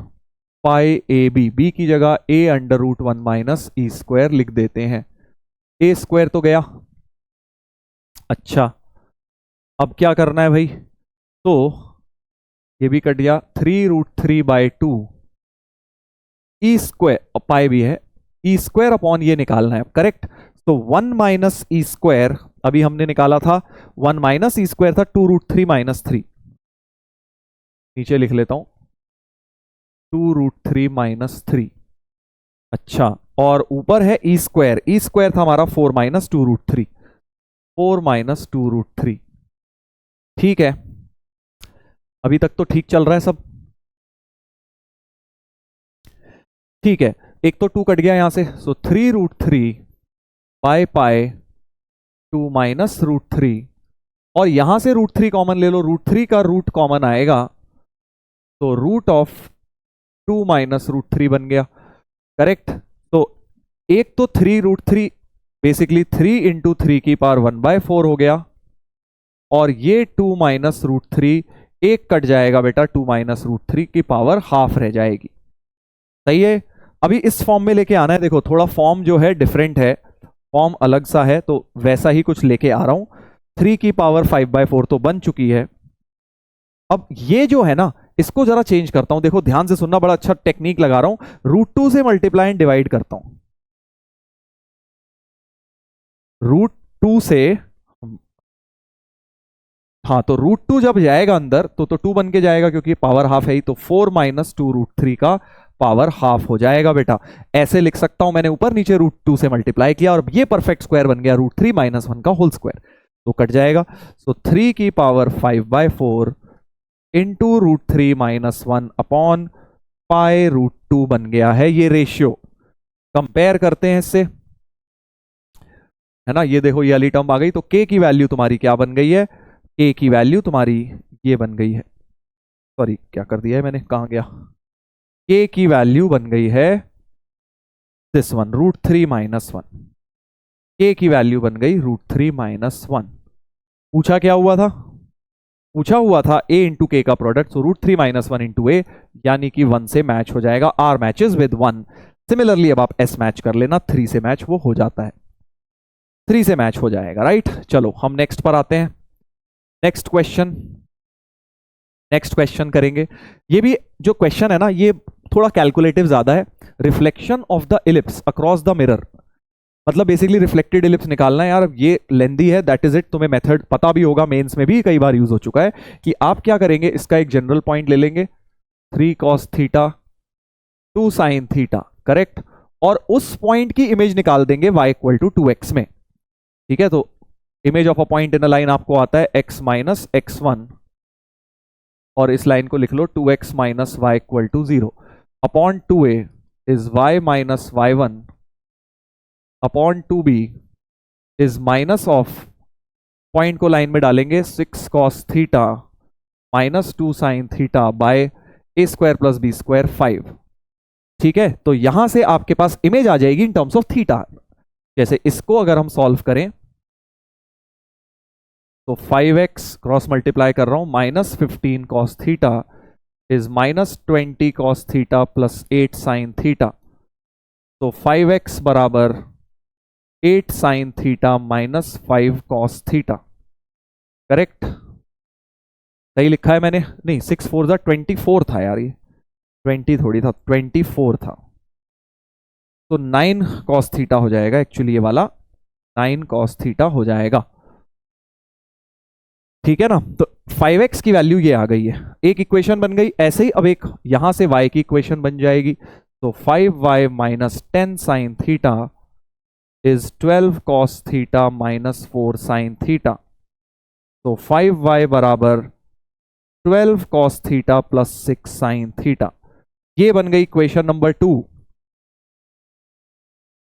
[SPEAKER 1] pi A B, B की जगह a√1 माइनस e² लिख देते हैं। a² तो गया। अच्छा, अब क्या करना है भाई, तो ये भी कट गया। 3√3/2 e² पाई भी है, e² अपॉन ये निकालना है, करेक्ट। तो 1 माइनस e², अभी हमने निकाला था 1 माइनस e² था 2√3 माइनस 3, नीचे लिख लेता हूं 2√3 माइनस 3। अच्छा, और ऊपर है e², e² था हमारा 4 माइनस 2√3, 4 माइनस 2√3। ठीक है, अभी तक तो ठीक चल रहा है सब। ठीक है, एक तो 2 कट गया यहां से, सो 3√3 पाई पाई 2 माइनस √3, और यहां से √3 कॉमन ले लो, √3 का रूट कॉमन आएगा, तो रूट ऑफ 2 माइनस √3 बन गया, करेक्ट। तो एक तो 3√3 बेसिकली 3 इंटू 3 की पावर 1/4 हो गया, और ये 2 माइनस √3 एक कट जाएगा बेटा, 2 माइनस √3 की पावर हाफ रह जाएगी। सही है, अभी इस फॉर्म में लेके आना है। देखो थोड़ा फॉर्म जो है डिफरेंट है, फॉर्म अलग सा है, तो वैसा ही कुछ लेके आ रहा हूं। 3 की पावर 5/4 तो बन चुकी है। अब ये जो है ना, इसको जरा चेंज करता हूं, देखो ध्यान से सुनना, बड़ा अच्छा टेक्निक लगा रहा हूं। √2 से मल्टीप्लाई एंड डिवाइड करता हूं, √2 से, हाँ तो √2 जब जाएगा अंदर तो 2 बन के जाएगा, क्योंकि पावर हाफ है ही, तो 4 माइनस 2√3 का पावर हाफ हो जाएगा बेटा। ऐसे लिख सकता हूं, मैंने ऊपर नीचे √2 से मल्टीप्लाई किया और ये परफेक्ट स्क्वायर बन गया, √3 माइनस 1 का होल स्क्वायर, तो कट जाएगा। सो 3 की power 5/4 into √3 minus 1 upon pi √2 बन गया है ये रेशियो। कंपेयर करते हैं इससे, है ना, ये देखो ये वाली टर्म आ गई, तो k की वैल्यू तुम्हारी क्या बन गई है, k की वैल्यू तुम्हारी ये बन गई है, सॉरी क्या कर दिया है मैंने, कहां गया, k की वैल्यू बन गई है दिस वन, √3 माइनस 1, k की वैल्यू बन गई √3 माइनस 1। पूछा क्या हुआ था, पूछा हुआ था a इंटू के का प्रोडक्ट, सो √3 माइनस 1 इंटू ए, यानी कि 1 से मैच हो जाएगा, r मैचेस विद 1। सिमिलरली अब आप s मैच कर लेना, 3 से मैच वो हो जाता है, 3 से मैच हो जाएगा, राइट। चलो हम नेक्स्ट पर आते हैं, नेक्स्ट क्वेश्चन करेंगे। ये भी जो क्वेश्चन है ना, ये थोड़ा कैलकुलेटिव ज्यादा है। Reflection of the ellipse across the mirror, मतलब बेसिकली रिफ्लेक्टेड इलिप्स निकालना है यार, ये लेंदी है, दैट इज इट। तुम्हें मेथड पता भी होगा, मेंस में भी कई बार यूज हो चुका है, कि आप क्या करेंगे, इसका एक जनरल पॉइंट ले लेंगे, 3 cos theta 2 sin theta, correct, और उस पॉइंट की इमेज निकाल देंगे y इक्वल टू 2x में। ठीक है, तो image of a point in a line आपको आता है x माइनस x1, और इस लाइन को लिख लो 2x minus y equal to 0 upon 2a is y minus y1 upon 2b is minus of, point को लाइन में डालेंगे 6 cos theta minus 2 sin theta by a² plus b² 5। ठीक है, तो यहां से आपके पास इमेज आ जाएगी इन टर्म्स ऑफ थीटा। जैसे इसको अगर हम सॉल्व करें, तो 5x क्रॉस मल्टीप्लाई कर रहा हूं, minus 15 cos theta is minus 20 cos theta plus 8 sin theta, तो 5x बराबर 8 sin theta minus 5 cos theta, correct. सही लिखा है मैंने, नहीं 6 4 24 था यार, ये 20 थोड़ी था, 24 था, तो 9 cos थीटा हो जाएगा, एक्चुअली ये वाला 9 cos थीटा हो जाएगा। ठीक है ना, तो 5x की वैल्यू ये आ गई है, एक इक्वेशन बन गई। ऐसे ही अब एक यहां से y की इक्वेशन बन जाएगी, तो 5y minus 10 sin theta is 12 cos theta minus 4 sin theta, तो 5y बराबर 12 cos theta plus 6 sin theta. ये बन गई इक्वेशन नंबर 2,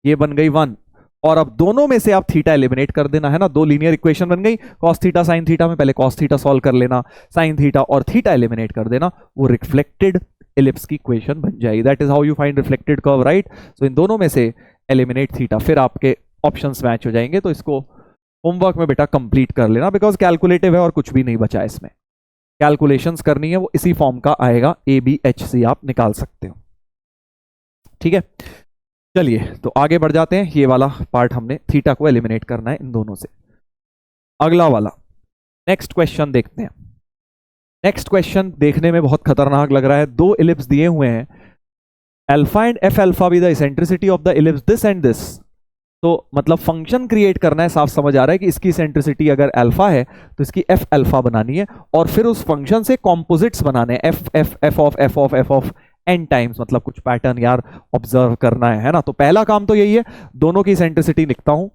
[SPEAKER 1] ये बन गई 1, और अब दोनों में से आप थीटा एलिमिनेट कर देना, है ना, दो लीनियर इक्वेशन बन गई। cos थीटा sin थीटा में पहले cos थीटा सॉल्व कर लेना, sin थीटा और थीटा एलिमिनेट कर देना, वो रिफ्लेक्टेड इलिप्स की इक्वेशन बन जाएगी। That is how you find reflected curve, right. So इन दोनों में से एलिमिनेट थीटा, फिर आपके ऑप्शंस मैच हो जाएंगे। तो इसको होमवर्क में बेटा कंप्लीट कर लेना, बिकॉज कैलकुलेटिव है और कुछ भी नहीं बचा है इसमें। कैलकुलेशंस करनी है वो इसी फॉर्म का आएगा, ABHC आप निकाल सकते हो। ठीक है, चलिए तो आगे बढ़ जाते हैं। ये वाला पार्ट हमने थीटा को एलिमिनेट करना है इन दोनों से। अगला वाला नेक्स्ट क्वेश्चन देखते हैं। नेक्स्ट क्वेश्चन देखने में बहुत खतरनाक लग रहा है। दो इलिप्स दिए हुए हैं, alpha and F alpha with the eccentricity of the ellipse this and this. तो मतलब फंक्शन क्रिएट करना है, साफ समझ आ रहा है कि इसकी इसेंट्रिसिटी अगर अल्फा है तो इसकी एफ अल्फा बनानी है, और फिर उस फंक्शन से कॉम्पोजिट्स बनाने हैं, F F F of F of F of N times, मतलब कुछ पैटर्न यार ऑब्जर्व करना है ना। तो पहला काम तो यही है, दोनों की इसेंट्रिसिटी लिखता हूं।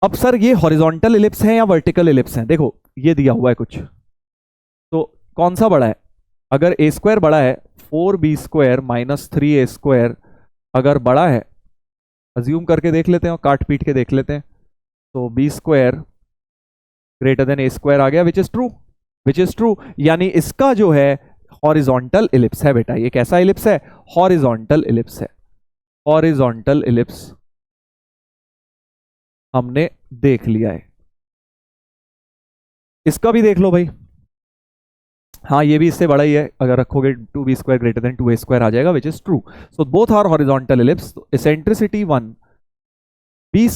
[SPEAKER 1] अब सर ये हॉरिजॉन्टल इलिप्स हैं या वर्टिकल इलिप्स हैं? देखो ये दिया हुआ है कुछ, तो कौन सा बड़ा है? अगर ए स्क्वायर बड़ा है, 4b² माइनस 3a² अगर बड़ा है, अज्यूम करके देख लेते हैं और काट पीट के देख लेते हैं, तो b² ग्रेटर देन a² आ गया, विच is true, which is true. यानी इसका जो है हॉरिजॉन्टल इलिप्स है बेटा। ये कैसा इलिप्स है? हॉरिजॉन्टल इलिप्स है। हॉरिजॉन्टल इलिप्स हमने देख लिया है। इसका भी देख लो भाई, हाँ ये भी इससे बड़ा ही है, अगर रखोगे 2b² ग्रेटर देन 2a² आ जाएगा, which is true. So both are horizontal ellipse. Eccentricity 1 b²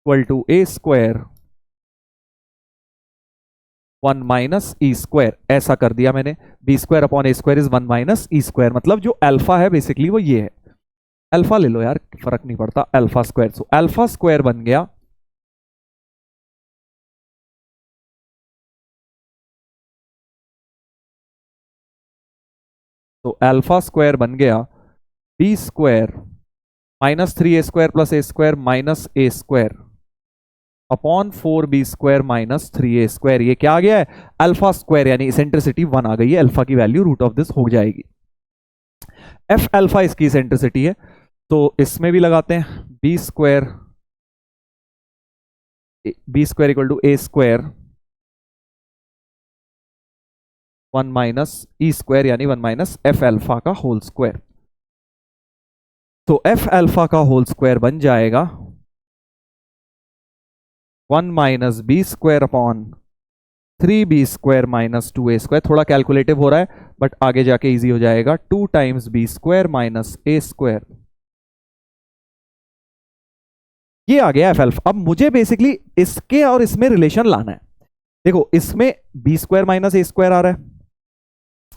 [SPEAKER 1] equal to a² 1 minus e², ऐसा कर दिया मैंने। b² upon a² is 1 minus e², मतलब जो अल्फा है बेसिकली वो ये है। अल्फा ले लो यार, फर्क नहीं पड़ता, alpha square. So alpha square बन गया तो अल्फा स्क्वायर बन गया b² minus 3a² plus a² minus a² upon 4b² minus 3a²। ये क्या आ गया है? अल्फा स्क्वायर, यानी इसेंट्रिसिटी 1 आ गई है। अल्फा की वैल्यू रूट ऑफ दिस हो जाएगी। एफ अल्फा इसकी इसेंट्रिसिटी है, तो इसमें भी लगाते हैं b² equal to a² 1 minus e², यानी 1 माइनस एफ अल्फा का होल स्क्वायर। तो एफ अल्फा का होल स्क्वायर बन जाएगा 1 minus b² upon 3b² minus 2a²। थोड़ा कैलकुलेटिव हो रहा है बट आगे जाके इजी हो जाएगा। 2 टाइम्स b² माइनस a², ये आ गया एफ अल्फा। अब मुझे बेसिकली इसके और इसमें रिलेशन लाना है। देखो इसमें b² माइनस a² आ रहा है,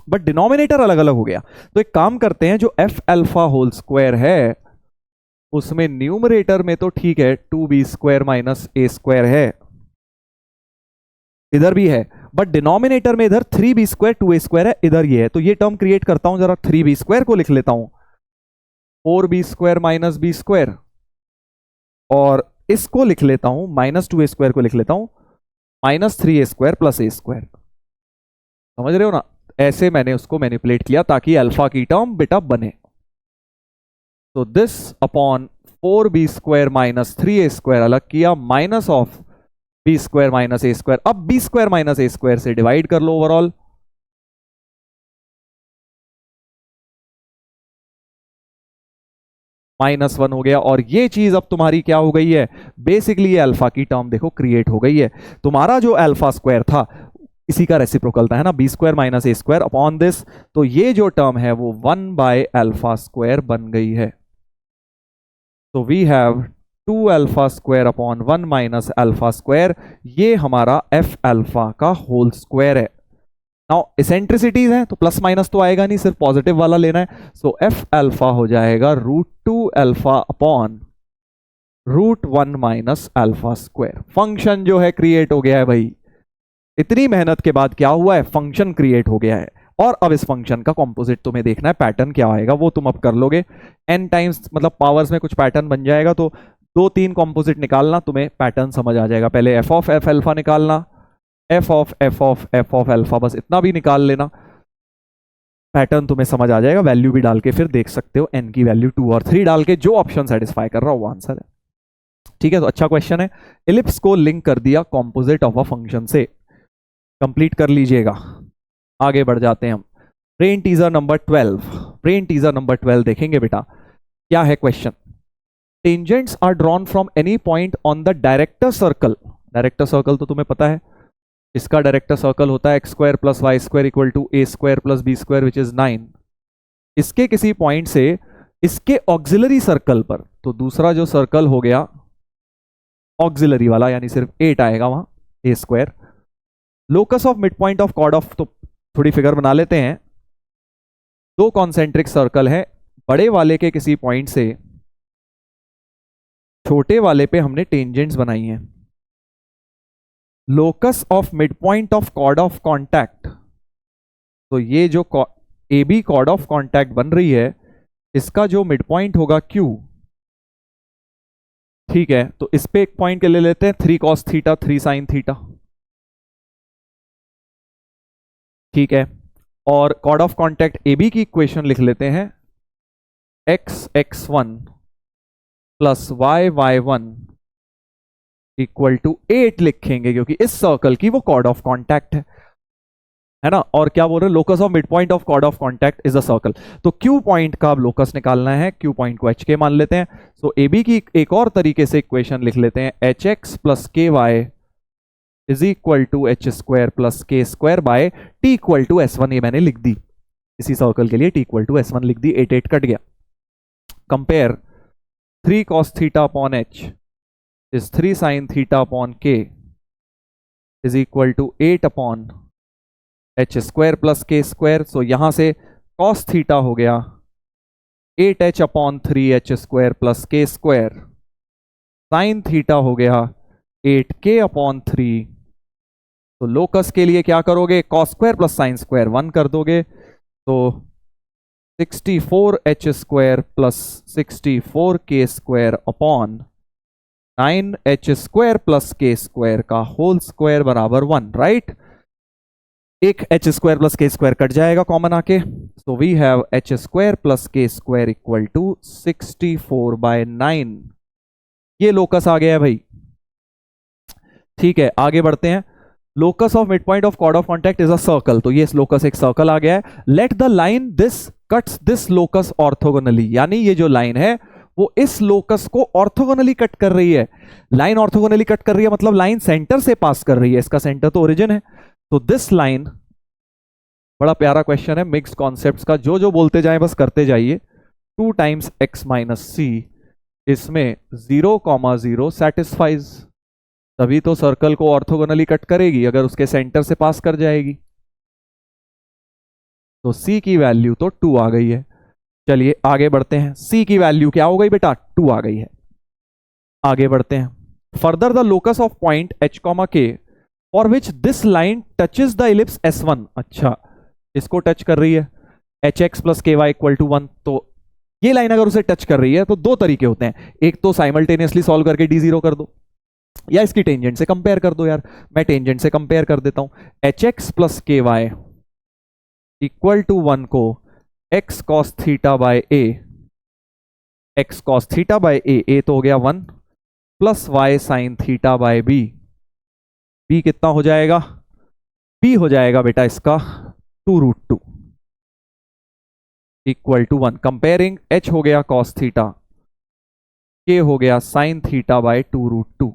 [SPEAKER 1] बट डिनोमिनेटर अलग अलग हो गया। तो एक काम करते हैं, जो एफ अल्फा होल स्क्वायर है उसमें न्यूमरेटर में तो ठीक है 2b² माइनस a² है, इधर भी है, बट डिनोमिनेटर में इधर 3b² 2a² है, इधर ये है। तो ये टर्म क्रिएट करता हूं जरा, 3b² को लिख लेता हूं 4b² माइनस b², और इसको लिख लेता हूं माइनस 2a² को लिख लेता हूं माइनस 3a² प्लस a²। समझ रहे हो ना? ऐसे मैंने उसको मैनिपुलेट किया ताकि अल्फा की टर्म बेटा बने। तो this upon 4b² minus 3a² अलग किया, minus of b² minus a²। अब b² माइनस a² से डिवाइड कर लो ओवरऑल, -1 हो गया। और ये चीज अब तुम्हारी क्या हो गई है? बेसिकली ये अल्फा की टर्म देखो क्रिएट हो गई है। तुम्हारा जो अल्फा स्क्वायर था इसी का रेसिप्रोकल था, है ना, b² minus a² upon this. तो ये जो टर्म है वो 1 बाय अल्फा स्क्वायर बन गई है। तो we have 2 alpha square upon 1 minus alpha square, ये हमारा एफ अल्फा का होल स्क्वायर है। नाउ इसेंट्रिसिटीज हैं तो प्लस माइनस तो आएगा नहीं, सिर्फ पॉजिटिव वाला लेना है। सो एफ अल्फा हो जाएगा √2 alpha upon √1 minus alpha square. Function जो है क्रिएट हो गया है भाई। इतनी मेहनत के बाद क्या हुआ है? फंक्शन क्रिएट हो गया है। और अब इस फंक्शन का कॉम्पोजिट तुम्हें देखना है, पैटर्न क्या आएगा वो तुम अब कर लोगे। n टाइम्स मतलब पावर्स में कुछ पैटर्न बन जाएगा, तो 2-3 कॉम्पोजिट निकालना, तुम्हें पैटर्न समझ आ जाएगा। पहले एफ ऑफ एफ अल्फा निकालना, F of F of F of alpha, बस इतना भी निकाल लेना, पैटर्न तुम्हें समझ आ जाएगा। वैल्यू भी डाल के फिर देख सकते हो, n की वैल्यू 2 और 3 डाल के जो ऑप्शन सेटिस्फाई कर रहा हो वो आंसर है। ठीक है, तो अच्छा क्वेश्चन है। इलिप्स को लिंक कर दिया कॉम्पोजिट ऑफ अ फंक्शन से, कंप्लीट कर लीजिएगा। आगे बढ़ जाते हैं हम। Brain teaser number 12, brain teaser number 12 देखेंगे बेटा। क्या है question? Tangents are drawn from any point on the director circle. Director circle तो तुम्हें पता है, इसका डायरेक्टर सर्कल होता है X square plus Y square equal to A square plus B square which is 9। इसके किसी पॉइंट से इसके ऑक्सिलरी सर्कल पर, तो दूसरा जो सर्कल हो गया ऑक्सिलरी वाला, यानी सिर्फ 8 आएगा वहां, A square. Locus of mid point of chord of, तो थोड़ी फिगर बना लेते हैं। दो कॉन्सेंट्रिक सर्कल है, बड़े वाले के किसी पॉइंट से छोटे वाले पे हमने टेंजेंट्स बनाई हैं। Locus of mid point of chord of contact, तो ये जो A B chord of contact बन रही है, इसका जो मिड पॉइंट होगा Q, ठीक है, तो इस पे एक पॉइंट के ले लेते हैं 3 cos थीटा 3 sin थीटा, ठीक है। और chord of contact A B की इक्वेशन लिख लेते हैं x(x1) plus y(y1) equal to 8 लिखेंगे, क्योंकि इस सर्कल की वो कॉर्ड ऑफ कॉन्टैक्ट है ना। और क्या बोल रहे हैं, locus of mid point of chord of contact is a circle. तो Q पॉइंट का अब लोकस निकालना है, Q पॉइंट को HK मान लेते हैं। सो AB की एक और तरीके से इक्वेशन लिख लेते हैं HX plus KY is equal to H square plus K square by T equal to S1। ये मैंने लिख दी, इसी सर्कल के लिए T इक्वल टू S1 लिख दी, 8 कट गया। Compare 3 cos theta upon H is 3 sin theta upon K is equal to 8 upon H square plus K square। सो यहां से cos थीटा हो गया 8H upon 3H square plus K square, sin theta हो गया 8K upon 3। तो locus के लिए क्या करोगे, cos square plus sin square 1 कर दोगे, तो 64H square plus 64K square upon 9H square plus K square का होल स्क्वायर बराबर 1, राइट। एक H square plus K square cut जाएगा कॉमन आके, so we have H square plus K square equal to 64/9। ये locus आ गया है भाई, ठीक है। आगे बढ़ते हैं। Locus of mid point of chord of contact is a circle, तो ये लोकस एक सर्कल आ गया है। Let the line this cuts this locus orthogonally, यानी ये जो लाइन है वो इस लोकस को ऑर्थोगोनली कट कर रही है। लाइन ऑर्थोगोनली कट कर रही है मतलब लाइन सेंटर से पास कर रही है, इसका सेंटर तो ओरिजिन है। तो दिस लाइन, बड़ा प्यारा क्वेश्चन है मिक्स्ड कॉन्सेप्ट्स का, जो जो बोलते जाएं बस करते जाइए। 2 टाइम्स x माइनस c, इसमें 0,0 सेटिस्फाइज, तभी तो सर्कल को ऑर्थोगोनली कट करेगी, अगर उसके सेंटर से पास कर जाएगी। तो c की वैल्यू तो 2 आ गई है। चलिए आगे बढ़ते हैं, c की वैल्यू क्या हो गई बेटा, 2 आ गई है। आगे बढ़ते हैं। Further the locus of point h, k for which this line touches the ellipse S1, अच्छा इसको टच कर रही है, HX plus KY equal to 1। तो ये लाइन अगर उसे टच कर रही है तो दो तरीके होते हैं, एक तो साइमल्टेनियसली सॉल्व करके D0 कर दो, या इसकी टेंजेंट से कंपेयर कर दो। यार मैं टेंजेंट से कंपेयर कर देता हूं। HX plus KY equal to 1 को x cos theta by a, x cos theta by a तो हो गया 1 plus y sin theta by b, b कितना हो जाएगा, b हो जाएगा बेटा इसका 2√2 इक्वल टू 1। कंपेयरिंग h हो गया cos थीटा, k हो गया sin थीटा बाय 2√2।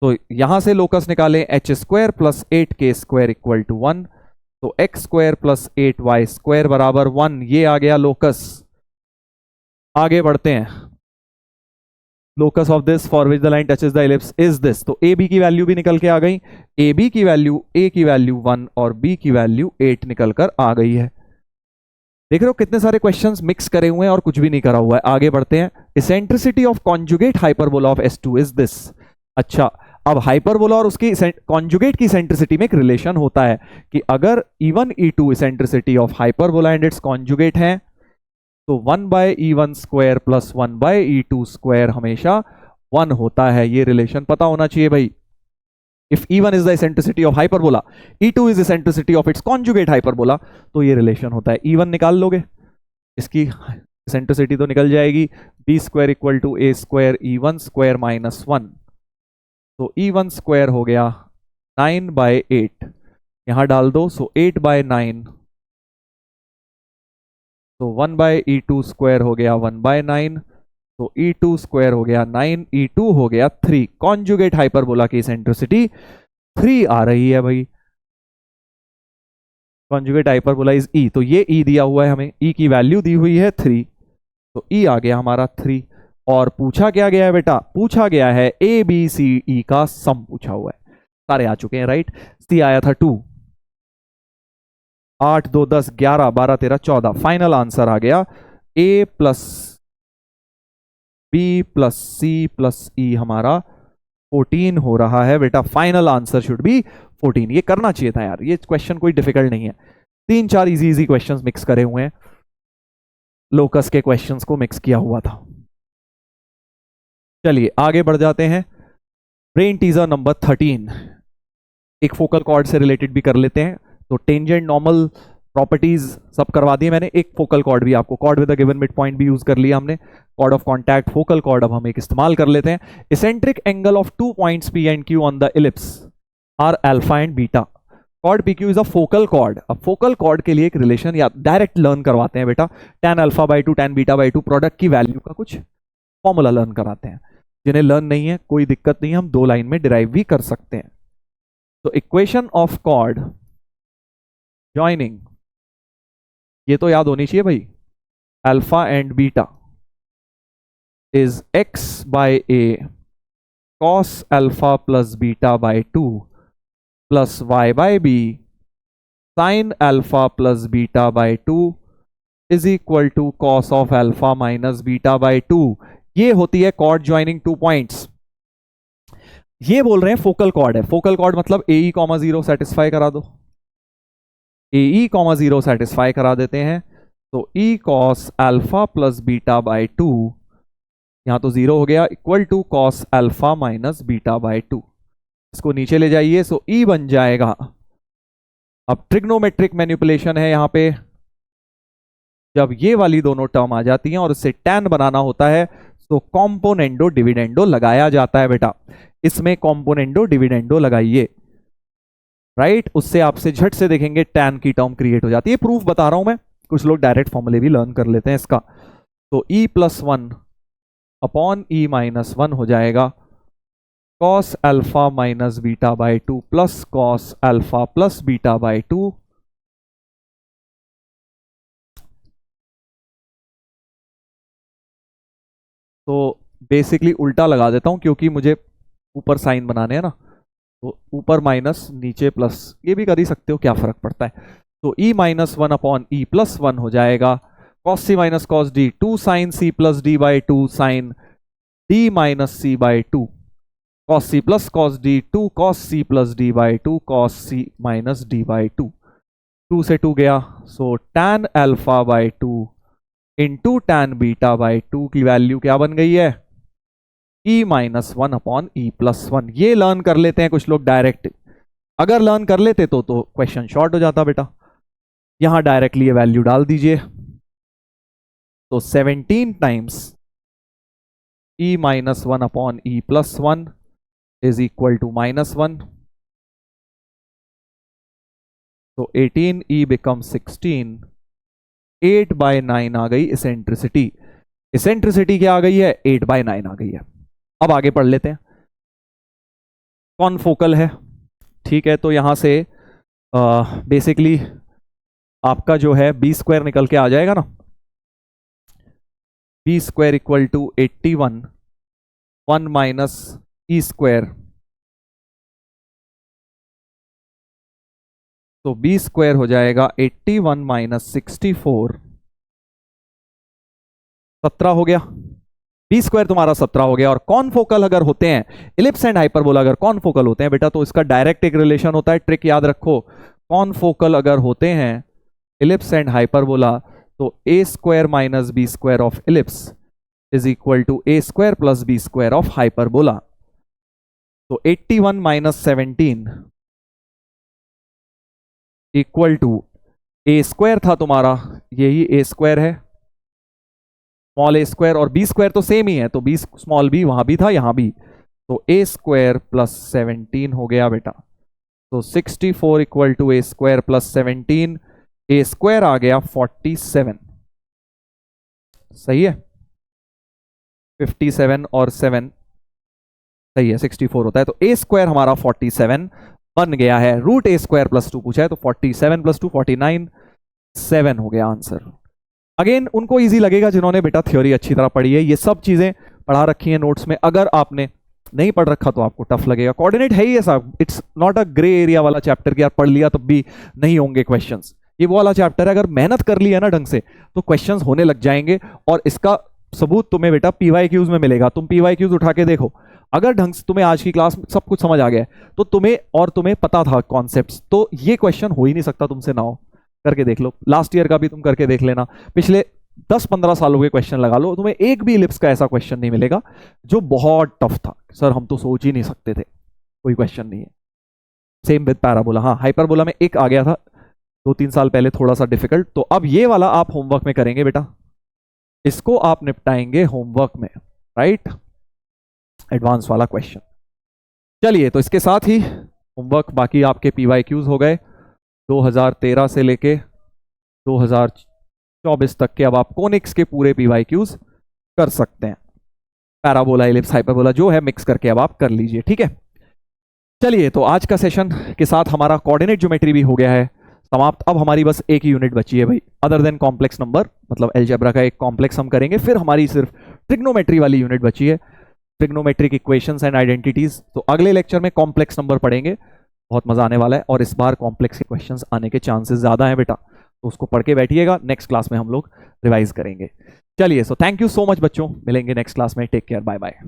[SPEAKER 1] तो यहां से लोकस निकालें, h square plus 8k square equal to 1, तो x square plus 8y square बराबर 1, ये आ गया लोकस। आगे बढ़ते हैं। Locus of this for which the line touches the ellipse is this, तो ए बी की वैल्यू भी निकल के आ गई, ए बी की वैल्यू, ए की वैल्यू 1 और बी की वैल्यू 8 निकल कर आ गई है। देख रहे हो कितने सारे क्वेश्चंस मिक्स करे हुए हैं और कुछ भी नहीं करा हुआ है। आगे बढ़ते हैं। Eccentricity of conjugate hyperbola of S2 is this. अच्छा, अब हाइपरबोला और उसकी कॉन्जुगेट की इसेंट्रिसिटी में एक रिलेशन होता है कि अगर E1 E2 eccentricity of hyperbola and it's conjugate है, तो 1/E1 square plus 1/E2 square हमेशा 1 होता है। ये रिलेशन पता होना चाहिए भाई। If E1 is the eccentricity of hyperbola, E2 is eccentricity of its conjugate hyperbola, तो ये रिलेशन होता है। E1 निकाल लोगे, इसकी eccentricity तो निकल जाएगी, b square equal to a square E1 square minus 1, तो E1 स्क्वायर हो गया 9/8, यहां डाल दो, सो 8/9, तो 1/E2 स्क्वायर हो गया 1/9, तो E2 स्क्वायर हो गया 9, E2 हो गया 3। कॉन्जुगेट हाइपरबोला की इसेंट्रिसिटी 3 आ रही है भाई। कॉन्जुगेट हाइपरबोला इज E, तो ये E दिया हुआ है हमें, E की वैल्यू दी हुई है 3, तो E आ गया हमारा 3। और पूछा क्या गया है बेटा, पूछा गया है ABCE का सम पूछा हुआ है। सारे आ चुके हैं राइट। C आया था 2, 8 2 10 11 12 13 14, फाइनल आंसर आ गया A plus B plus C plus E हमारा 14 हो रहा है बेटा। Final answer should be 14। ये करना चाहिए था यार, ये क्वेश्चन कोई डिफिकल्ट नहीं है। 3-4 इजी इजी क्वेश्चंस मिक्स करे हुए हैं, लोकस के क्वेश्चंस को मिक्स किया हुआ था। चलिए आगे बढ़ जाते हैं। ब्रेन टीजर नंबर 13, एक फोकल कॉर्ड से रिलेटेड भी कर लेते हैं। तो टेंजेंट नॉर्मल प्रॉपर्टीज सब करवा दिए मैंने, एक फोकल कॉर्ड भी आपको, chord with a given mid point भी यूज कर लिया हमने, chord of contact, focal chord अब हम एक इस्तेमाल कर लेते हैं। Eccentric angle of 2 points P and Q on the ellipse are alpha and beta. Chord PQ is a focal chord. अब फोकल कॉर्ड के लिए एक रिलेशन या डायरेक्ट लर्न करवाते हैं बेटा, tan alpha by 2 tan beta by 2 product की value का कुछ फॉर्मूला लर्न कराते हैं। जिन्हें लर्न नहीं है कोई दिक्कत नहीं है, हम 2 लाइन में डिराइव भी कर सकते हैं। तो इक्वेशन ऑफ कॉर्ड जॉइनिंग, ये तो याद होनी चाहिए भाई, alpha and beta is x by a cos alpha plus beta by 2 plus y by b sin alpha plus beta by 2 is equal to cos of alpha minus beta by 2। ये होती है cord joining 2 points. ये बोल रहे हैं focal cord है। Focal cord मतलब AE, 0 satisfy करा दो, AE, 0 सेटिस्फाई करा देते हैं। तो E cos alpha plus beta by 2, यहां तो 0 हो गया, equal to cos alpha minus beta by 2। इसको नीचे ले जाइए, सो E बन जाएगा, अब ट्रिग्नोमेट्रिक मैनिपुलेशन है यहां पे, जब ये वाली दोनों टर्म आ जाती हैं और इससे tan बनाना होता है तो कॉम्पोनेंडो डिविडेंडो लगाया जाता है बेटा। इसमें कॉम्पोनेंडो डिविडेंडो लगाइए राइट, उससे आपसे झट से देखेंगे tan की टर्म क्रिएट हो जाती है। प्रूफ बता रहा हूं मैं, कुछ लोग डायरेक्ट फॉर्मूले भी लर्न कर लेते हैं इसका। तो E plus 1 upon E minus 1 हो जाएगा cos alpha minus beta by 2 plus cos alpha plus beta by 2। तो बेसिकली उल्टा लगा देता हूं क्योंकि मुझे ऊपर साइन बनाने हैं ना, तो ऊपर माइनस नीचे प्लस, ये भी कर ही सकते हो, क्या फर्क पड़ता है। तो E minus 1 upon E plus 1 हो जाएगा cos C minus cos D 2 sine C plus D by 2 sine D minus C by 2 cos C plus cos D 2 cos C plus D by 2 cos C minus D by 2। 2 से 2 गया, so tan alpha by 2 into tan beta by 2 की value क्या बन गई है, E minus 1 upon E plus 1। ये learn कर लेते हैं कुछ लोग डायरेक्ट, अगर लर्न कर लेते तो क्वेश्चन शॉर्ट हो जाता बेटा। यहां डायरेक्टली ये वैल्यू डाल दीजिए, तो 17 times E minus 1 upon E plus 1 is equal to minus 1, तो 18 E बिकम 16, 8 बाय 9 आ गई इसेंट्रिसिटी। इसेंट्रिसिटी क्या आ गई है, 8 बाय 9 आ गई है। अब आगे पढ़ लेते हैं। कॉनफोकल है, ठीक है, तो यहां से बेसिकली आपका जो है बी स्क्वायर निकल के आ जाएगा ना, B square equal to 81 1 minus E square, तो बी स्क्वायर हो जाएगा 81 माइनस 64, 17 हो गया। बी स्क्वायर तुम्हारा 17 हो गया। और कॉनफोकल अगर होते हैं, इलिप्स एंड हाइपरबोला अगर कॉनफोकल होते हैं बेटा, तो इसका डायरेक्ट एक रिलेशन होता है, ट्रिक याद रखो। कॉनफोकल अगर होते हैं इलिप्स एंड हाइपरबोला, तो a square minus b square of ellipse is equal to A square plus B square of hyperbola. तो 81 minus 17 equal to A square था तुम्हारा, यही ए स्क्वायर है, स्मॉल ए स्क्वायर, और बी स्क्वायर तो same ही है, तो बी स्मॉल बी वहां भी था यहां भी, तो ए स्क्वायर प्लस 17 हो गया बेटा। तो 64 equal to A square plus 17, a square आ गया 47। सही है। 57 और 7 सही है 64 होता है, तो ए स्क्वायर हमारा 47 बन गया है। रूट ए स्क्वायर प्लस 2 पूछा है, तो 47 प्लस 2 49 7 हो गया आंसर। अगेन उनको इजी लगेगा जिन्होंने बेटा थ्योरी अच्छी तरह पढ़ी है, ये सब चीजें पढ़ा रखी है नोट्स में। अगर आपने नहीं पढ़ रखा तो आपको टफ लगेगा। कोऑर्डिनेट है ही ऐसा, it's not a grey area वाला चैप्टर कि यार पढ़ लिया तब भी नहीं होंगे क्वेश्चंस। ये वो वाला चैप्टर है, अगर मेहनत कर लिया ना ढंग से तो क्वेश्चंस होने लग जाएंगे। और इसका सबूत तुम्हें बेटा पीवाईक्यूज में मिलेगा। तुम पीवाईक्यूज उठा के देखो, अगर ढंग से तुम्हें आज की क्लास में सब कुछ समझ आ गया है तो तुम्हें पता था कॉन्सेप्ट्स, तो ये क्वेश्चन हो ही नहीं सकता तुमसे ना हो। करके देख लो, लास्ट ईयर का भी तुम करके देख लेना, पिछले 10-15 सालों के क्वेश्चन लगा लो, तुम्हें एक भी इलिप्स का ऐसा क्वेश्चन नहीं मिलेगा जो बहुत टफ था, सर हम तो सोच ही नहीं सकते थे, कोई क्वेश्चन नहीं है। Same with parabola. हाँ, हाइपरबोला में एक आ गया था 2-3 साल पहले थोड़ा सा डिफिकल्ट, तो अब ये वाला आप होमवर्क में करेंगे बेटा, इसको आप निपटाएंगे होमवर्क में, राइट, एडवांस वाला क्वेश्चन। चलिए, तो इसके साथ ही होमवर्क बाकी आपके पीवाईक्यूज हो गए 2013 से लेके 2024 तक के। अब आप कोनिक्स के पूरे पीवाईक्यूज कर सकते हैं, पैराबोला, इलिप्स, हाइपरबोला जो है मिक्स करके अब आप कर लीजिए, ठीक है। चलिए, तो आज का सेशन के साथ हमारा कोऑर्डिनेट ज्योमेट्री भी हो गया है समाप्त। अब हमारी बस एक ही यूनिट बची है भाई, अदर देन कॉम्प्लेक्स नंबर, मतलब अलजेब्रा का एक कॉम्प्लेक्स हम करेंगे, फिर हमारी सिर्फ ट्रिग्नोमेट्री वाली यूनिट बची है, ट्रिग्नोमेट्रिक इक्वेशंस एंड आइडेंटिटीज। तो अगले लेक्चर में कॉम्प्लेक्स नंबर पढ़ेंगे, बहुत मजा आने वाला है, और इस बार कॉम्प्लेक्स के क्वेश्चंस आने के चांसेस ज्यादा हैं बेटा, तो उसको पढ़ के बैठिएगा। नेक्स्ट क्लास में हम लोग रिवाइज करेंगे। चलिए, so thank you so much बच्चों, मिलेंगे नेक्स्ट क्लास में, टेक केयर, बाय बाय।